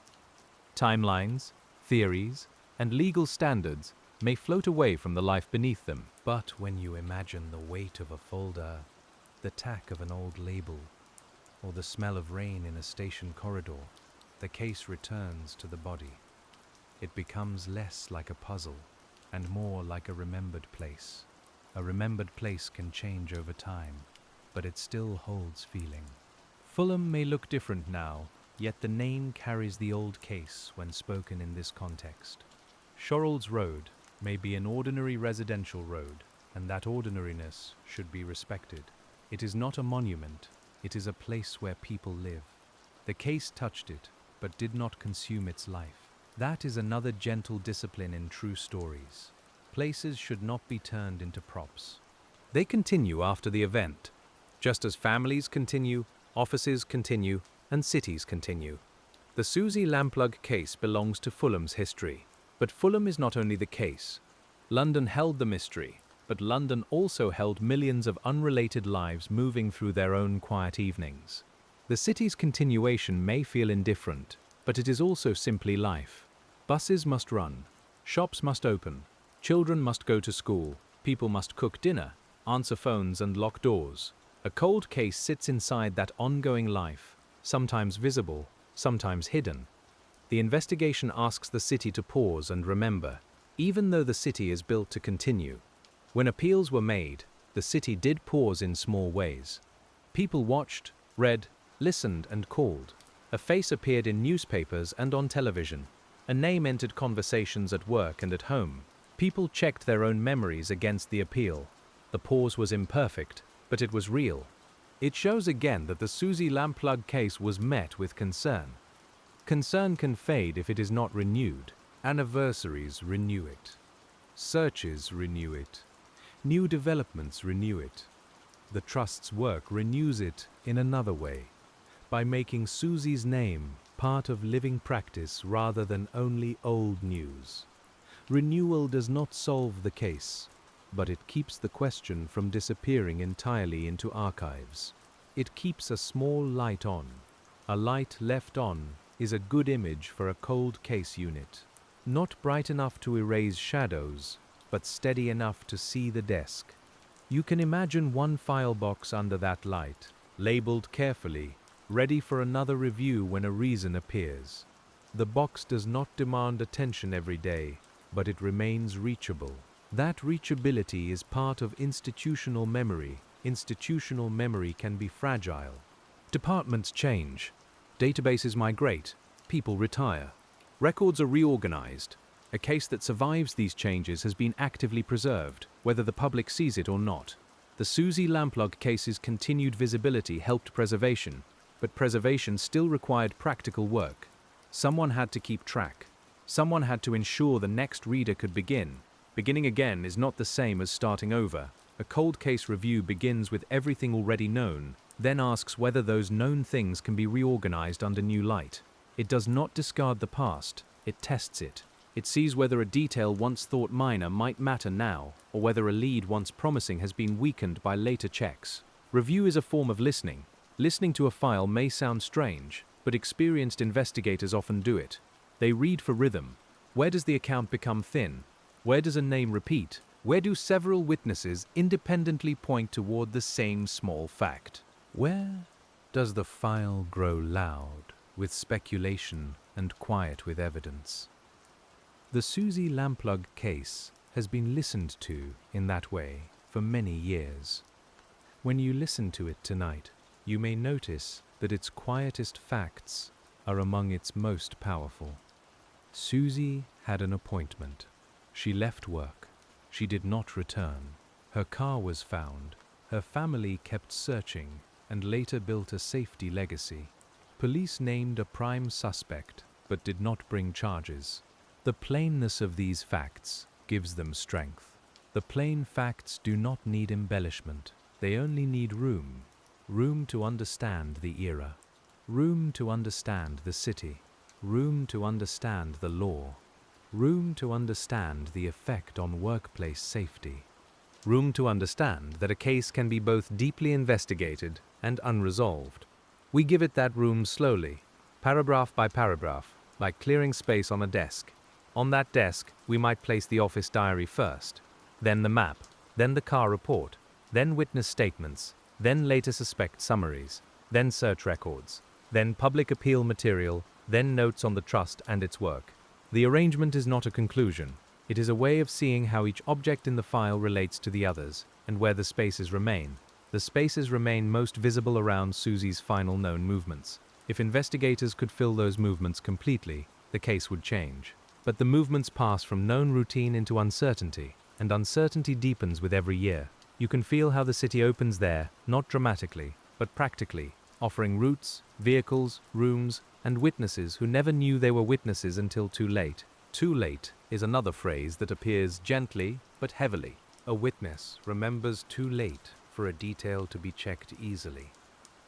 Timelines, theories, and legal standards may float away from the life beneath them. But when you imagine the weight of a folder, the tack of an old label, or the smell of rain in a station corridor, the case returns to the body. It becomes less like a puzzle and more like a remembered place. A remembered place can change over time, but it still holds feeling. Fulham may look different now, yet the name carries the old case when spoken in this context. Shorrolds Road may be an ordinary residential road, and that ordinariness should be respected. It is not a monument, it is a place where people live. The case touched it, but did not consume its life. That is another gentle discipline in true stories. Places should not be turned into props. They continue after the event, just as families continue, offices continue, and cities continue. The Suzy Lamplugh case belongs to Fulham's history. But Fulham is not only the case. London held the mystery, but London also held millions of unrelated lives moving through their own quiet evenings. The city's continuation may feel indifferent, but it is also simply life. Buses must run, shops must open, children must go to school, people must cook dinner, answer phones and lock doors. A cold case sits inside that ongoing life, sometimes visible, sometimes hidden. The investigation asks the city to pause and remember, even though the city is built to continue. When appeals were made, the city did pause in small ways. People watched, read, listened, and called. A face appeared in newspapers and on television. A name entered conversations at work and at home. People checked their own memories against the appeal. The pause was imperfect, but it was real. It shows again that the Suzy Lamplugh case was met with concern. Concern can fade if it is not renewed. Anniversaries renew it. Searches renew it. New developments renew it. The Trust's work renews it in another way, by making Suzy's name part of living practice rather than only old news. Renewal does not solve the case, but it keeps the question from disappearing entirely into archives. It keeps a small light on. A light left on is a good image for a cold case unit. Not bright enough to erase shadows, but steady enough to see the desk. You can imagine one file box under that light, labeled carefully, ready for another review when a reason appears. The box does not demand attention every day, but it remains reachable. That reachability is part of institutional memory. Institutional memory can be fragile. Departments change. Databases migrate. People retire. Records are reorganized. A case that survives these changes has been actively preserved, whether the public sees it or not. The Suzy Lamplugh case's continued visibility helped preservation, but preservation still required practical work. Someone had to keep track. Someone had to ensure the next reader could begin. Beginning again is not the same as starting over. A cold case review begins with everything already known, then asks whether those known things can be reorganized under new light. It does not discard the past, it tests it. It sees whether a detail once thought minor might matter now, or whether a lead once promising has been weakened by later checks. Review is a form of listening. Listening to a file may sound strange, but experienced investigators often do it. They read for rhythm. Where does the account become thin? Where does a name repeat? Where do several witnesses independently point toward the same small fact? Where does the file grow loud with speculation and quiet with evidence? The Suzy Lamplugh case has been listened to in that way for many years. When you listen to it tonight, you may notice that its quietest facts are among its most powerful. Suzy had an appointment. She left work. She did not return. Her car was found. Her family kept searching and later built a safety legacy. Police named a prime suspect but did not bring charges. The plainness of these facts gives them strength. The plain facts do not need embellishment. They only need room. Room to understand the era. Room to understand the city. Room to understand the law. Room to understand the effect on workplace safety. Room to understand that a case can be both deeply investigated and unresolved. We give it that room slowly, paragraph by paragraph, like clearing space on a desk. On that desk, we might place the office diary first, then the map, then the car report, then witness statements, then later suspect summaries, then search records, then public appeal material, then notes on the trust and its work. The arrangement is not a conclusion. It is a way of seeing how each object in the file relates to the others, and where the spaces remain. The spaces remain most visible around Suzy's final known movements. If investigators could fill those movements completely, the case would change. But the movements pass from known routine into uncertainty, and uncertainty deepens with every year. You can feel how the city opens there, not dramatically, but practically, offering routes, vehicles, rooms, and witnesses who never knew they were witnesses until too late. Too late is another phrase that appears gently but heavily. A witness remembers too late for a detail to be checked easily.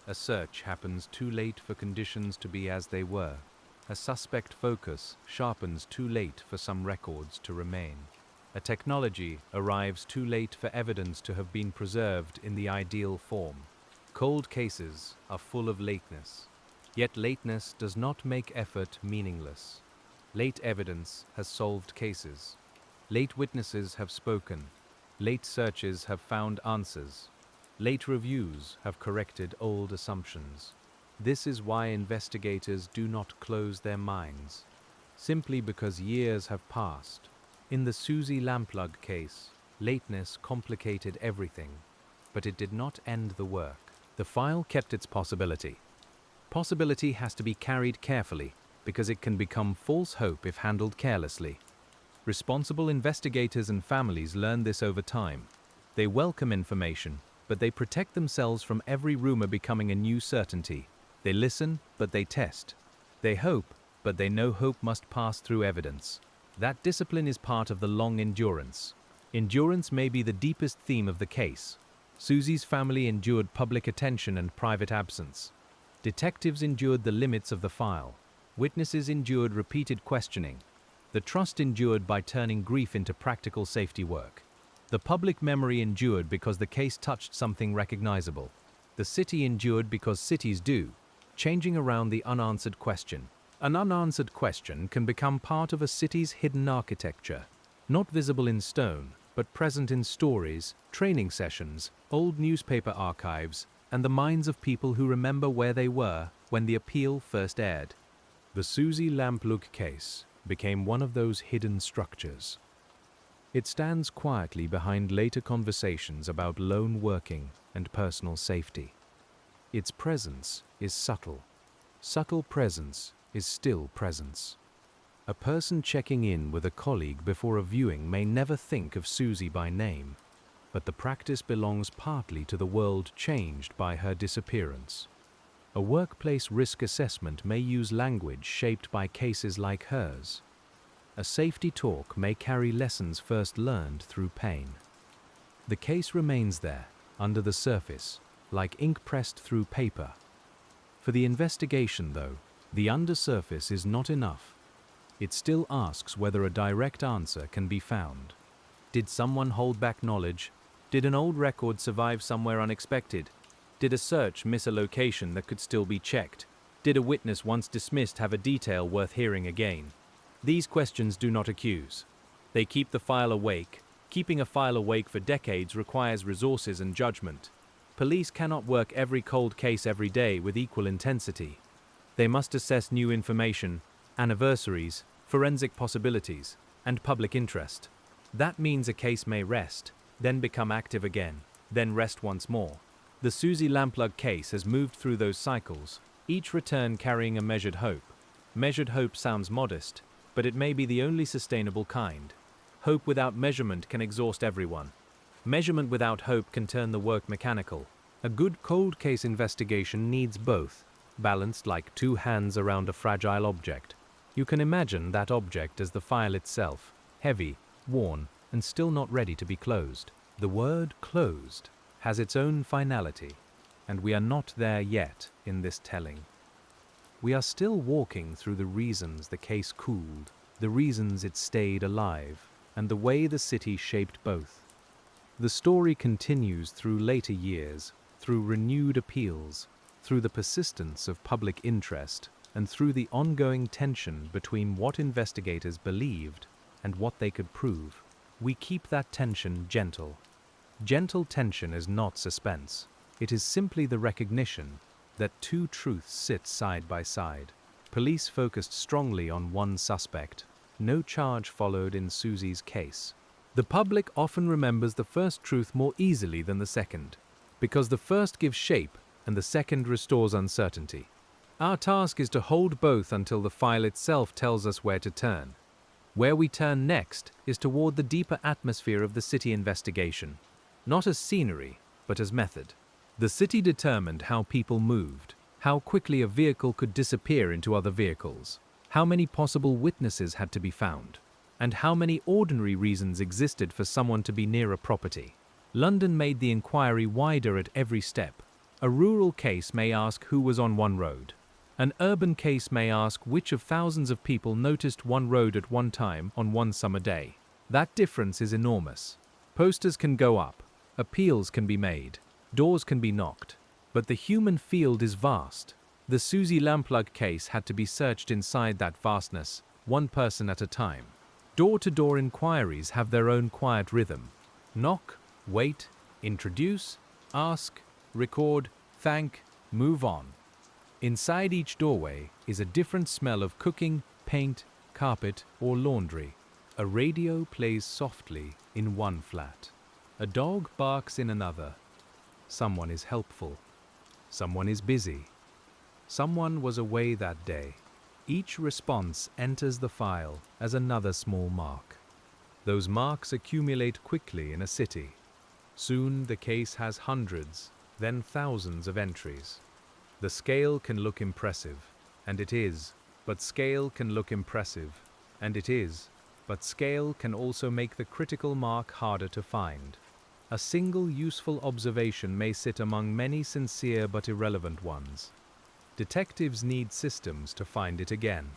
A search happens too late for conditions to be as they were. A suspect focus sharpens too late for some records to remain. A technology arrives too late for evidence to have been preserved in the ideal form. Cold cases are full of lateness. Yet lateness does not make effort meaningless. Late evidence has solved cases. Late witnesses have spoken. Late searches have found answers. Late reviews have corrected old assumptions. This is why investigators do not close their minds, simply because years have passed. In the Suzy Lamplugh case, lateness complicated everything, but it did not end the work. The file kept its possibility. Possibility has to be carried carefully because it can become false hope if handled carelessly. Responsible investigators and families learn this over time. They welcome information, but they protect themselves from every rumor becoming a new certainty. They listen, but they test. They hope, but they know hope must pass through evidence. That discipline is part of the long endurance. Endurance may be the deepest theme of the case. Suzy's family endured public attention and private absence. Detectives endured the limits of the file. Witnesses endured repeated questioning. The trust endured by turning grief into practical safety work. The public memory endured because the case touched something recognizable. The city endured because cities do, changing around the unanswered question. An unanswered question can become part of a city's hidden architecture, not visible in stone, but present in stories, training sessions, old newspaper archives, and the minds of people who remember where they were when the appeal first aired. The Suzy Lamplugh case became one of those hidden structures. It stands quietly behind later conversations about lone working and personal safety. Its presence is subtle. Subtle presence is still presence. A person checking in with a colleague before a viewing may never think of Suzy by name, but the practice belongs partly to the world changed by her disappearance. A workplace risk assessment may use language shaped by cases like hers. A safety talk may carry lessons first learned through pain. The case remains there, under the surface, like ink pressed through paper. For the investigation, though, the undersurface is not enough. It still asks whether a direct answer can be found. Did someone hold back knowledge? Did an old record survive somewhere unexpected? Did a search miss a location that could still be checked? Did a witness once dismissed have a detail worth hearing again? These questions do not accuse. They keep the file awake. Keeping a file awake for decades requires resources and judgment. Police cannot work every cold case every day with equal intensity. They must assess new information, anniversaries, forensic possibilities, and public interest. That means a case may rest, then become active again, then rest once more. The Suzy Lamplugh case has moved through those cycles, each return carrying a measured hope. Measured hope sounds modest, but it may be the only sustainable kind. Hope without measurement can exhaust everyone. Measurement without hope can turn the work mechanical. A good cold case investigation needs both, balanced like two hands around a fragile object. You can imagine that object as the file itself, heavy, worn, and still not ready to be closed. The word closed has its own finality, and we are not there yet in this telling. We are still walking through the reasons the case cooled, the reasons it stayed alive, and the way the city shaped both. The story continues through later years, through renewed appeals, through the persistence of public interest, and through the ongoing tension between what investigators believed and what they could prove. We keep that tension gentle. Gentle tension is not suspense. It is simply the recognition that two truths sit side by side. Police focused strongly on one suspect. No charge followed in Suzy's case. The public often remembers the first truth more easily than the second, because the first gives shape and the second restores uncertainty. Our task is to hold both until the file itself tells us where to turn. Where we turn next is toward the deeper atmosphere of the city investigation, not as scenery, but as method. The city determined how people moved, how quickly a vehicle could disappear into other vehicles, how many possible witnesses had to be found, and how many ordinary reasons existed for someone to be near a property. London made the inquiry wider at every step. A rural case may ask who was on one road. An urban case may ask which of thousands of people noticed one road at one time on one summer day. That difference is enormous. Posters can go up, appeals can be made, doors can be knocked, but the human field is vast. The Suzy Lamplugh case had to be searched inside that vastness, one person at a time. Door-to-door inquiries have their own quiet rhythm. Knock, wait, introduce, ask, record, thank, move on. Inside each doorway is a different smell of cooking, paint, carpet, or laundry. A radio plays softly in one flat. A dog barks in another. Someone is helpful. Someone is busy. Someone was away that day. Each response enters the file as another small mark. Those marks accumulate quickly in a city. Soon the case has hundreds, then thousands of entries. The scale can look impressive, and it is, but scale can look impressive, and it is, but scale can also make the critical mark harder to find. A single useful observation may sit among many sincere but irrelevant ones. Detectives need systems to find it again.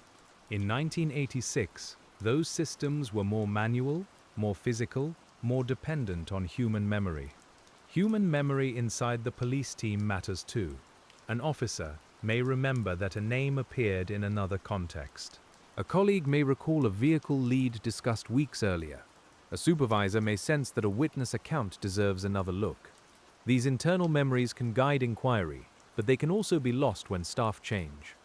In 1986, those systems were more manual, more physical, more dependent on human memory. Human memory inside the police team matters too. An officer may remember that a name appeared in another context. A colleague may recall a vehicle lead discussed weeks earlier. A supervisor may sense that a witness account deserves another look. These internal memories can guide inquiry, but they can also be lost when staff change.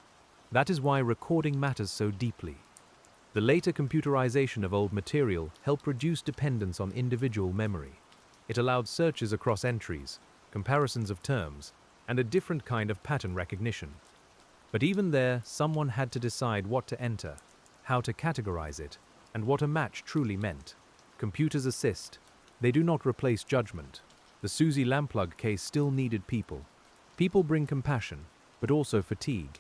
That is why recording matters so deeply. The later computerization of old material helped reduce dependence on individual memory. It allowed searches across entries, comparisons of terms, and a different kind of pattern recognition. But even there, someone had to decide what to enter, how to categorize it, and what a match truly meant. Computers assist. They do not replace judgment. The Suzy Lamplugh case still needed people. People bring compassion, but also fatigue.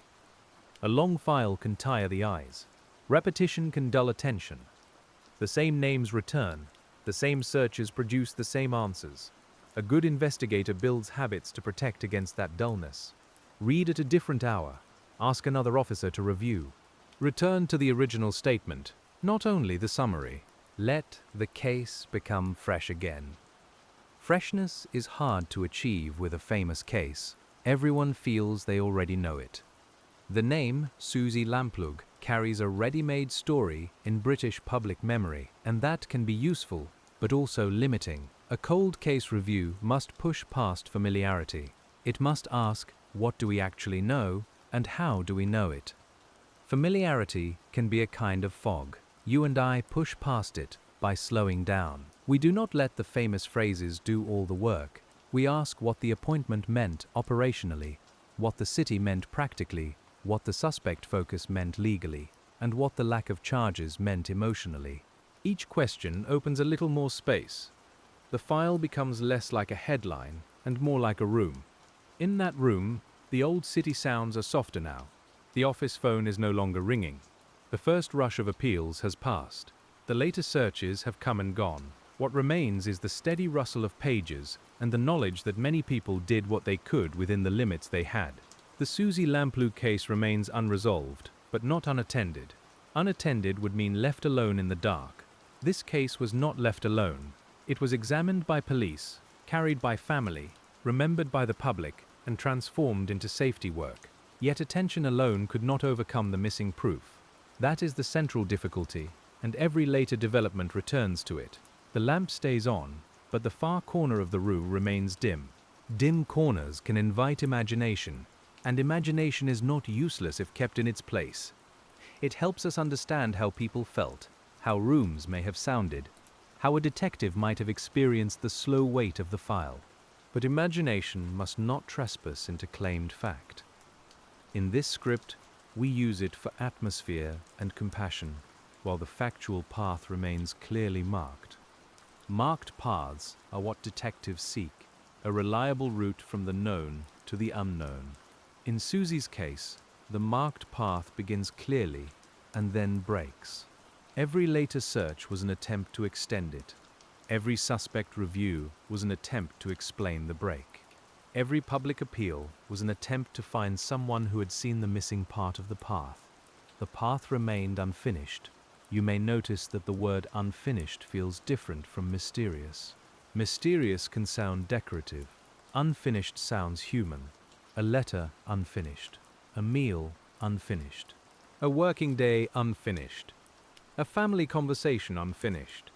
A long file can tire the eyes. Repetition can dull attention. The same names return. The same searches produce the same answers. A good investigator builds habits to protect against that dullness. Read at a different hour. Ask another officer to review. Return to the original statement, not only the summary. Let the case become fresh again. Freshness is hard to achieve with a famous case. Everyone feels they already know it. The name Suzy Lamplugh carries a ready-made story in British public memory, and that can be useful, but also limiting. A cold case review must push past familiarity. It must ask, what do we actually know, and how do we know it? Familiarity can be a kind of fog. You and I push past it by slowing down. We do not let the famous phrases do all the work. We ask what the appointment meant operationally, what the city meant practically, what the suspect focus meant legally, and what the lack of charges meant emotionally. Each question opens a little more space. The file becomes less like a headline and more like a room. In that room, the old city sounds are softer now. The office phone is no longer ringing. The first rush of appeals has passed. The later searches have come and gone. What remains is the steady rustle of pages and the knowledge that many people did what they could within the limits they had. The Suzy Lamplugh case remains unresolved, but not unattended. Unattended would mean left alone in the dark. This case was not left alone. It was examined by police, carried by family, remembered by the public, and transformed into safety work. Yet attention alone could not overcome the missing proof. That is the central difficulty, and every later development returns to it. The lamp stays on, but the far corner of the room remains dim. Dim corners can invite imagination, and imagination is not useless if kept in its place. It helps us understand how people felt, how rooms may have sounded, how a detective might have experienced the slow weight of the file. But imagination must not trespass into claimed fact. In this script, we use it for atmosphere and compassion, while the factual path remains clearly marked. Marked paths are what detectives seek, a reliable route from the known to the unknown. In Suzy's case, the marked path begins clearly and then breaks. Every later search was an attempt to extend it. Every suspect review was an attempt to explain the break. Every public appeal was an attempt to find someone who had seen the missing part of the path. The path remained unfinished. You may notice that the word unfinished feels different from mysterious. Mysterious can sound decorative. Unfinished sounds human. A letter unfinished. A meal unfinished. A working day unfinished. A family conversation unfinished.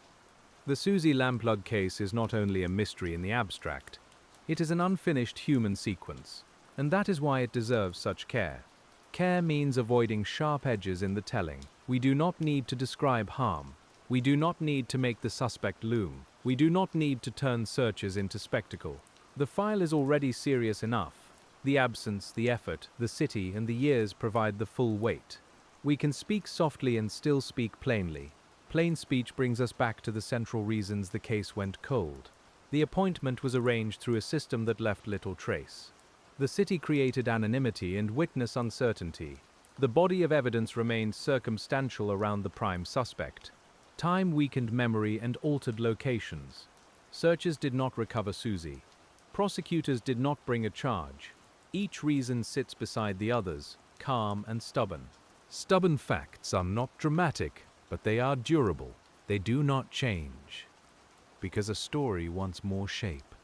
The Suzy Lamplugh case is not only a mystery in the abstract, it is an unfinished human sequence, and that is why it deserves such care. Care means avoiding sharp edges in the telling. We do not need to describe harm. We do not need to make the suspect loom. We do not need to turn searches into spectacle. The file is already serious enough. The absence, the effort, the city, and the years provide the full weight. We can speak softly and still speak plainly. Plain speech brings us back to the central reasons the case went cold. The appointment was arranged through a system that left little trace. The city created anonymity and witness uncertainty. The body of evidence remained circumstantial around the prime suspect. Time weakened memory and altered locations. Searchers did not recover Suzy. Prosecutors did not bring a charge. Each reason sits beside the others, calm and stubborn. Stubborn facts are not dramatic, but they are durable. They do not change. Because a story wants more shape.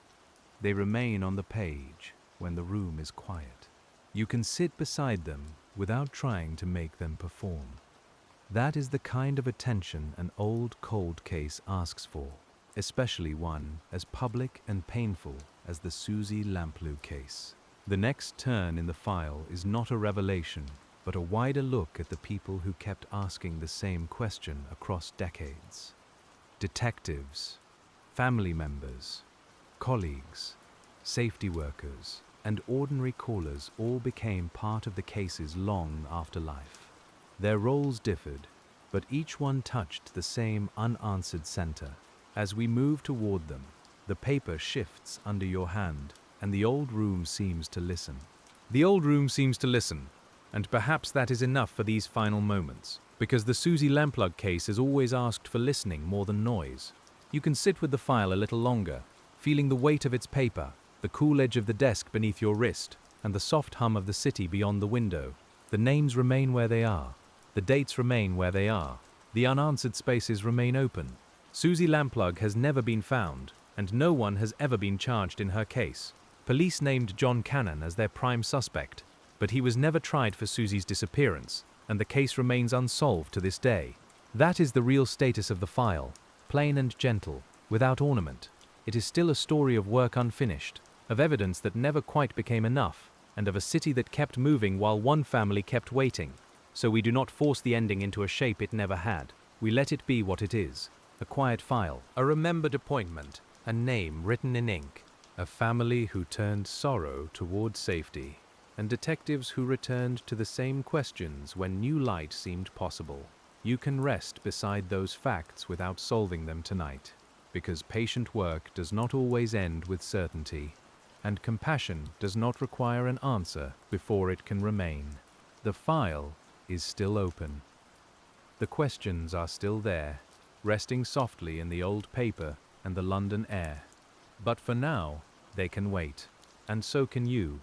They remain on the page when the room is quiet. You can sit beside them without trying to make them perform. That is the kind of attention an old cold case asks for, especially one as public and painful as the Suzy Lamplugh case. The next turn in the file is not a revelation, but a wider look at the people who kept asking the same question across decades. Detectives, family members, colleagues, safety workers, and ordinary callers all became part of the case's long afterlife. Their roles differed, but each one touched the same unanswered center. As we move toward them, the paper shifts under your hand, and the old room seems to listen. The old room seems to listen, and perhaps that is enough for these final moments, because the Suzy Lamplugh case has always asked for listening more than noise. You can sit with the file a little longer, feeling the weight of its paper, the cool edge of the desk beneath your wrist, and the soft hum of the city beyond the window. The names remain where they are. The dates remain where they are. The unanswered spaces remain open. Suzy Lamplugh has never been found, and no one has ever been charged in her case. Police named John Cannon as their prime suspect, but he was never tried for Suzy's disappearance, and the case remains unsolved to this day. That is the real status of the file, plain and gentle, without ornament. It is still a story of work unfinished, of evidence that never quite became enough, and of a city that kept moving while one family kept waiting. So we do not force the ending into a shape it never had. We let it be what it is. A quiet file, a remembered appointment, a name written in ink, a family who turned sorrow toward safety, and detectives who returned to the same questions when new light seemed possible. You can rest beside those facts without solving them tonight, because patient work does not always end with certainty, and compassion does not require an answer before it can remain. The file is still open. The questions are still there, resting softly in the old paper and the London air. But for now, they can wait, and so can you.